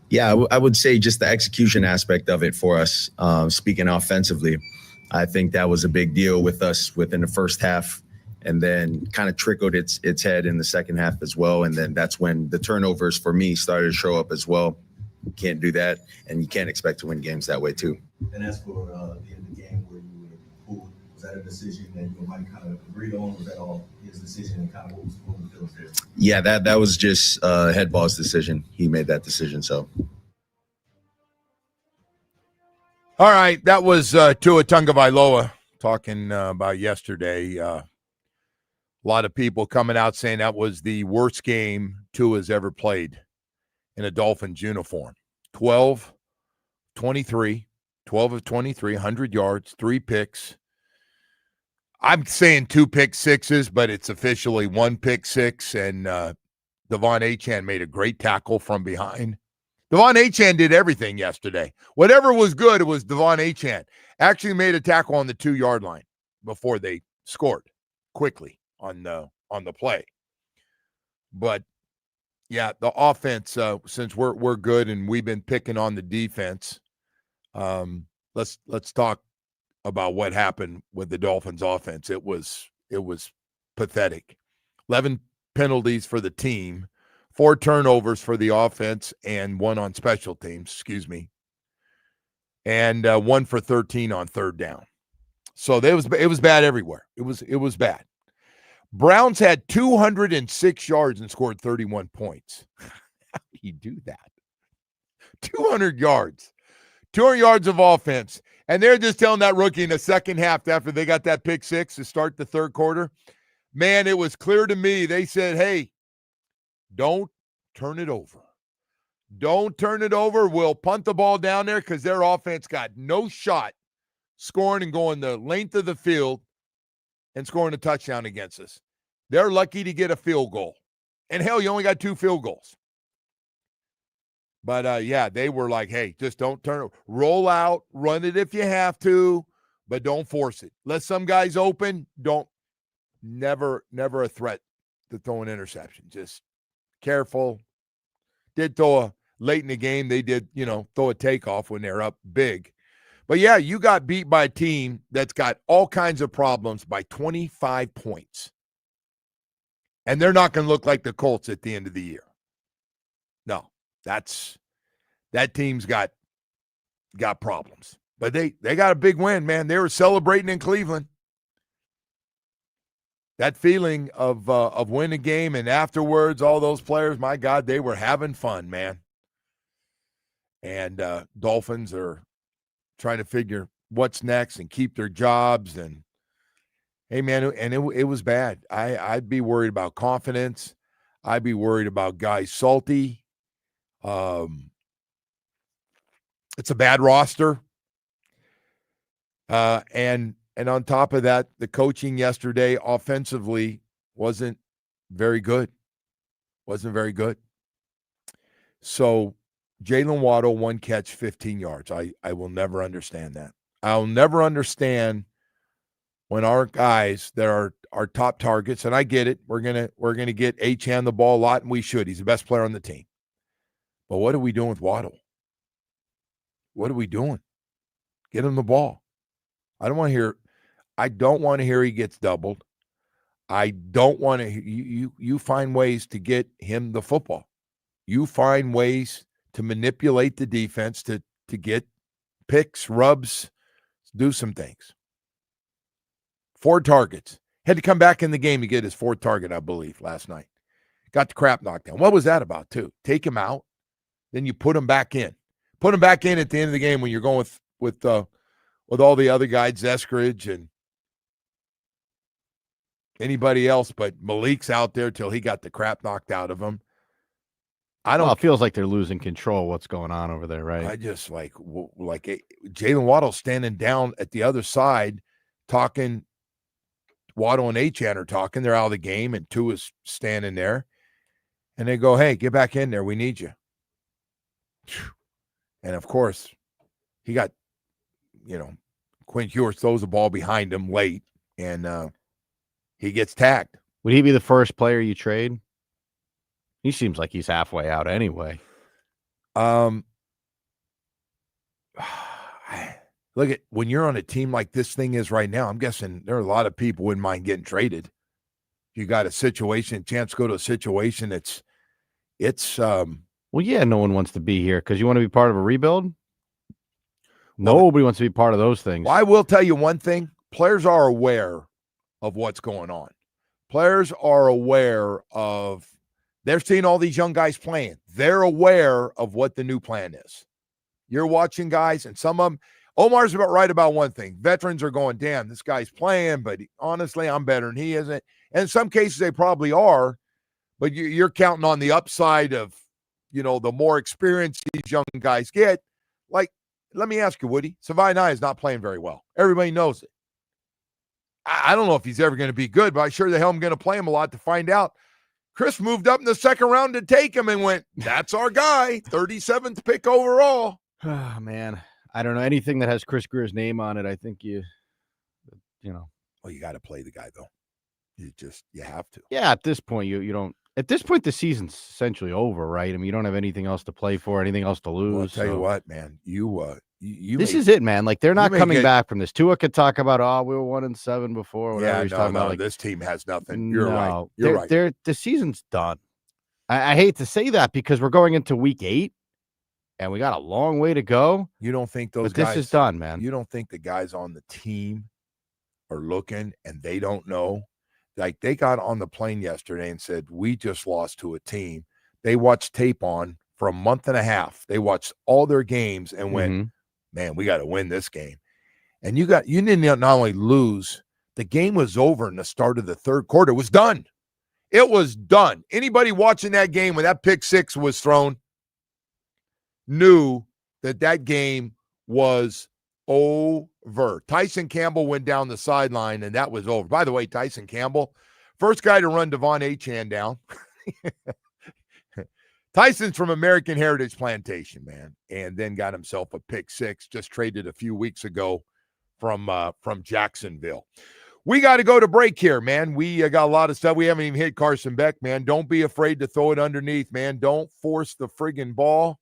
Speaker 6: Yeah, I would say just the execution aspect of it for us, speaking offensively, I think that was a big deal with us within the first half, and then kind of trickled its head in the second half as well. And then that's when the turnovers for me started to show up as well. You can't do that, and you can't expect to win games that way too.
Speaker 8: And as for the end of the game where you were pulled, was that a decision that you and Mike kind of agreed on? Was that all his decision, and kind of what was the feelings there?
Speaker 6: Yeah, that was just head boss decision. He made that decision. So.
Speaker 1: All right, that was Tua Tagovailoa talking about yesterday. A lot of people coming out saying that was the worst game Tua's ever played in a Dolphins uniform. 12 of 23, 100 yards, 3 picks. I'm saying 2 pick sixes, but it's officially 1 pick six, and Devon Achane made a great tackle from behind. Devon Achane did everything yesterday. Whatever was good, it was Devon Achane. Actually made a tackle on the 2-yard line before they scored quickly on the play. But yeah, the offense, since we're good and we've been picking on the defense, let's talk about what happened with the Dolphins offense. It was pathetic. 11 penalties for the team, 4 turnovers for the offense, and 1 on special teams, and 1 for 13 on third down. So it was bad everywhere. It was bad. Browns had 206 yards and scored 31 points. How do you do that? 200 yards. 200 yards of offense. And they're just telling that rookie in the second half after they got that pick six to start the third quarter, man, it was clear to me. They said, hey, don't turn it over. Don't turn it over. We'll punt the ball down there because their offense got no shot scoring and going the length of the field and scoring a touchdown against us. They're lucky to get a field goal. And hell, you only got 2 field goals. But, yeah, they were like, hey, just don't turn it. Roll out, run it if you have to, but don't force it. Let some guys open. Never a threat to throw an interception. Just careful. Did throw late in the game. They did, throw a takeoff when they're up big. But, yeah, you got beat by a team that's got all kinds of problems by 25 points. And they're not going to look like the Colts at the end of the year. No, that team's got problems. But they got a big win, man. They were celebrating in Cleveland. That feeling of winning a game, and afterwards, all those players, my God, they were having fun, man. And Dolphins are trying to figure what's next and keep their jobs. And, hey, man, and it was bad. I'd be worried about confidence. I'd be worried about guys salty. It's a bad roster. And on top of that, the coaching yesterday offensively wasn't very good. So Jalen Waddle, 1 catch, 15 yards. I will never understand that. I'll never understand when our guys that are our top targets, and I get it, we're gonna get Achane the ball a lot, and we should. He's the best player on the team. But what are we doing with Waddle? What are we doing? Get him the ball. I don't want to hear he gets doubled. I don't want to. You find ways to get him the football. You find ways to manipulate the defense to get picks, rubs, do some things. 4 targets. Had to come back in the game to get his 4th target, I believe, last night. Got the crap knocked down. What was that about, too? Take him out, then you put him back in. Put him back in at the end of the game when you're going with all the other guys, Zeskridge and anybody else, but Malik's out there till he got the crap knocked out of him.
Speaker 2: It feels like they're losing control of what's going on over there, right?
Speaker 1: I just like Jalen Waddle standing down at the other side talking. Waddle and Achane are talking. They're out of the game, and Tua's standing there. And they go, hey, get back in there. We need you. And, of course, he got, Quinn Ewers throws the ball behind him late, and he gets tagged.
Speaker 2: Would he be the first player you trade? He seems like he's halfway out anyway.
Speaker 1: Look at when you're on a team like this thing is right now, I'm guessing there are a lot of people wouldn't mind getting traded. You got a chance to go to a situation
Speaker 2: well, yeah, no one wants to be here because you want to be part of a rebuild. Nobody wants to be part of those things.
Speaker 1: Well, I will tell you one thing. Players are aware of what's going on. Players are aware of they're seeing all these young guys playing. They're aware of what the new plan is. You're watching guys, and some of them, Omar's right about one thing. Veterans are going, damn, this guy's playing, but honestly, I'm better than he isn't. And in some cases, they probably are, but you're counting on the upside of, the more experience these young guys get. Like, let me ask you, Woody, Savai is not playing very well. Everybody knows it. I don't know if he's ever going to be good, but I sure the hell am going to play him a lot to find out. Chris moved up in the second round to take him and went, that's our guy, 37th pick overall.
Speaker 2: Oh, man. I don't know. Anything that has Chris Greer's name on it, I think you know.
Speaker 1: Well, you got to play the guy, though. You have to.
Speaker 2: Yeah, at this point, you don't. At this point, the season's essentially over, right? I mean, you don't have anything else to play for, anything else to lose.
Speaker 1: Well, I'll tell you what, man.
Speaker 2: This is it, man. Like, they're not coming back from this. Tua could talk about, we were 1-7 before. Whatever he's talking about. Like,
Speaker 1: this team has nothing. You're right. You're right.
Speaker 2: The season's done. I hate to say that because we're going into week 8, and we got a long way to go.
Speaker 1: You don't think those
Speaker 2: guys? This is done, man.
Speaker 1: You don't think the guys on the team are looking and they don't know? Like, they got on the plane yesterday and said, we just lost to a team. They watched tape on for a month and a half. They watched all their games and went, man, we got to win this game. And you didn't not only lose, the game was over in the start of the third quarter. It was done. It was done. Anybody watching that game when that pick six was thrown knew that game was over. Tyson Campbell went down the sideline, and that was over. By the way, Tyson Campbell, first guy to run Devon Achane down. Tyson's from American Heritage Plantation, man, and then got himself a pick six, just traded a few weeks ago from Jacksonville. We got to go to break here, man. We got a lot of stuff. We haven't even hit Carson Beck, man. Don't be afraid to throw it underneath, man. Don't force the friggin' ball.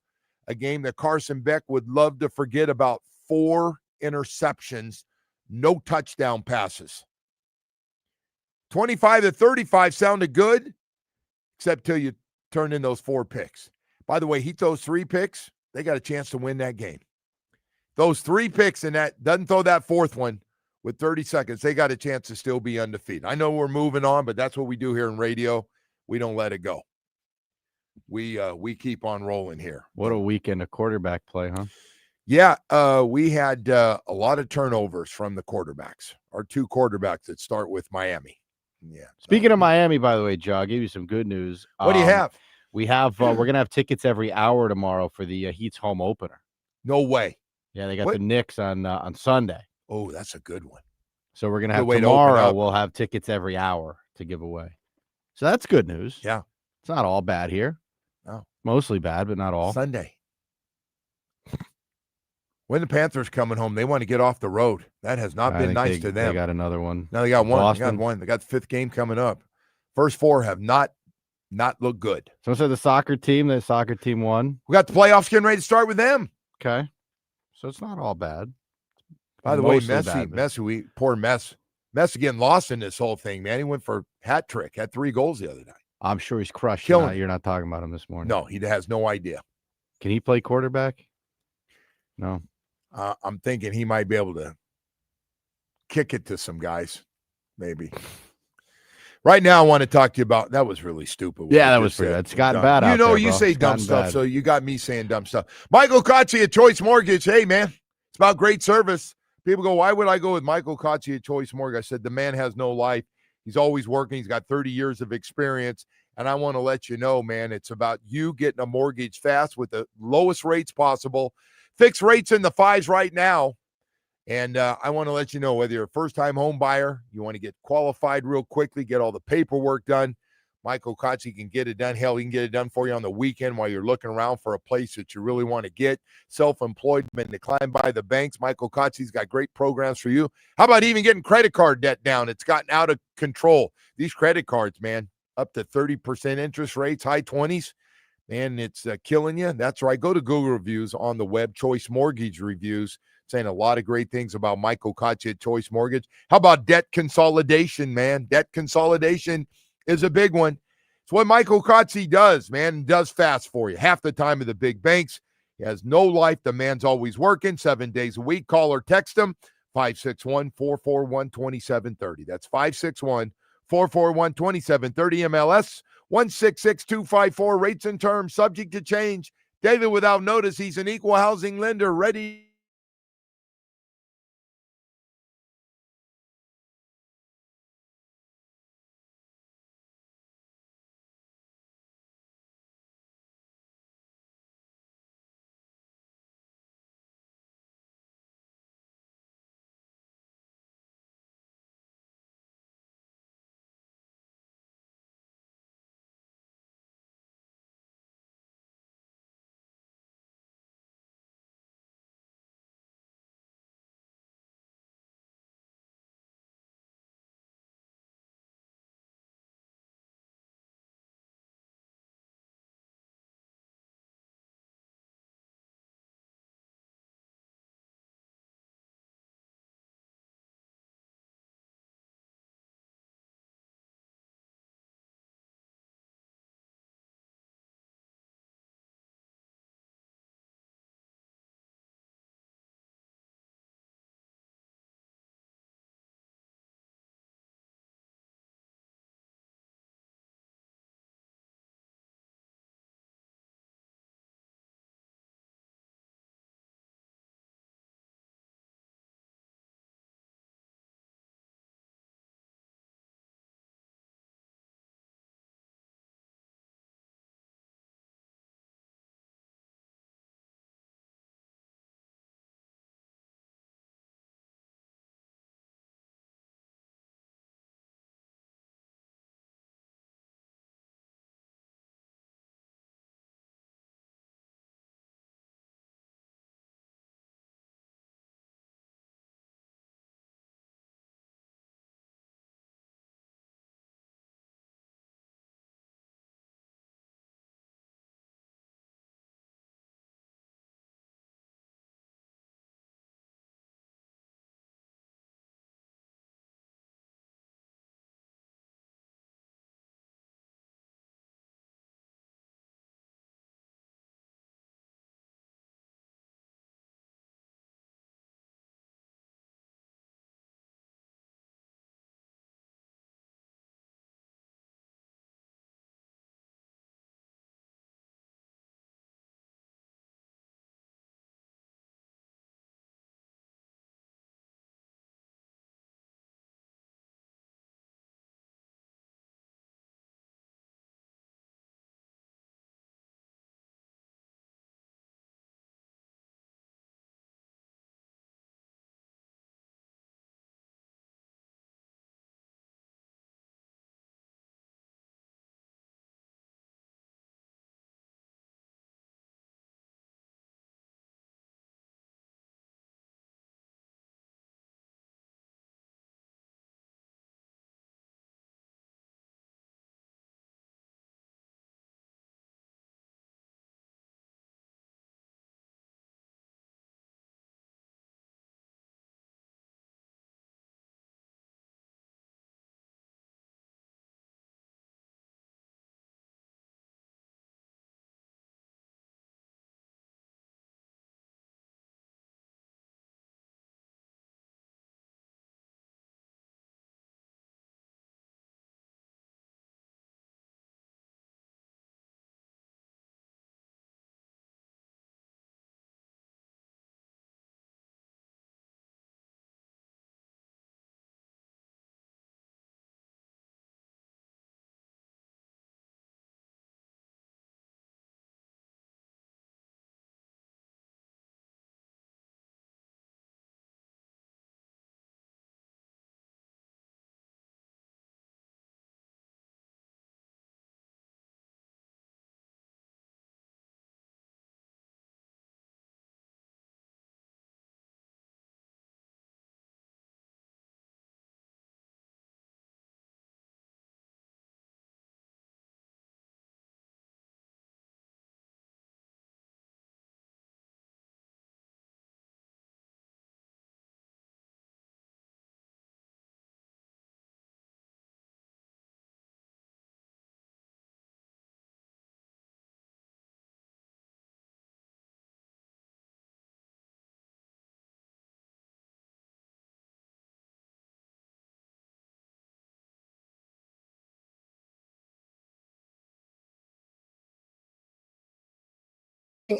Speaker 1: A game that Carson Beck would love to forget about. 4 interceptions, no touchdown passes. 25-35 sounded good, except till you turn in those 4 picks. By the way, he throws 3 picks, they got a chance to win that game. Those 3 picks and that doesn't throw that 4th one with 30 seconds, they got a chance to still be undefeated. I know we're moving on, but that's what we do here in radio. We don't let it go. We keep on rolling here.
Speaker 2: What a weekend of quarterback play, huh?
Speaker 1: Yeah, we had a lot of turnovers from the quarterbacks. Our 2 quarterbacks that start with Miami. Yeah.
Speaker 2: Speaking of Miami, by the way, Joe, I'll give you some good news.
Speaker 1: What do you have?
Speaker 2: We have we're gonna have tickets every hour tomorrow for the Heat's home opener.
Speaker 1: No way.
Speaker 2: Yeah, they got the Knicks on Sunday.
Speaker 1: Oh, that's a good one.
Speaker 2: So we're gonna have tomorrow. We'll have tickets every hour to give away. So that's good news.
Speaker 1: Yeah,
Speaker 2: it's not all bad here.
Speaker 1: No,
Speaker 2: mostly bad, but not all.
Speaker 1: Sunday. When the Panthers coming home, they want to get off the road. That has not been nice to them.
Speaker 2: They got another one.
Speaker 1: No, they got one.
Speaker 2: Boston.
Speaker 1: They got one. They got the 5th game coming up. First 4 have not looked good.
Speaker 2: Someone said the soccer team won.
Speaker 1: We got the playoffs getting ready to start with them.
Speaker 2: Okay. So it's not all bad.
Speaker 1: By the way, Messi, poor Messi getting lost in this whole thing, man. He went for hat trick, had 3 goals the other night.
Speaker 2: I'm sure he's crushed.
Speaker 1: You're
Speaker 2: not talking about him this morning.
Speaker 1: No, he has no idea.
Speaker 2: Can he play quarterback? No.
Speaker 1: I'm thinking he might be able to kick it to some guys, maybe. Right now, I want to talk to you about, that was really stupid.
Speaker 2: Yeah, that was pretty. It's gotten bad out there,
Speaker 1: you say dumb stuff, so you got me saying dumb stuff. Michael Kotze at Choice Mortgage. Hey, man, it's about great service. People go, why would I go with Michael Kotze at Choice Mortgage? I said, the man has no life. He's always working. He's got 30 years of experience. And I want to let you know, man, it's about you getting a mortgage fast with the lowest rates possible. Fixed rates in the 5s right now. And I want to let you know, whether you're a first-time home buyer, you want to get qualified real quickly, get all the paperwork done, Michael Kotze can get it done. Hell, he can get it done for you on the weekend while you're looking around for a place that you really want to get. Self-employed, been declined by the banks. Michael Kotze's got great programs for you. How about even getting credit card debt down? It's gotten out of control. These credit cards, man, up to 30% interest rates, high 20s. Man, it's killing you. That's right. Go to Google reviews on the web, Choice Mortgage Reviews, saying a lot of great things about Michael Koch at Choice Mortgage. How about debt consolidation, man? Debt consolidation is a big one. It's what Michael Kotze does, man, does fast for you. Half the time of the big banks. He has no life. The man's always working 7 days a week. Call or text him, 561-441-2730. That's 561-441-2730. MLS 166254. Rates and terms subject to change. David, without notice, he's an equal housing lender ready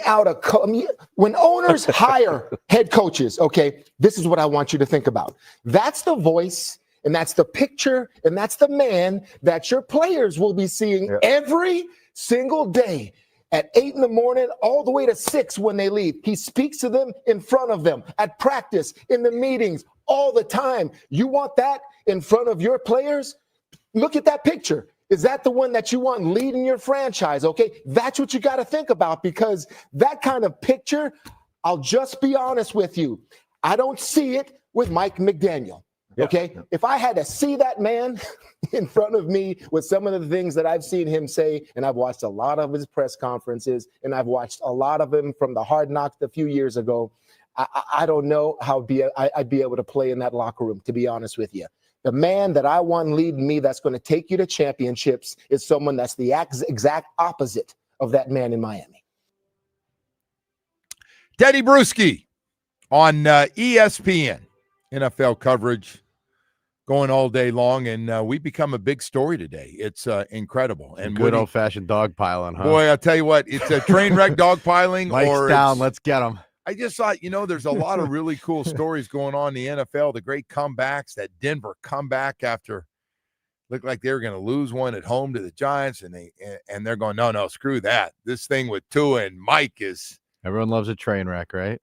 Speaker 9: out when owners hire head coaches, okay, this is what I want you to think about. That's the voice, and that's the picture, and that's the man that your players will be seeing every single day at 8 in the morning, all the way to 6 when they leave. He speaks to them in front of them, at practice, in the meetings, all the time. You want that in front of your players? Look at that picture. Is that the one that you want leading your franchise? Okay, that's what you got to think about, because that kind of picture, I'll just be honest with you, I don't see it with Mike McDaniel. Okay, if I had to see that man in front of me with some of the things that I've seen him say, and I've watched a lot of his press conferences, and I've watched a lot of him from the Hard Knocks a few years ago, I don't know how I'd be able to play in that locker room, to be honest with you. The man that I want leading me that's going to take you to championships is someone that's the exact opposite of that man in Miami.
Speaker 1: Teddy Bruschi on ESPN, NFL coverage going all day long, and we become a big story today. It's incredible. And
Speaker 2: good old-fashioned dogpiling, huh?
Speaker 1: Boy, I'll tell you what, it's a train wreck dogpiling.
Speaker 2: Mike's down, let's get him.
Speaker 1: I just thought, there's a lot of really cool stories going on in the NFL. The great comebacks, that Denver comeback after looked like they were going to lose one at home to the Giants, and they're going, no, screw that. This thing with Tua and Mike is.
Speaker 2: Everyone loves a train wreck, right?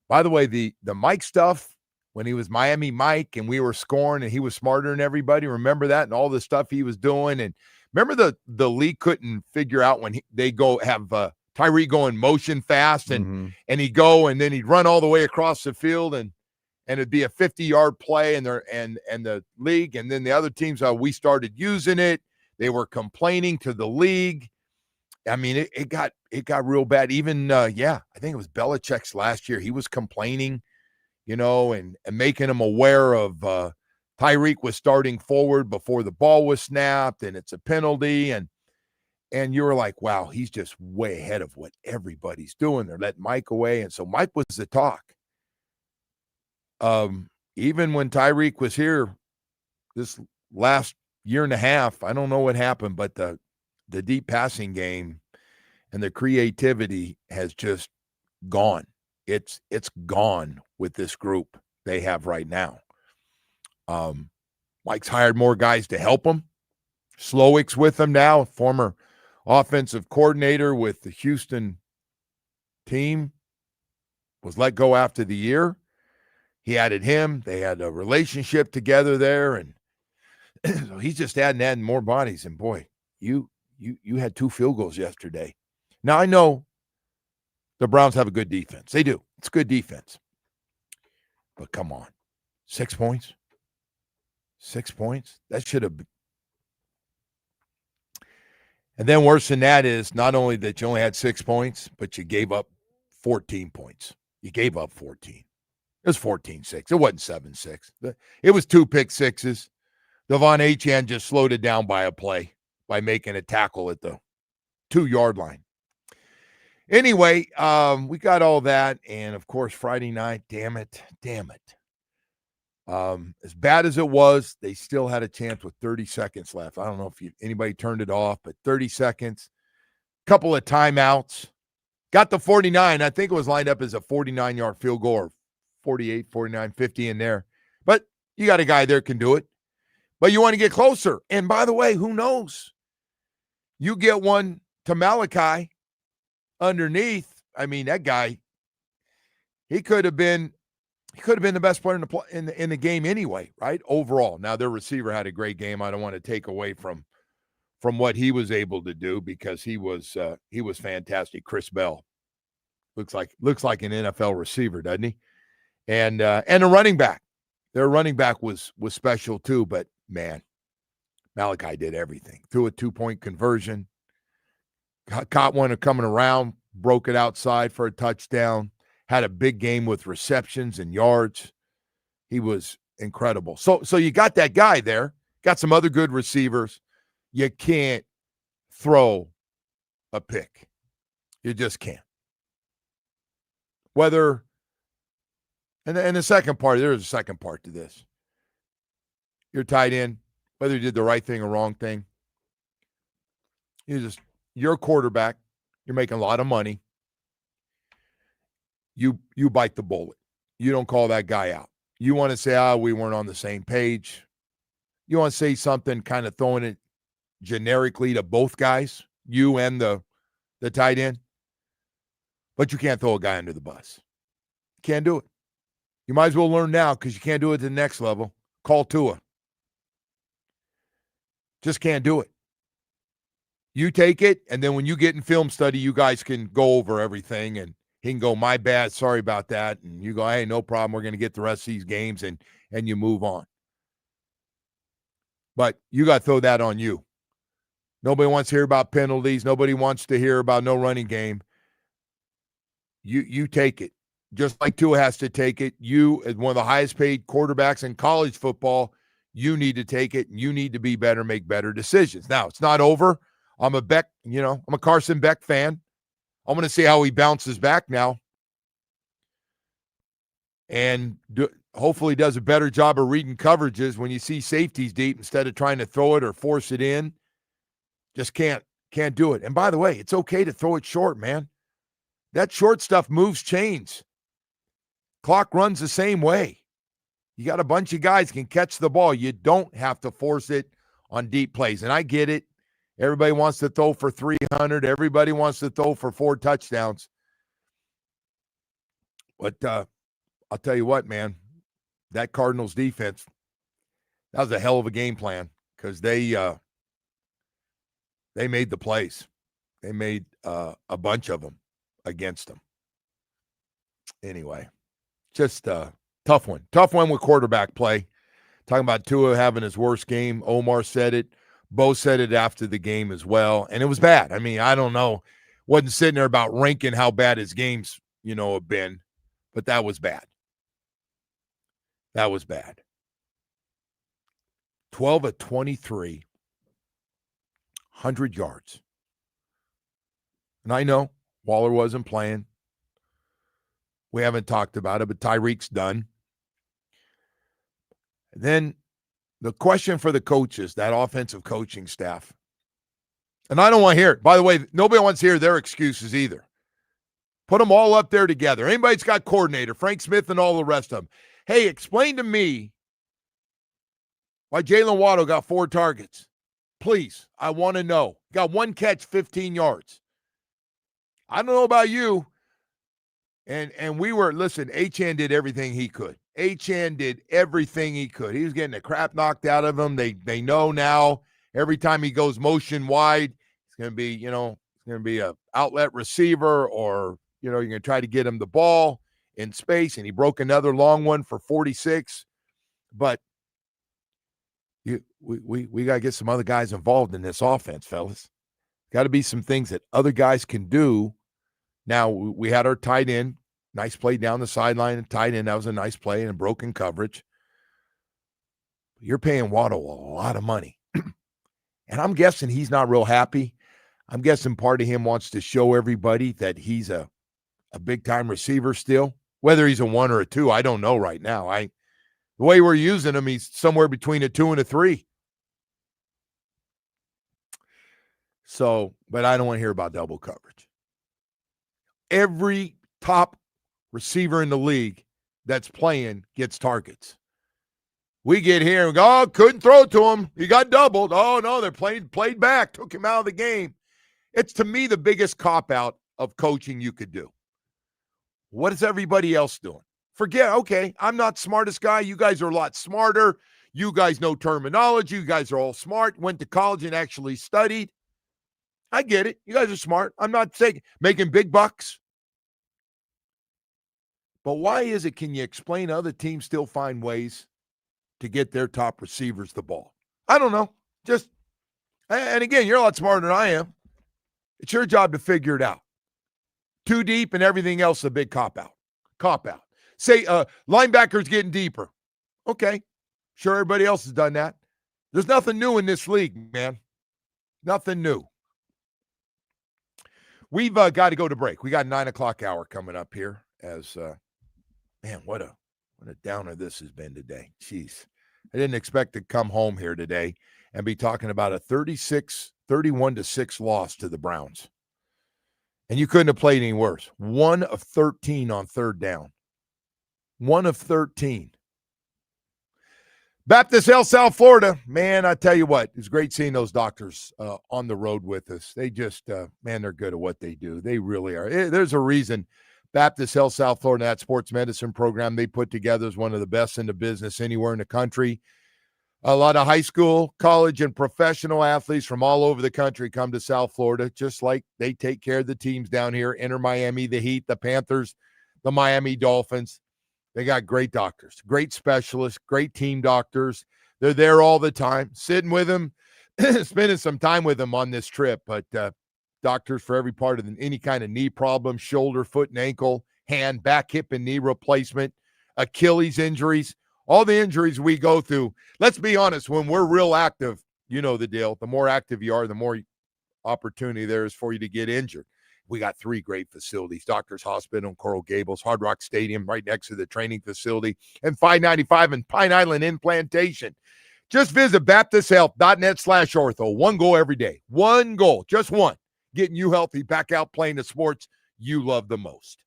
Speaker 1: By the way, the Mike stuff when he was Miami Mike and we were scoring and he was smarter than everybody. Remember that and all the stuff he was doing. And remember the league couldn't figure out when they go have Tyree going motion fast and he'd go and then he'd run all the way across the field and it'd be a 50-yard play and the league and then the other teams, we started using it. They were complaining to the league. I mean, it got real bad. Even I think it was Belichick's last year. He was complaining, and making them aware of Tyreek was starting forward before the ball was snapped and it's a penalty and you were like, wow, he's just way ahead of what everybody's doing. They're letting Mike away. And so Mike was the talk. Even when Tyreek was here this last year and a half, I don't know what happened, but the deep passing game and the creativity has just gone. It's gone with this group they have right now. Mike's hired more guys to help him. Slowick's with him now, former offensive coordinator with the Houston team, was let go after the year. He added him. They had a relationship together there, and so he's just adding more bodies. And boy, you had 2 field goals yesterday. Now I know the Browns have a good defense. They do. It's good defense. But come on, 6 points? 6 points? That should have been. And then worse than that is not only that you only had 6 points, but you gave up 14 points. You gave up 14. It was 14-6. It wasn't 7-6. It was 2 pick sixes. Devon Achane just slowed it down by a play by making a tackle at the 2-yard line. Anyway, we got all that. And, of course, Friday night, damn it. As bad as it was, they still had a chance with 30 seconds left. I don't know if anybody turned it off, but 30 seconds, couple of timeouts, got the 49. I think it was lined up as a 49-yard field goal or 48, 49, 50 in there. But you got a guy there can do it. But you want to get closer. And by the way, who knows? You get one to Malachi underneath. I mean, that guy, he could have been the best player in the game anyway, right? Overall. Now their receiver had a great game. I don't want to take away from what he was able to do because he was fantastic. Chris Bell looks like an NFL receiver, doesn't he? And a running back. Their running back was special too, but man, Malachi did everything. Threw a 2-point conversion, caught one coming around, broke it outside for a touchdown. Had a big game with receptions and yards. He was incredible. So you got that guy there. Got some other good receivers. You can't throw a pick. You just can't. And the second part, there's a second part to this. You're tight end, whether you did the right thing or wrong thing. You're a quarterback. You're making a lot of money. you bite the bullet. You don't call that guy out. You want to say, we weren't on the same page. You want to say something kind of throwing it generically to both guys, you and the tight end. But you can't throw a guy under the bus. Can't do it. You might as well learn now because you can't do it at the next level. Call Tua. Just can't do it. You take it, and then when you get in film study, you guys can go over everything, and he can go, my bad, sorry about that. And you go, hey, no problem. We're going to get the rest of these games, and you move on. But you got to throw that on you. Nobody wants to hear about penalties. Nobody wants to hear about no running game. You take it. Just like Tua has to take it. You, as one of the highest paid quarterbacks in college football, you need to take it, and you need to be better, make better decisions. Now, it's not over. I'm a Carson Beck fan. I'm going to see how he bounces back now. And hopefully does a better job of reading coverages when you see safeties deep instead of trying to throw it or force it in. Just can't do it. And by the way, it's okay to throw it short, man. That short stuff moves chains. Clock runs the same way. You got a bunch of guys can catch the ball. You don't have to force it on deep plays. And I get it. Everybody wants to throw for 300. Everybody wants to throw for 4 touchdowns. But I'll tell you what, man, that Cardinals defense, that was a hell of a game plan because they made the plays. They made a bunch of them against them. Anyway, just a tough one. Tough one with quarterback play. Talking about Tua having his worst game. Omar said it. Bo said it after the game as well. And it was bad. I mean, I don't know. Wasn't sitting there about ranking how bad his games, have been. But that was bad. That was bad. 12 of 23. 100 yards. And I know Waller wasn't playing. We haven't talked about it, but Tyreek's done. And then the question for the coaches, that offensive coaching staff. And I don't want to hear it. By the way, nobody wants to hear their excuses either. Put them all up there together. Anybody's got coordinator, Frank Smith and all the rest of them. Hey, explain to me why Jalen Waddle got 4 targets. Please, I want to know. Got 1 catch, 15 yards. I don't know about you. And we were, listen, Achane did everything he could. Achane did everything he could. He was getting the crap knocked out of him. They know now every time he goes motion wide, it's going to be, it's going to be a outlet receiver or, you're going to try to get him the ball in space. And he broke another long one for 46. But we got to get some other guys involved in this offense, fellas. Got to be some things that other guys can do. Now, we had our tight end. Nice play down the sideline and tight end. That was a nice play and broken coverage. You're paying Waddle a lot of money. And I'm guessing he's not real happy. I'm guessing part of him wants to show everybody that he's a big-time receiver still. Whether he's a 1 or a 2, I don't know right now. The way we're using him, he's somewhere between a 2 and a 3. So, but I don't want to hear about double coverage. Every top receiver in the league that's playing gets targets. We get here and go, oh, couldn't throw it to him. He got doubled. Oh, no, they're played back, took him out of the game. It's, to me, the biggest cop-out of coaching you could do. What is everybody else doing? Forget, okay, I'm not smartest guy. You guys are a lot smarter. You guys know terminology. You guys are all smart, went to college and actually studied. I get it. You guys are smart. I'm not saying making big bucks. But why is it, can you explain other teams still find ways to get their top receivers the ball? I don't know. And again, you're a lot smarter than I am. It's your job to figure it out. Too deep and everything else is a big cop-out. Cop-out. Say linebackers getting deeper. Okay. Sure, everybody else has done that. There's nothing new in this league, man. Nothing new. We've got to go to break. We got 9 o'clock hour coming up here as, man, what a downer this has been today. Jeez. I didn't expect to come home here today and be talking about a 31-6 loss to the Browns. And you couldn't have played any worse. 1 of 13 on third down. 1 of 13. Baptist Health, South Florida. Man, I tell you what, it's great seeing those doctors on the road with us. They just, man, they're good at what they do. They really are. There's a reason Baptist Health, South Florida, that sports medicine program they put together is one of the best in the business anywhere in the country. A lot of high school, college, and professional athletes from all over the country come to South Florida, just like they take care of the teams down here. Inter Miami, the Heat, the Panthers, the Miami Dolphins. They got great doctors, great specialists, great team doctors. They're there all the time, sitting with them, spending some time with them on this trip. But doctors for every part of any kind of knee problem, shoulder, foot, and ankle, hand, back, hip, and knee replacement, Achilles injuries, all the injuries we go through. Let's be honest, when we're real active, you know the deal. The more active you are, the more opportunity there is for you to get injured. We got 3 great facilities: Doctors Hospital in Coral Gables, Hard Rock Stadium right next to the training facility, and 595 in Pine Island in Plantation. Just visit baptisthealth.net/ortho. One goal every day. One goal, just one. Getting you healthy, back out playing the sports you love the most.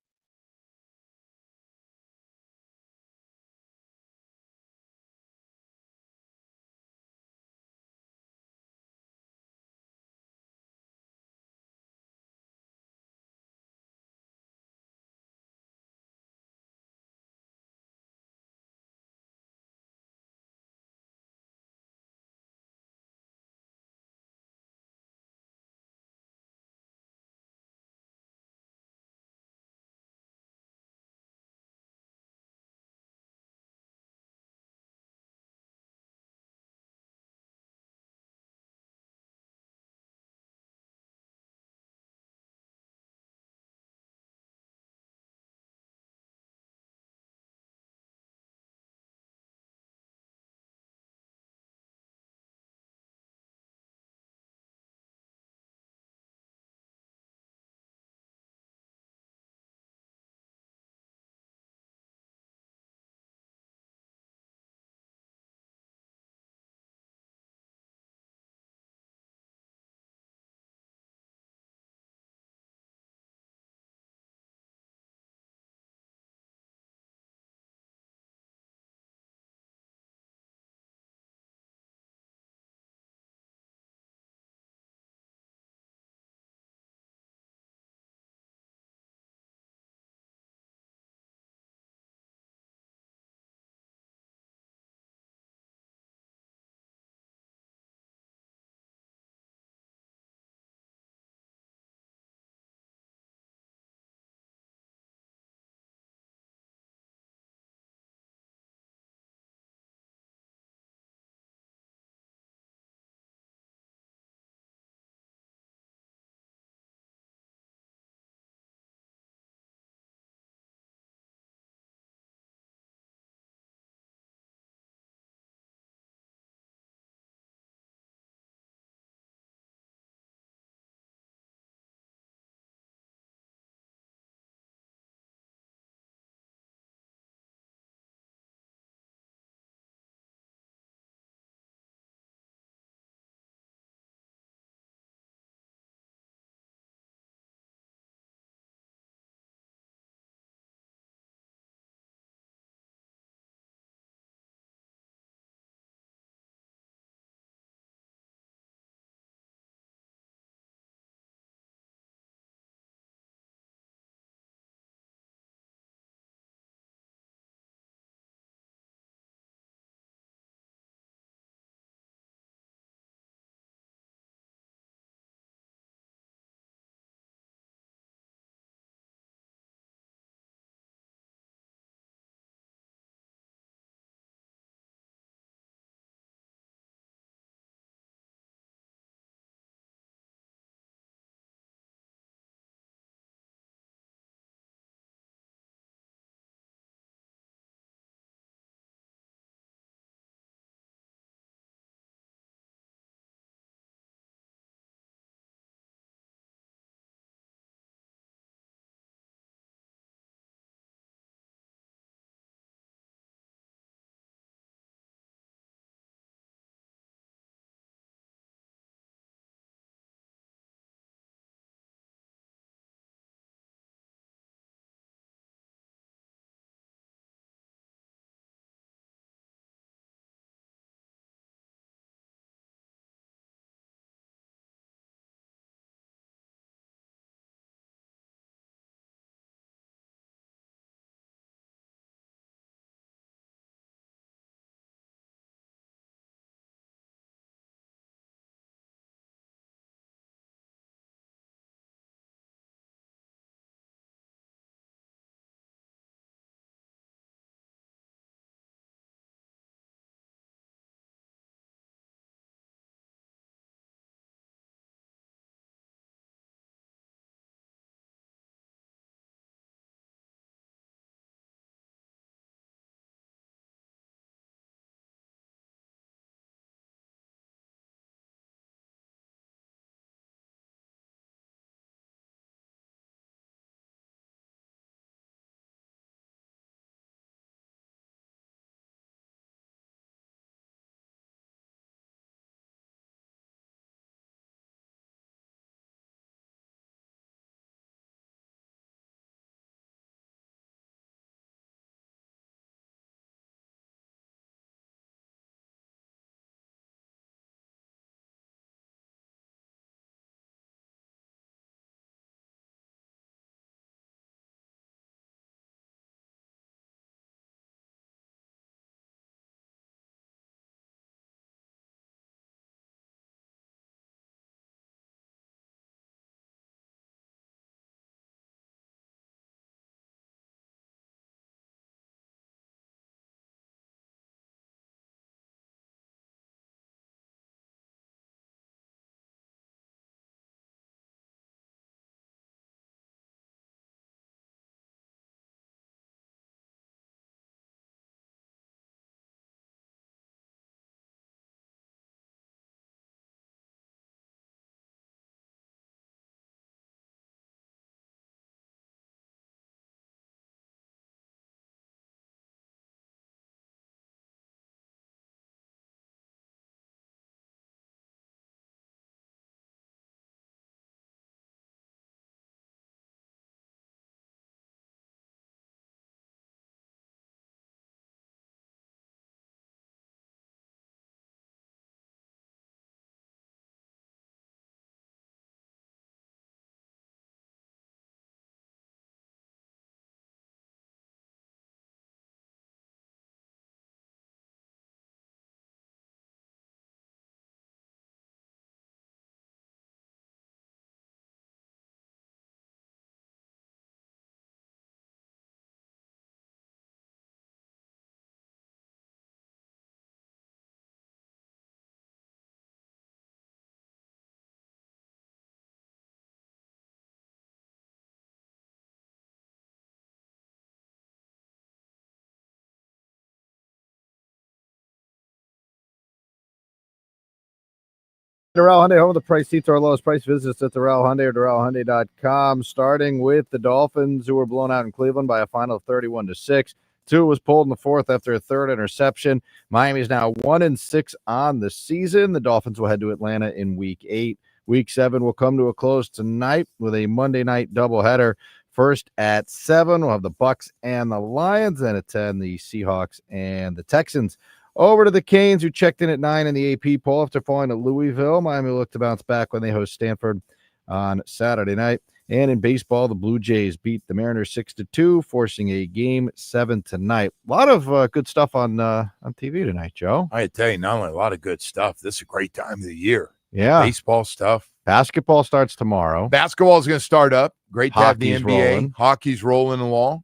Speaker 2: Doral Hyundai, home of the price seats, our lowest price. Visit us at Doral Hyundai or DoralHyundai.com. Starting with the Dolphins, who were blown out in Cleveland by a final of 31-6. Tua was pulled in the fourth after a third interception. Miami is now 1-6 on the season. The Dolphins will head to Atlanta in Week 8. Week 7 will come to a close tonight with a Monday night doubleheader. First at 7, we'll have the Bucs and the Lions. Then at 10, the Seahawks and the Texans. Over to the Canes, who checked in at 9 in the AP poll after falling to Louisville. Miami will look to bounce back when they host Stanford on Saturday night. And in baseball, the Blue Jays beat the Mariners 6-2, forcing a Game 7 tonight. A lot of good stuff on TV tonight, Joe.
Speaker 1: I tell you, not only a lot of good stuff. This is a great time of the year.
Speaker 2: Yeah,
Speaker 1: baseball stuff.
Speaker 2: Basketball starts tomorrow.
Speaker 1: Basketball is going to start up. Great to have the
Speaker 2: Hockey's
Speaker 1: NBA.
Speaker 2: rolling.
Speaker 1: Hockey's rolling along.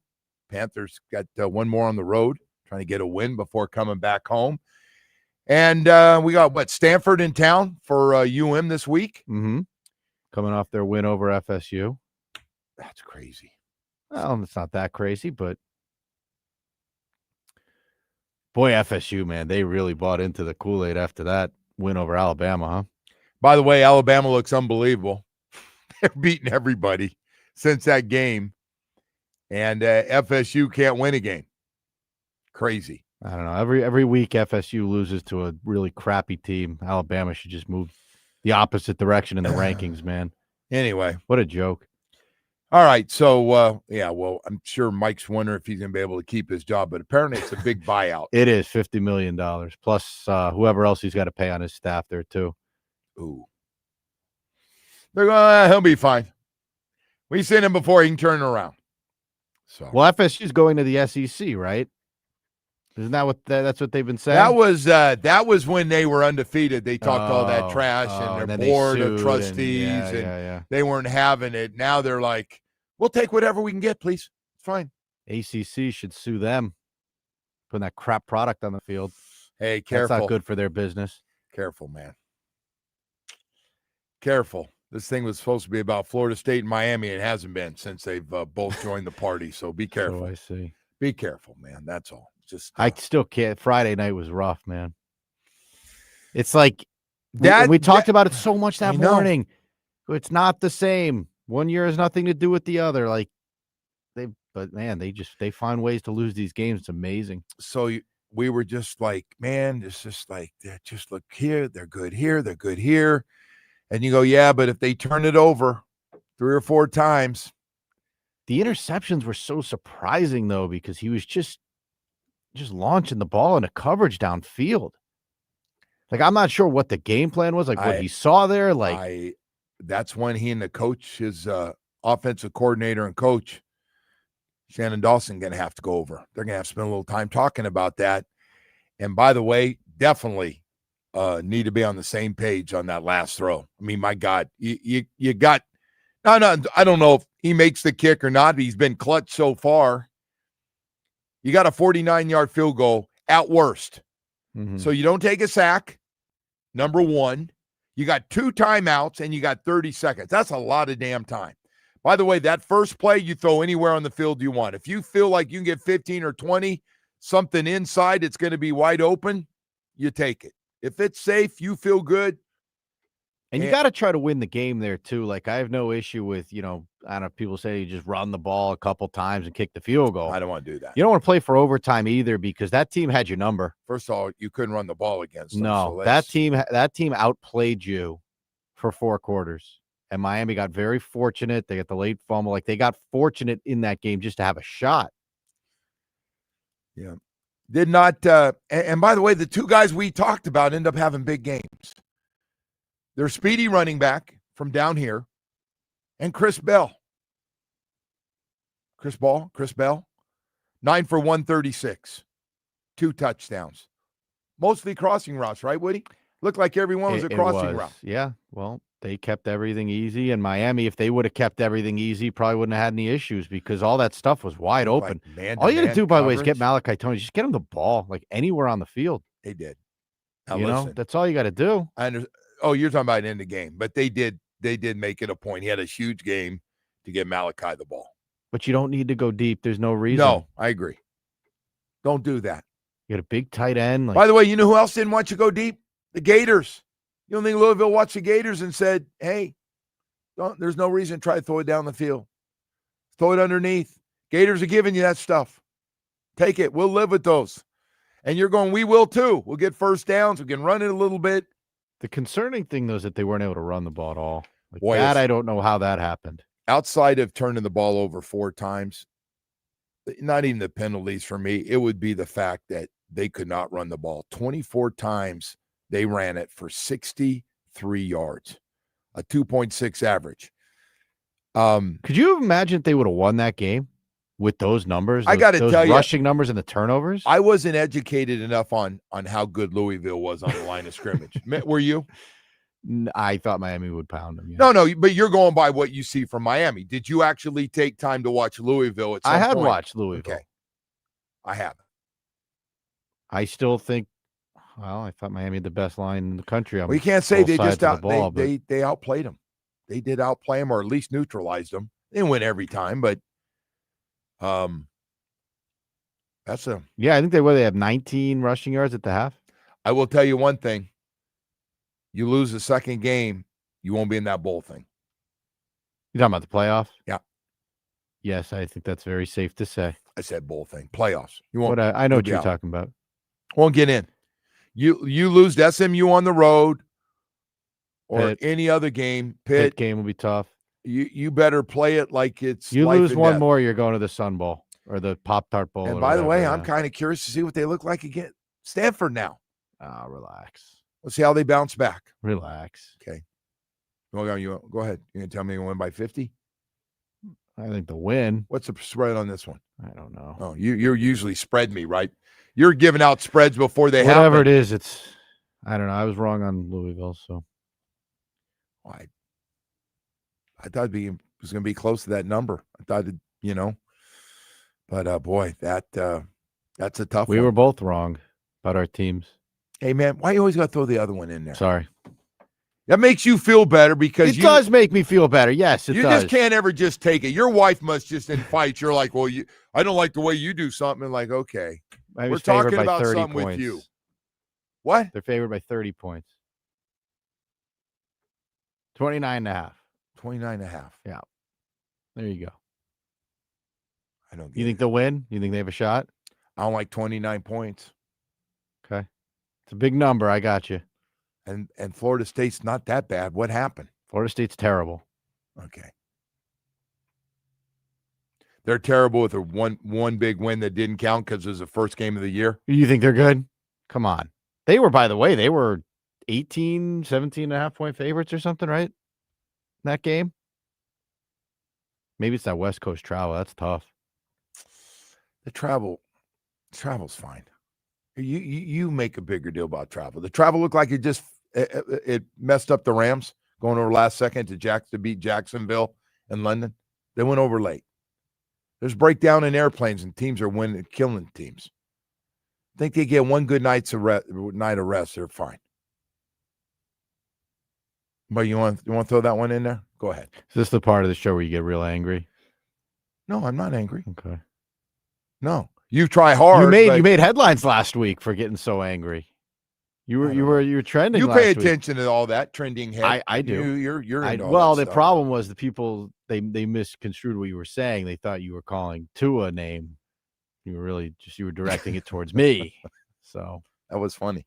Speaker 1: Panthers got one more on the road, trying to get a win before coming back home. And we got, Stanford in town for UM this week?
Speaker 2: Mm-hmm. Coming off their win over FSU.
Speaker 1: That's crazy.
Speaker 2: Well, it's not that crazy, but boy, FSU, man, they really bought into the Kool-Aid after that win over Alabama, huh?
Speaker 1: By the way, Alabama looks unbelievable. They're beating everybody since that game. And FSU can't win a game. Crazy.
Speaker 2: I don't know. Every week FSU loses to a really crappy team. Alabama should just move the opposite direction in the rankings, man.
Speaker 1: Anyway.
Speaker 2: What a joke.
Speaker 1: All right. So, I'm sure Mike's wondering if he's going to be able to keep his job, but apparently it's a big buyout.
Speaker 2: It is $50 million, plus whoever else he's got to pay on his staff there, too.
Speaker 1: Ooh. They're going, he'll be fine. We've seen him before. He can turn it around. So.
Speaker 2: Well, FSU's going to the SEC, right? Isn't that that's what they've been saying?
Speaker 1: That was when they were undefeated. They talked all that trash and their board of trustees and they weren't having it. Now they're like, we'll take whatever we can get, please. It's fine.
Speaker 2: ACC should sue them, putting that crap product on the field.
Speaker 1: Hey, careful.
Speaker 2: That's not good for their business.
Speaker 1: Careful, man. Careful. This thing was supposed to be about Florida State and Miami. It hasn't been since they've both joined the party. So be careful.
Speaker 2: Oh, I see.
Speaker 1: Be careful, man. That's all. Just
Speaker 2: I still can't. Friday night was rough, man. It's like
Speaker 1: that.
Speaker 2: We talked about it so much that morning. It's not the same. One year has nothing to do with the other. They find ways to lose these games. It's amazing.
Speaker 1: So we were just like, man, it's just like, just look here. They're good here. They're good here. And you go, yeah, but if they turn it over 3 or 4 times.
Speaker 2: The interceptions were so surprising, though, because he was just launching the ball into coverage downfield. Like, I'm not sure what the game plan was, what he saw there.
Speaker 1: That's when he and the coach, his offensive coordinator and coach, Shannon Dawson, going to have to go over. They're going to have to spend a little time talking about that. And by the way, definitely need to be on the same page on that last throw. I mean, my God, you got – no, I don't know if he makes the kick or not. He's been clutch so far. You got a 49-yard field goal at worst.
Speaker 2: Mm-hmm.
Speaker 1: So you don't take a sack, number one. You got 2 timeouts, and you got 30 seconds. That's a lot of damn time. By the way, that first play, you throw anywhere on the field you want. If you feel like you can get 15 or 20, something inside, it's going to be wide open, you take it. If it's safe, you feel good.
Speaker 2: And you got to try to win the game there, too. Like, I have no issue with, I don't know, people say you just run the ball a couple times and kick the field goal.
Speaker 1: I don't want to do that.
Speaker 2: You don't want to play for overtime either because that team had your number.
Speaker 1: First of all, you couldn't run the ball against them.
Speaker 2: No,
Speaker 1: so
Speaker 2: that team outplayed you for 4 quarters. And Miami got very fortunate. They got the late fumble. Like, they got fortunate in that game just to have a shot.
Speaker 1: Yeah. Did not and by the way, the 2 guys we talked about end up having big games. Their speedy running back from down here and Chris Bell. Chris Bell, 9 for 136, 2 touchdowns. Mostly crossing routes, right, Woody? Looked like everyone was a crossing route.
Speaker 2: Yeah, well, they kept everything easy. And Miami, if they would have kept everything easy, probably wouldn't have had any issues because all that stuff was wide open. All you got to do, by the way, is get Malachi Tony. Just get him the ball, like anywhere on the field.
Speaker 1: They did.
Speaker 2: Now, that's all you got to do.
Speaker 1: I understand. Oh, you're talking about in the game, but they did make it a point. He had a huge game to get Malachi the ball.
Speaker 2: But you don't need to go deep. There's no reason.
Speaker 1: No, I agree. Don't do that.
Speaker 2: You got a big tight end.
Speaker 1: By the way, you know who else didn't want you to go deep? The Gators. You don't think Louisville watched the Gators and said, hey, there's no reason to try to throw it down the field. Throw it underneath. Gators are giving you that stuff. Take it. We'll live with those. And you're going, we will too. We'll get first downs. We can run it a little bit.
Speaker 2: The concerning thing, though, is that they weren't able to run the ball at all.
Speaker 1: Boy,
Speaker 2: I don't know how that happened.
Speaker 1: Outside of turning the ball over 4 times, not even the penalties for me, it would be the fact that they could not run the ball. 24 times they ran it for 63 yards, a 2.6 average.
Speaker 2: Could you imagine if they would have won that game with those numbers?
Speaker 1: I got to tell you,
Speaker 2: rushing numbers and the turnovers.
Speaker 1: I wasn't educated enough on how good Louisville was on the line of scrimmage. Were you?
Speaker 2: I thought Miami would pound them.
Speaker 1: Yeah. No, but you're going by what you see from Miami. Did you actually take time to watch Louisville?
Speaker 2: I had watched Louisville. Okay.
Speaker 1: I haven't.
Speaker 2: I still think. Well, I thought Miami had the best line in the country.
Speaker 1: We can't say they just they outplayed them. They did outplay them, or at least neutralized them. They didn't win every time, but that's a
Speaker 2: I think they have 19 rushing yards at the half.
Speaker 1: I will tell you one thing: you lose the second game, you won't be in that bowl thing.
Speaker 2: You talking about the playoffs?
Speaker 1: Yeah.
Speaker 2: Yes, I think that's very safe to say.
Speaker 1: I said bowl thing, playoffs. You won't.
Speaker 2: I know what you're talking about.
Speaker 1: Won't get in. You lose to SMU on the road, or any other game. Pitt
Speaker 2: game will be tough.
Speaker 1: You better play it like it's.
Speaker 2: You lose one more, you're going to the Sun Bowl or the Pop-Tart Bowl.
Speaker 1: And by the way, I'm kind of curious to see what they look like again. Stanford now.
Speaker 2: Relax.
Speaker 1: Let's see how they bounce back.
Speaker 2: Relax.
Speaker 1: Okay. Go ahead. You're gonna tell me you win by 50?
Speaker 2: I think the win.
Speaker 1: What's the spread on this one?
Speaker 2: I don't know.
Speaker 1: Oh, you're usually spread me, right? You're giving out spreads before they happen.
Speaker 2: Whatever it is, I don't know. I was wrong on Louisville, so.
Speaker 1: I thought it was going to be close to that number. I thought, but boy, that's a tough one.
Speaker 2: We were both wrong about our teams.
Speaker 1: Hey, man, why you always got to throw the other one in there?
Speaker 2: Sorry.
Speaker 1: That makes you feel better because
Speaker 2: it does make me feel better. Yes, it does.
Speaker 1: You just can't ever just take it. Your wife must just in fights. You're like, well, I don't like the way you do something. And like, okay, we're talking about something
Speaker 2: points.
Speaker 1: with you. What?
Speaker 2: They're favored by 30 points. 29.5.
Speaker 1: 29.5.
Speaker 2: Yeah. There you go.
Speaker 1: I don't.
Speaker 2: You think they'll win? You think they have a shot?
Speaker 1: I don't like 29 points.
Speaker 2: Okay, it's a big number. I got you.
Speaker 1: And Florida State's not that bad. What happened?
Speaker 2: Florida State's terrible.
Speaker 1: Okay. They're terrible with a one big win that didn't count because it was the first game of the year.
Speaker 2: You think they're good? Come on. They were, by the way, 17.5 point favorites or something, right? That game. Maybe it's that West Coast travel. That's tough.
Speaker 1: The travel's fine. You make a bigger deal about travel. The travel looked like it messed up the Rams going over last second to beat Jacksonville and London. They went over late. There's breakdown in airplanes and teams are killing teams. I think they get one good night of rest. They're fine. But you want to throw that one in there? Go ahead.
Speaker 2: Is this the part of the show where you get real angry?
Speaker 1: No, I'm not angry.
Speaker 2: Okay.
Speaker 1: No. You try hard.
Speaker 2: You made headlines last week for getting so angry. You were trending.
Speaker 1: You
Speaker 2: last
Speaker 1: pay
Speaker 2: week.
Speaker 1: attention to all that trending head.
Speaker 2: I do.
Speaker 1: You're into all
Speaker 2: well.
Speaker 1: that
Speaker 2: The
Speaker 1: stuff.
Speaker 2: problem was the people they misconstrued what you were saying. They thought you were calling Tua a name. You were directing it towards me. So
Speaker 1: that was funny.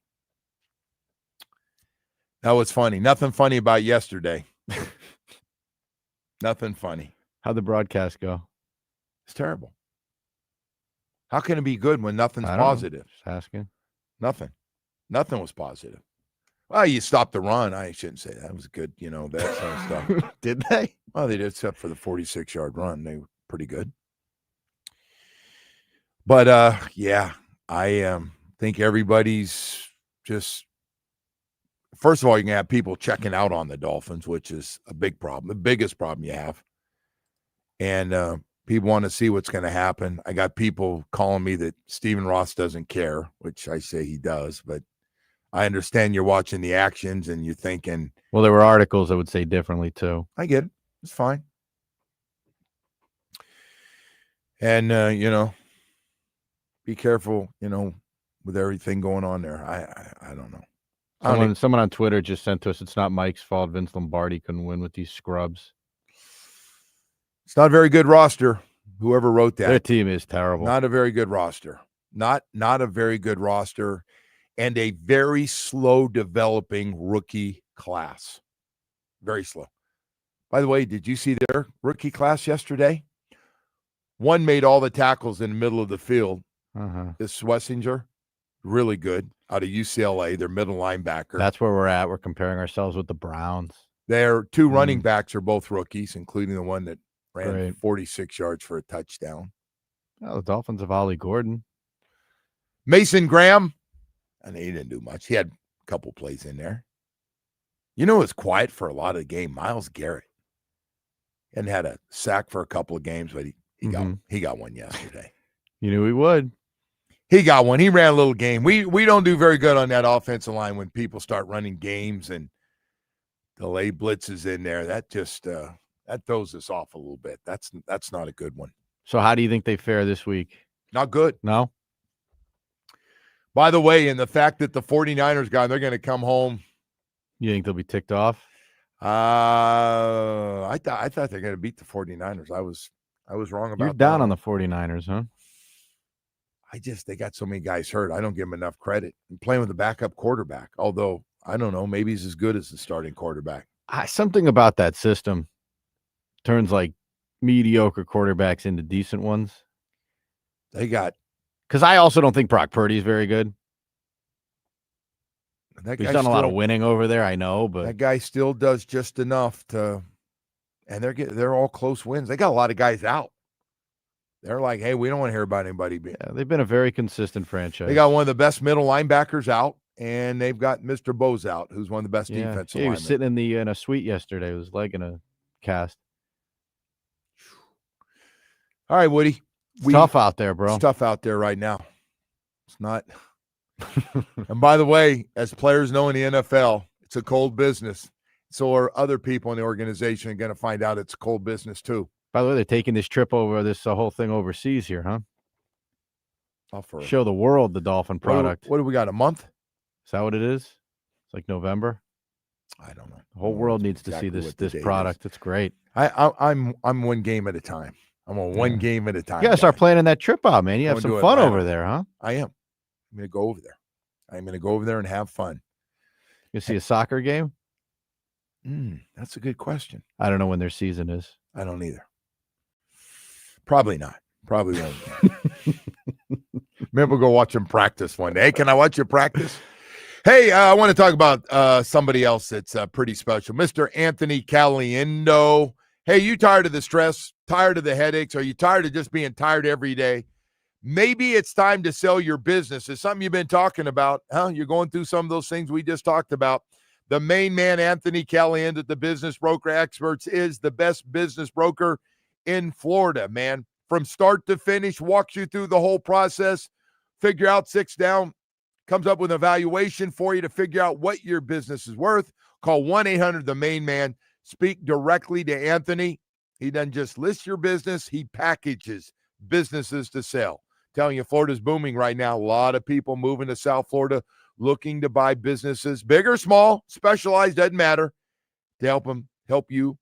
Speaker 1: That was funny. Nothing funny about yesterday. Nothing funny.
Speaker 2: How'd the broadcast go?
Speaker 1: It's terrible. How can it be good when nothing's positive?
Speaker 2: Just asking.
Speaker 1: Nothing was positive. Well, you stopped the run. I shouldn't say that. It was good, that sort of stuff.
Speaker 2: Did they?
Speaker 1: Well, they did, except for the 46-yard run. They were pretty good. But, I think everybody's just – first of all, you're going to have people checking out on the Dolphins, which is a big problem, the biggest problem you have. And people want to see what's going to happen. I got people calling me that Stephen Ross doesn't care, which I say he does, but I understand you're watching the actions and you're thinking.
Speaker 2: Well, there were articles that would say differently too.
Speaker 1: I get it. It's fine. And, be careful, with everything going on there. I don't know.
Speaker 2: Someone on Twitter just sent to us, it's not Mike's fault. Vince Lombardi couldn't win with these scrubs.
Speaker 1: It's not a very good roster. Whoever wrote that.
Speaker 2: Their team is terrible.
Speaker 1: Not a very good roster. Not a very good roster, and a very slow developing rookie class. Very slow. By the way, did you see their rookie class yesterday? One made all the tackles in the middle of the field. This Swessinger, really good, out of UCLA, their middle linebacker.
Speaker 2: That's where we're at. We're comparing ourselves with the Browns.
Speaker 1: Their two running backs are both rookies, including the one that ran 46 yards for a touchdown.
Speaker 2: Oh, the Dolphins have Ollie Gordon.
Speaker 1: Mason Graham, and he didn't do much. He had a couple plays in there. You know, it was quiet for a lot of the game. Myles Garrett. And had a sack for a couple of games, but he got one yesterday.
Speaker 2: You knew he would.
Speaker 1: He got one. He ran a little game. We don't do very good on that offensive line when people start running games and delay blitzes in there. That just that throws us off a little bit. That's not a good one.
Speaker 2: So how do you think they fare this week?
Speaker 1: Not good.
Speaker 2: No?
Speaker 1: By the way, and the fact that the 49ers guy, they're going to come home.
Speaker 2: You think they'll be ticked off?
Speaker 1: I thought they're going to beat the 49ers. I was wrong about that.
Speaker 2: You're down on the 49ers, huh?
Speaker 1: They got so many guys hurt. I don't give them enough credit. I'm playing with a backup quarterback, although I don't know, maybe he's as good as the starting quarterback.
Speaker 2: Something about that system turns like mediocre quarterbacks into decent ones. Because I also don't think Brock Purdy is very good. He's done a lot of winning over there, I know, but
Speaker 1: that guy still does just enough to, and they're all close wins. They got a lot of guys out. They're like, hey, we don't want to hear about anybody.
Speaker 2: Yeah, they've been a very consistent franchise.
Speaker 1: They got one of the best middle linebackers out, and they've got Mr. Bose out, who's one of the best defensive linemen.
Speaker 2: He was sitting in a suite yesterday. With his leg in a cast.
Speaker 1: All right, Woody.
Speaker 2: It's tough out there, bro.
Speaker 1: It's tough out there right now. It's not. And by the way, as players know in the NFL, it's a cold business. So are other people in the organization going to find out it's a cold business too.
Speaker 2: By the way, they're taking this trip over this whole thing overseas here, huh? Show the world the Dolphin product.
Speaker 1: What do we got, a month?
Speaker 2: Is that what it is? It's like November?
Speaker 1: I don't know.
Speaker 2: The whole world needs to see this product. It's great.
Speaker 1: I'm one game at a time. I'm on one game at a time.
Speaker 2: You got to start planning that trip out, man. You have some fun over there, huh?
Speaker 1: I am. I'm going to go over there. I'm going to go over there and have fun.
Speaker 2: You see a soccer game?
Speaker 1: That's a good question.
Speaker 2: I don't know when their season is.
Speaker 1: I don't either. Probably not. Probably won't. Maybe we'll go watch them practice one day. Hey, can I watch you practice? Hey, I want to talk about somebody else that's pretty special. Mr. Anthony Caliendo. Hey, you tired of the stress? Tired of the headaches? Are you tired of just being tired every day? Maybe it's time to sell your business. It's something you've been talking about. You're going through some of those things we just talked about. The main man, Anthony Caliendo at the Business Broker Experts, is the best business broker in Florida, man. From start to finish, walks you through the whole process, figure out, sits down, comes up with an evaluation for you to figure out what your business is worth. Call 1-800-THE-MAIN-MAN. Speak directly to Anthony. He doesn't just list your business, he packages businesses to sell. Telling you, Florida's booming right now. A lot of people moving to South Florida looking to buy businesses, big or small, specialized, doesn't matter, to help you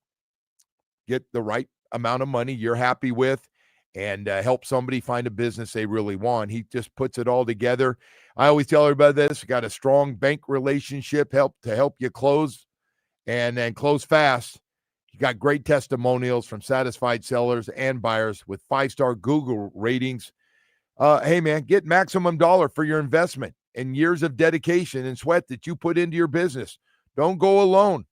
Speaker 1: get the right amount of money you're happy with and help somebody find a business they really want. He just puts it all together. I always tell everybody this, got a strong bank relationship to help you close and close fast. You got great testimonials from satisfied sellers and buyers with 5-star Google ratings. Hey, man, get maximum dollar for your investment and years of dedication and sweat that you put into your business. Don't go alone.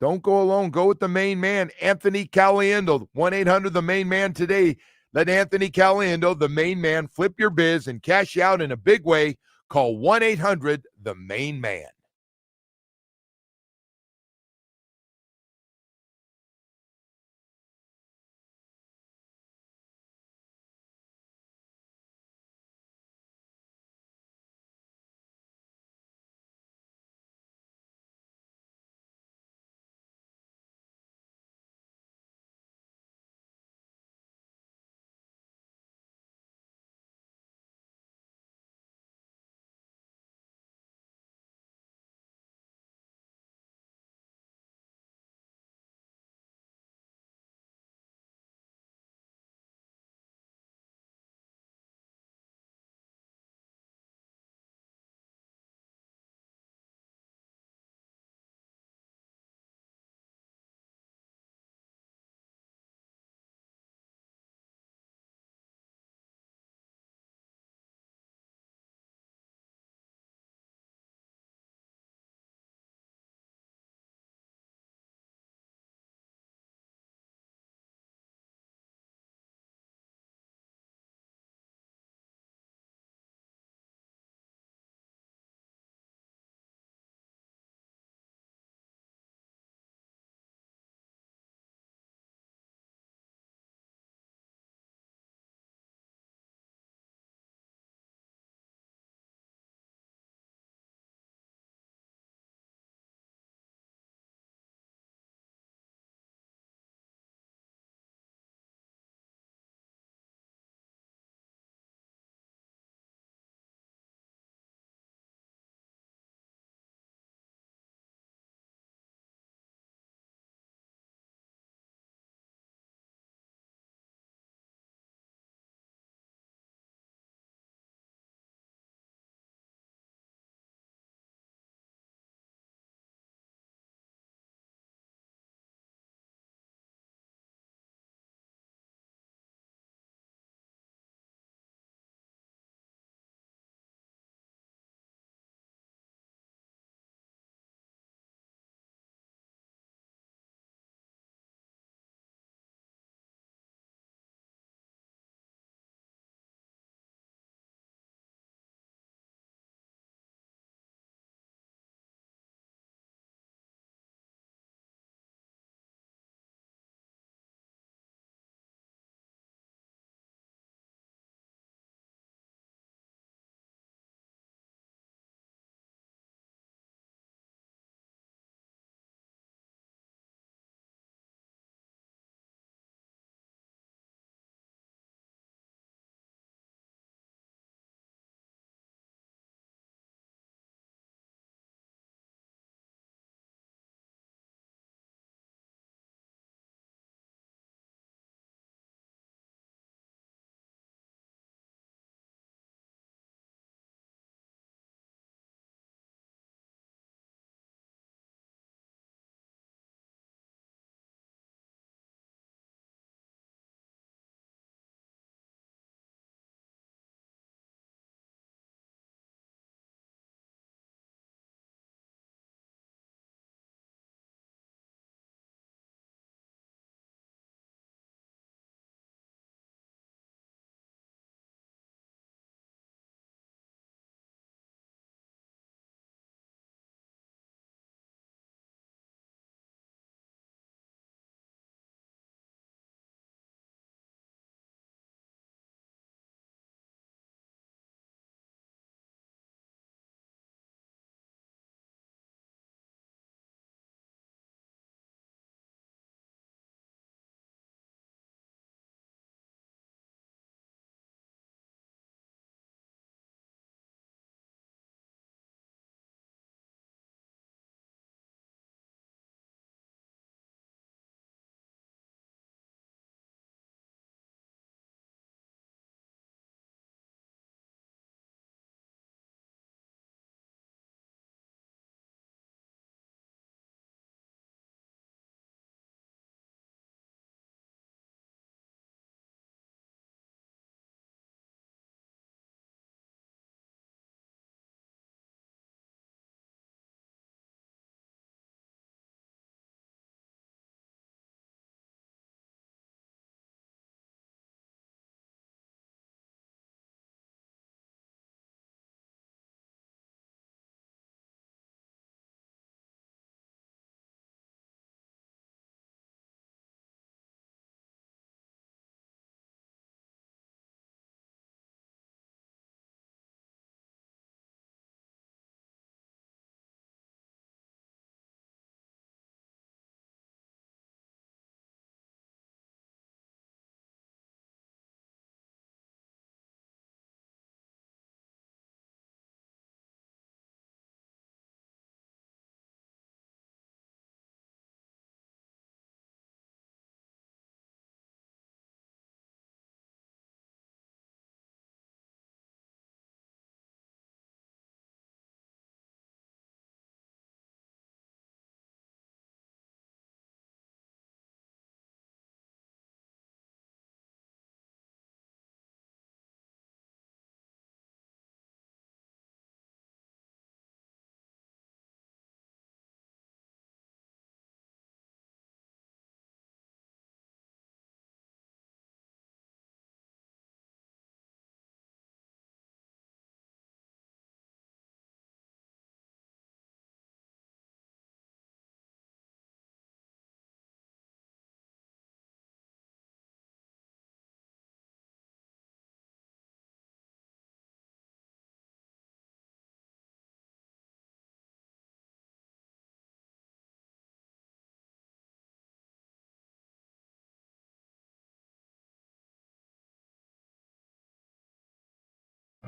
Speaker 1: Don't go alone. Go with the main man, Anthony Caliendo. 1-800-THE-MAIN-MAN today. Let Anthony Caliendo, the main man, flip your biz and cash out in a big way. Call 1-800-THE-MAIN-MAN.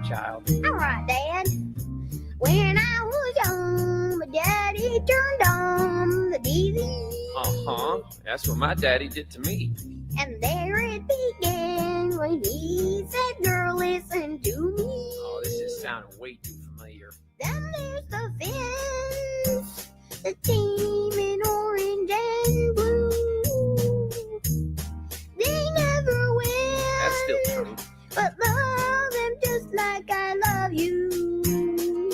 Speaker 10: child.
Speaker 11: All right, Dad. When I was young, my daddy turned on the TV.
Speaker 10: That's what my daddy did to me.
Speaker 11: And there it began when he said, girl, listen to me.
Speaker 10: Oh, this is sounding way too familiar.
Speaker 11: Then there's the fence, the team in orange and blue. They never win.
Speaker 10: That's still true.
Speaker 11: But love them just like I love you.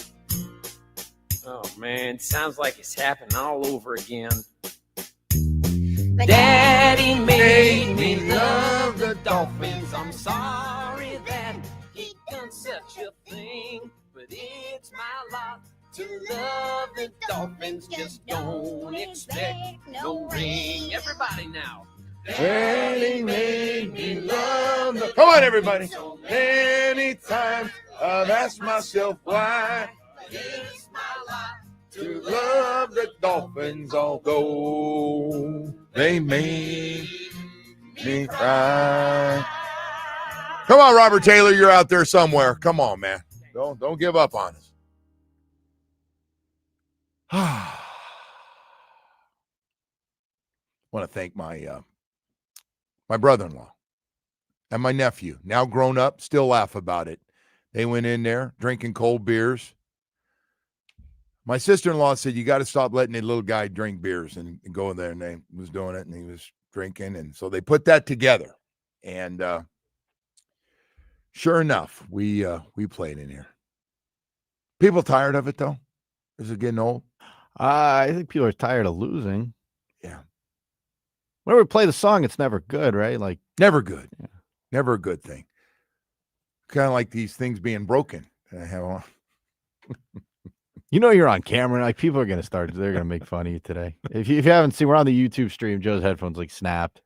Speaker 10: Oh, man, sounds like it's happening all over again.
Speaker 11: But
Speaker 10: Daddy made me love the Dolphins. I'm sorry that he done such a thing, but it's my lot to love the Dolphins. Just don't expect no ring. Everybody now.
Speaker 1: Daddy made me love the. Come on, everybody. Many times I've asked myself why.
Speaker 10: It's my lot
Speaker 1: To love the Dolphins, although they made me cry. Come on, Robert Taylor, you're out there somewhere. Come on, man. Don't give up on us. I want to thank my brother-in-law and my nephew, now grown up, still laugh about it. They went in there drinking cold beers. My sister-in-law said, you got to stop letting the little guy drink beers and go in there. And they was doing it, and he was drinking. And so they put that together. And sure enough, we played in here. People tired of it, though? Is it getting old?
Speaker 2: I think people are tired of losing.
Speaker 1: Yeah.
Speaker 2: Whenever we play the song, it's never good, right? Like
Speaker 1: Never good.
Speaker 2: Yeah.
Speaker 1: Never a good thing. Kind of like these things being broken. I have on.
Speaker 2: You know you're on camera. Like people are gonna start. They're gonna make fun of you today. If you haven't seen, we're on the YouTube stream. Joe's headphones like snapped.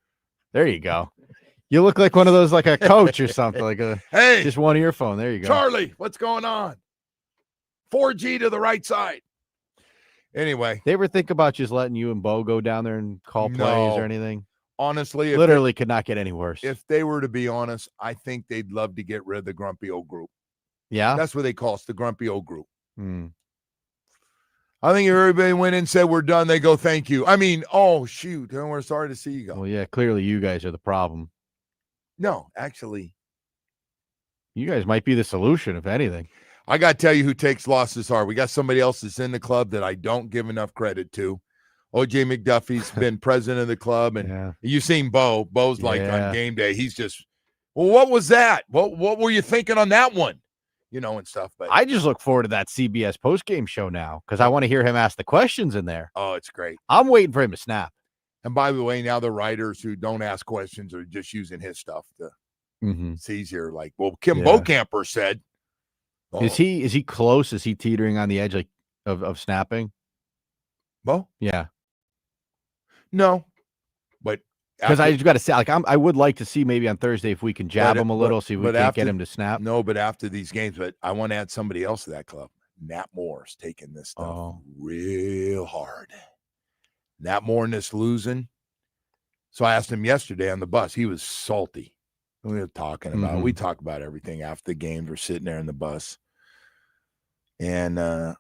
Speaker 2: There you go. You look like one of those, like a coach or something. Like
Speaker 1: Hey,
Speaker 2: just one earphone. There you go.
Speaker 1: Charlie, what's going on? 4G to the right side. Anyway,
Speaker 2: They ever think about just letting you and Bo go down there and call plays
Speaker 1: No.
Speaker 2: or anything?
Speaker 1: honestly,
Speaker 2: Literally could not get any worse.
Speaker 1: if they were to be honest, I think they'd love to get rid of the grumpy old group.
Speaker 2: Yeah.
Speaker 1: That's what they call us, the grumpy old group.
Speaker 2: Hmm.
Speaker 1: I think if everybody went in and said we're done, they go, thank you. I mean, oh, shoot. And we're sorry to see you go.
Speaker 2: Well, yeah. Clearly, you guys are the problem.
Speaker 1: No, actually,
Speaker 2: You guys might be the solution, if anything.
Speaker 1: I got to tell you who takes losses hard. We got somebody else that's in the club that I don't give enough credit to. OJ McDuffie's been president of the club, and
Speaker 2: Yeah.
Speaker 1: you've seen Bo. Bo's like
Speaker 2: Yeah.
Speaker 1: on game day. He's just, well, what was that? What were you thinking on that one? You know, and stuff. But
Speaker 2: I just look forward to that CBS postgame show now because I want to hear him ask the questions in there.
Speaker 1: oh, it's great.
Speaker 2: I'm waiting for him to snap.
Speaker 1: And by the way, now the writers who don't ask questions are just using his stuff. It's easier. Like, well, Kim
Speaker 2: Yeah.
Speaker 1: Bocamper said.
Speaker 2: Is he close? Is he teetering on the edge like of snapping?
Speaker 1: Bo?
Speaker 2: Yeah.
Speaker 1: No. But
Speaker 2: Because I
Speaker 1: after-
Speaker 2: just got to say, like, I would like to see maybe on Thursday if we can jab him a little, see if we
Speaker 1: but
Speaker 2: can
Speaker 1: after-
Speaker 2: get him to snap.
Speaker 1: No, but after these games, but I want to add somebody else to that club. Nat Moore's taking this stuff
Speaker 2: Oh.
Speaker 1: real hard. Nat Moore and this losing. So I asked him yesterday on the bus. He was salty. We were talking about
Speaker 2: Mhm.
Speaker 1: we talk about everything after the games. We're sitting there in the bus. And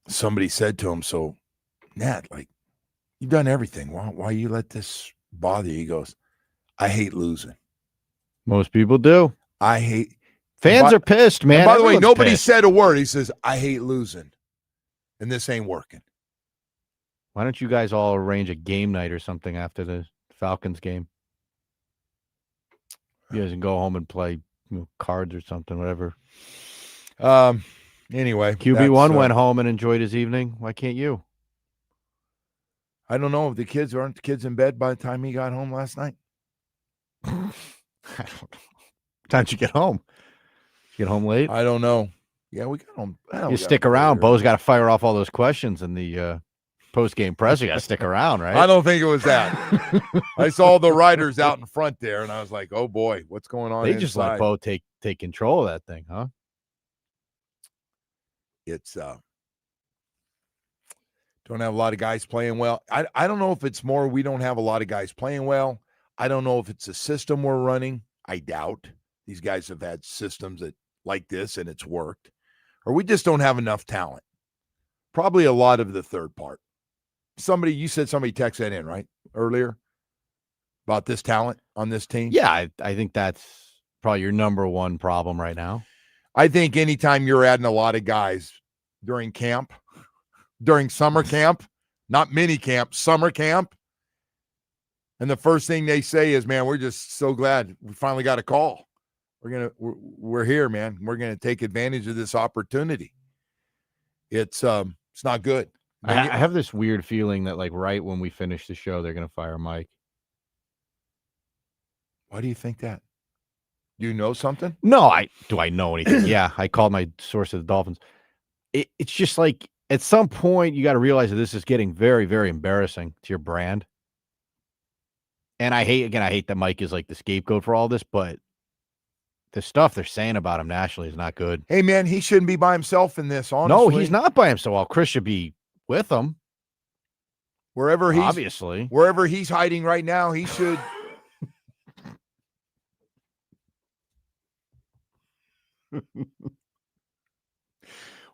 Speaker 1: somebody said to him, so Nat, like, you've done everything. Why you let this bother you? He goes, I hate losing.
Speaker 2: Most people do.
Speaker 1: I hate
Speaker 2: Fans
Speaker 1: By-
Speaker 2: are pissed, man.
Speaker 1: And by the way,
Speaker 2: Everyone's
Speaker 1: nobody
Speaker 2: pissed.
Speaker 1: said a word. He says, I hate losing. And this ain't working.
Speaker 2: Why don't you guys all arrange a game night or something after the Falcons game? You guys can go home and play cards or something, whatever.
Speaker 1: Anyway.
Speaker 2: QB1
Speaker 1: that's,
Speaker 2: went home and enjoyed his evening. Why can't you?
Speaker 1: I don't know if the kids aren't the kids in bed by the time he got home last night.
Speaker 2: I don't know. What time did you get home? Get home late?
Speaker 1: I don't know. Yeah, we got home. well, we
Speaker 2: You
Speaker 1: got
Speaker 2: stick
Speaker 1: home
Speaker 2: around.
Speaker 1: later.
Speaker 2: Bo's got to fire off all those questions in the post-game press. You got to stick around, right?
Speaker 1: I don't think it was that. I saw the riders out in front there, and I was like, oh, boy, what's going on
Speaker 2: They
Speaker 1: inside?
Speaker 2: just let Bo take control of that thing, huh?
Speaker 1: It's don't have a lot of guys playing well. I don't know if it's more we don't have a lot of guys playing well. I don't know if it's a system we're running. I doubt. These guys have had systems that like this and it's worked, or we just don't have enough talent. Probably a lot of the third part. You said somebody texted that in, right, earlier about this talent on this team?
Speaker 2: Yeah, I think that's probably your number one problem right now.
Speaker 1: I think anytime you're adding a lot of guys during camp, during summer camp, not mini camp, summer camp, and the first thing they say is, man, we're just so glad we finally got a call. We're here, man. We're going to take advantage of this opportunity. It's not good.
Speaker 2: I have this weird feeling that, like, right when we finish the show, they're going to fire Mike.
Speaker 1: Why do you think that? Do you know something?
Speaker 2: No, do I know anything? Yeah, I called my source at the Dolphins. It's just like at some point you got to realize that this is getting very, very embarrassing to your brand. And I hate that Mike is like the scapegoat for all this, but the stuff they're saying about him nationally is not good.
Speaker 1: Hey, man, he shouldn't be by himself in this, honestly.
Speaker 2: No, he's not by himself. Well, Chris should be with him.
Speaker 1: Wherever he's hiding right now, he should.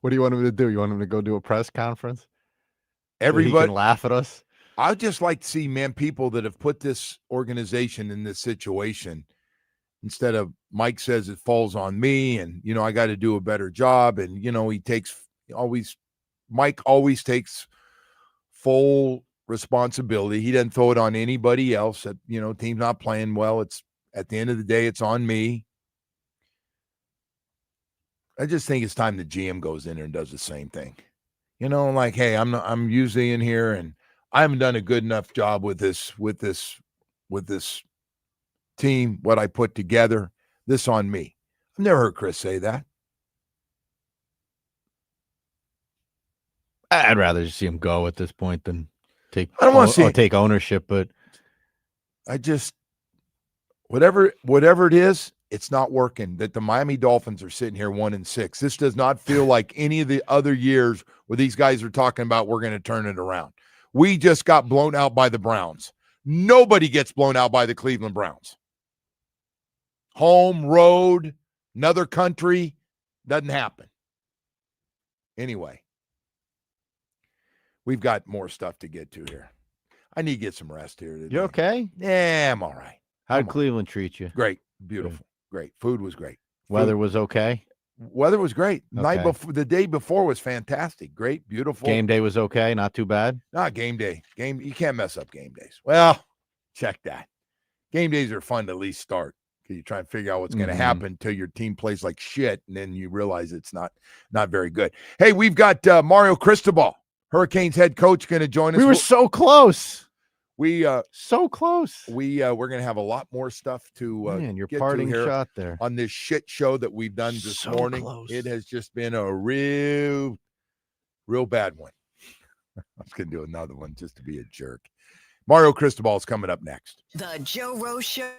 Speaker 2: What do you want him to do? You want him to go do a press conference?
Speaker 1: Everybody
Speaker 2: so he can laugh at us.
Speaker 1: I'd just like to see, man, people that have put this organization in this situation, instead of Mike says it falls on me and, I got to do a better job. And, Mike always takes full responsibility. He doesn't throw it on anybody else. That, team's not playing well. It's at the end of the day, it's on me. I just think it's time the GM goes in there and does the same thing. Like, hey, I'm usually in here and I haven't done a good enough job with this team, what I put together. This on me. I've never heard Chris say that.
Speaker 2: I'd rather just see him go at this point than take ownership, but
Speaker 1: I just whatever it is, it's not working. That the Miami Dolphins are sitting here 1-6. This does not feel like any of the other years where these guys are talking about we're going to turn it around. We just got blown out by the Browns. Nobody gets blown out by the Cleveland Browns. Home, road, another country, doesn't happen. Anyway, we've got more stuff to get to here. I need to get some rest here today.
Speaker 2: You okay?
Speaker 1: Yeah, I'm all right.
Speaker 2: How'd Cleveland treat you?
Speaker 1: Great. Beautiful. Great. Food was great.
Speaker 2: Weather was okay?
Speaker 1: Weather was great.
Speaker 2: Okay.
Speaker 1: The day before was fantastic. Great, beautiful.
Speaker 2: Game day was okay, not too bad.
Speaker 1: Not game day. You can't mess up game days. Well, check that. Game days are fun to at least start because you try and figure out what's going to happen until your team plays like shit, and then you realize it's not very good. Hey, we've got Mario Cristobal, Hurricanes head coach, going to join us.
Speaker 2: We were so close.
Speaker 1: So close. We're going to have a lot more stuff to
Speaker 2: your
Speaker 1: get
Speaker 2: parting
Speaker 1: to here
Speaker 2: shot there
Speaker 1: on this shit show that we've done this morning.
Speaker 2: Close.
Speaker 1: It has just been a real bad one. I was going to do another one just to be a jerk. Mario Cristobal is coming up next.
Speaker 12: The Joe Rose Show.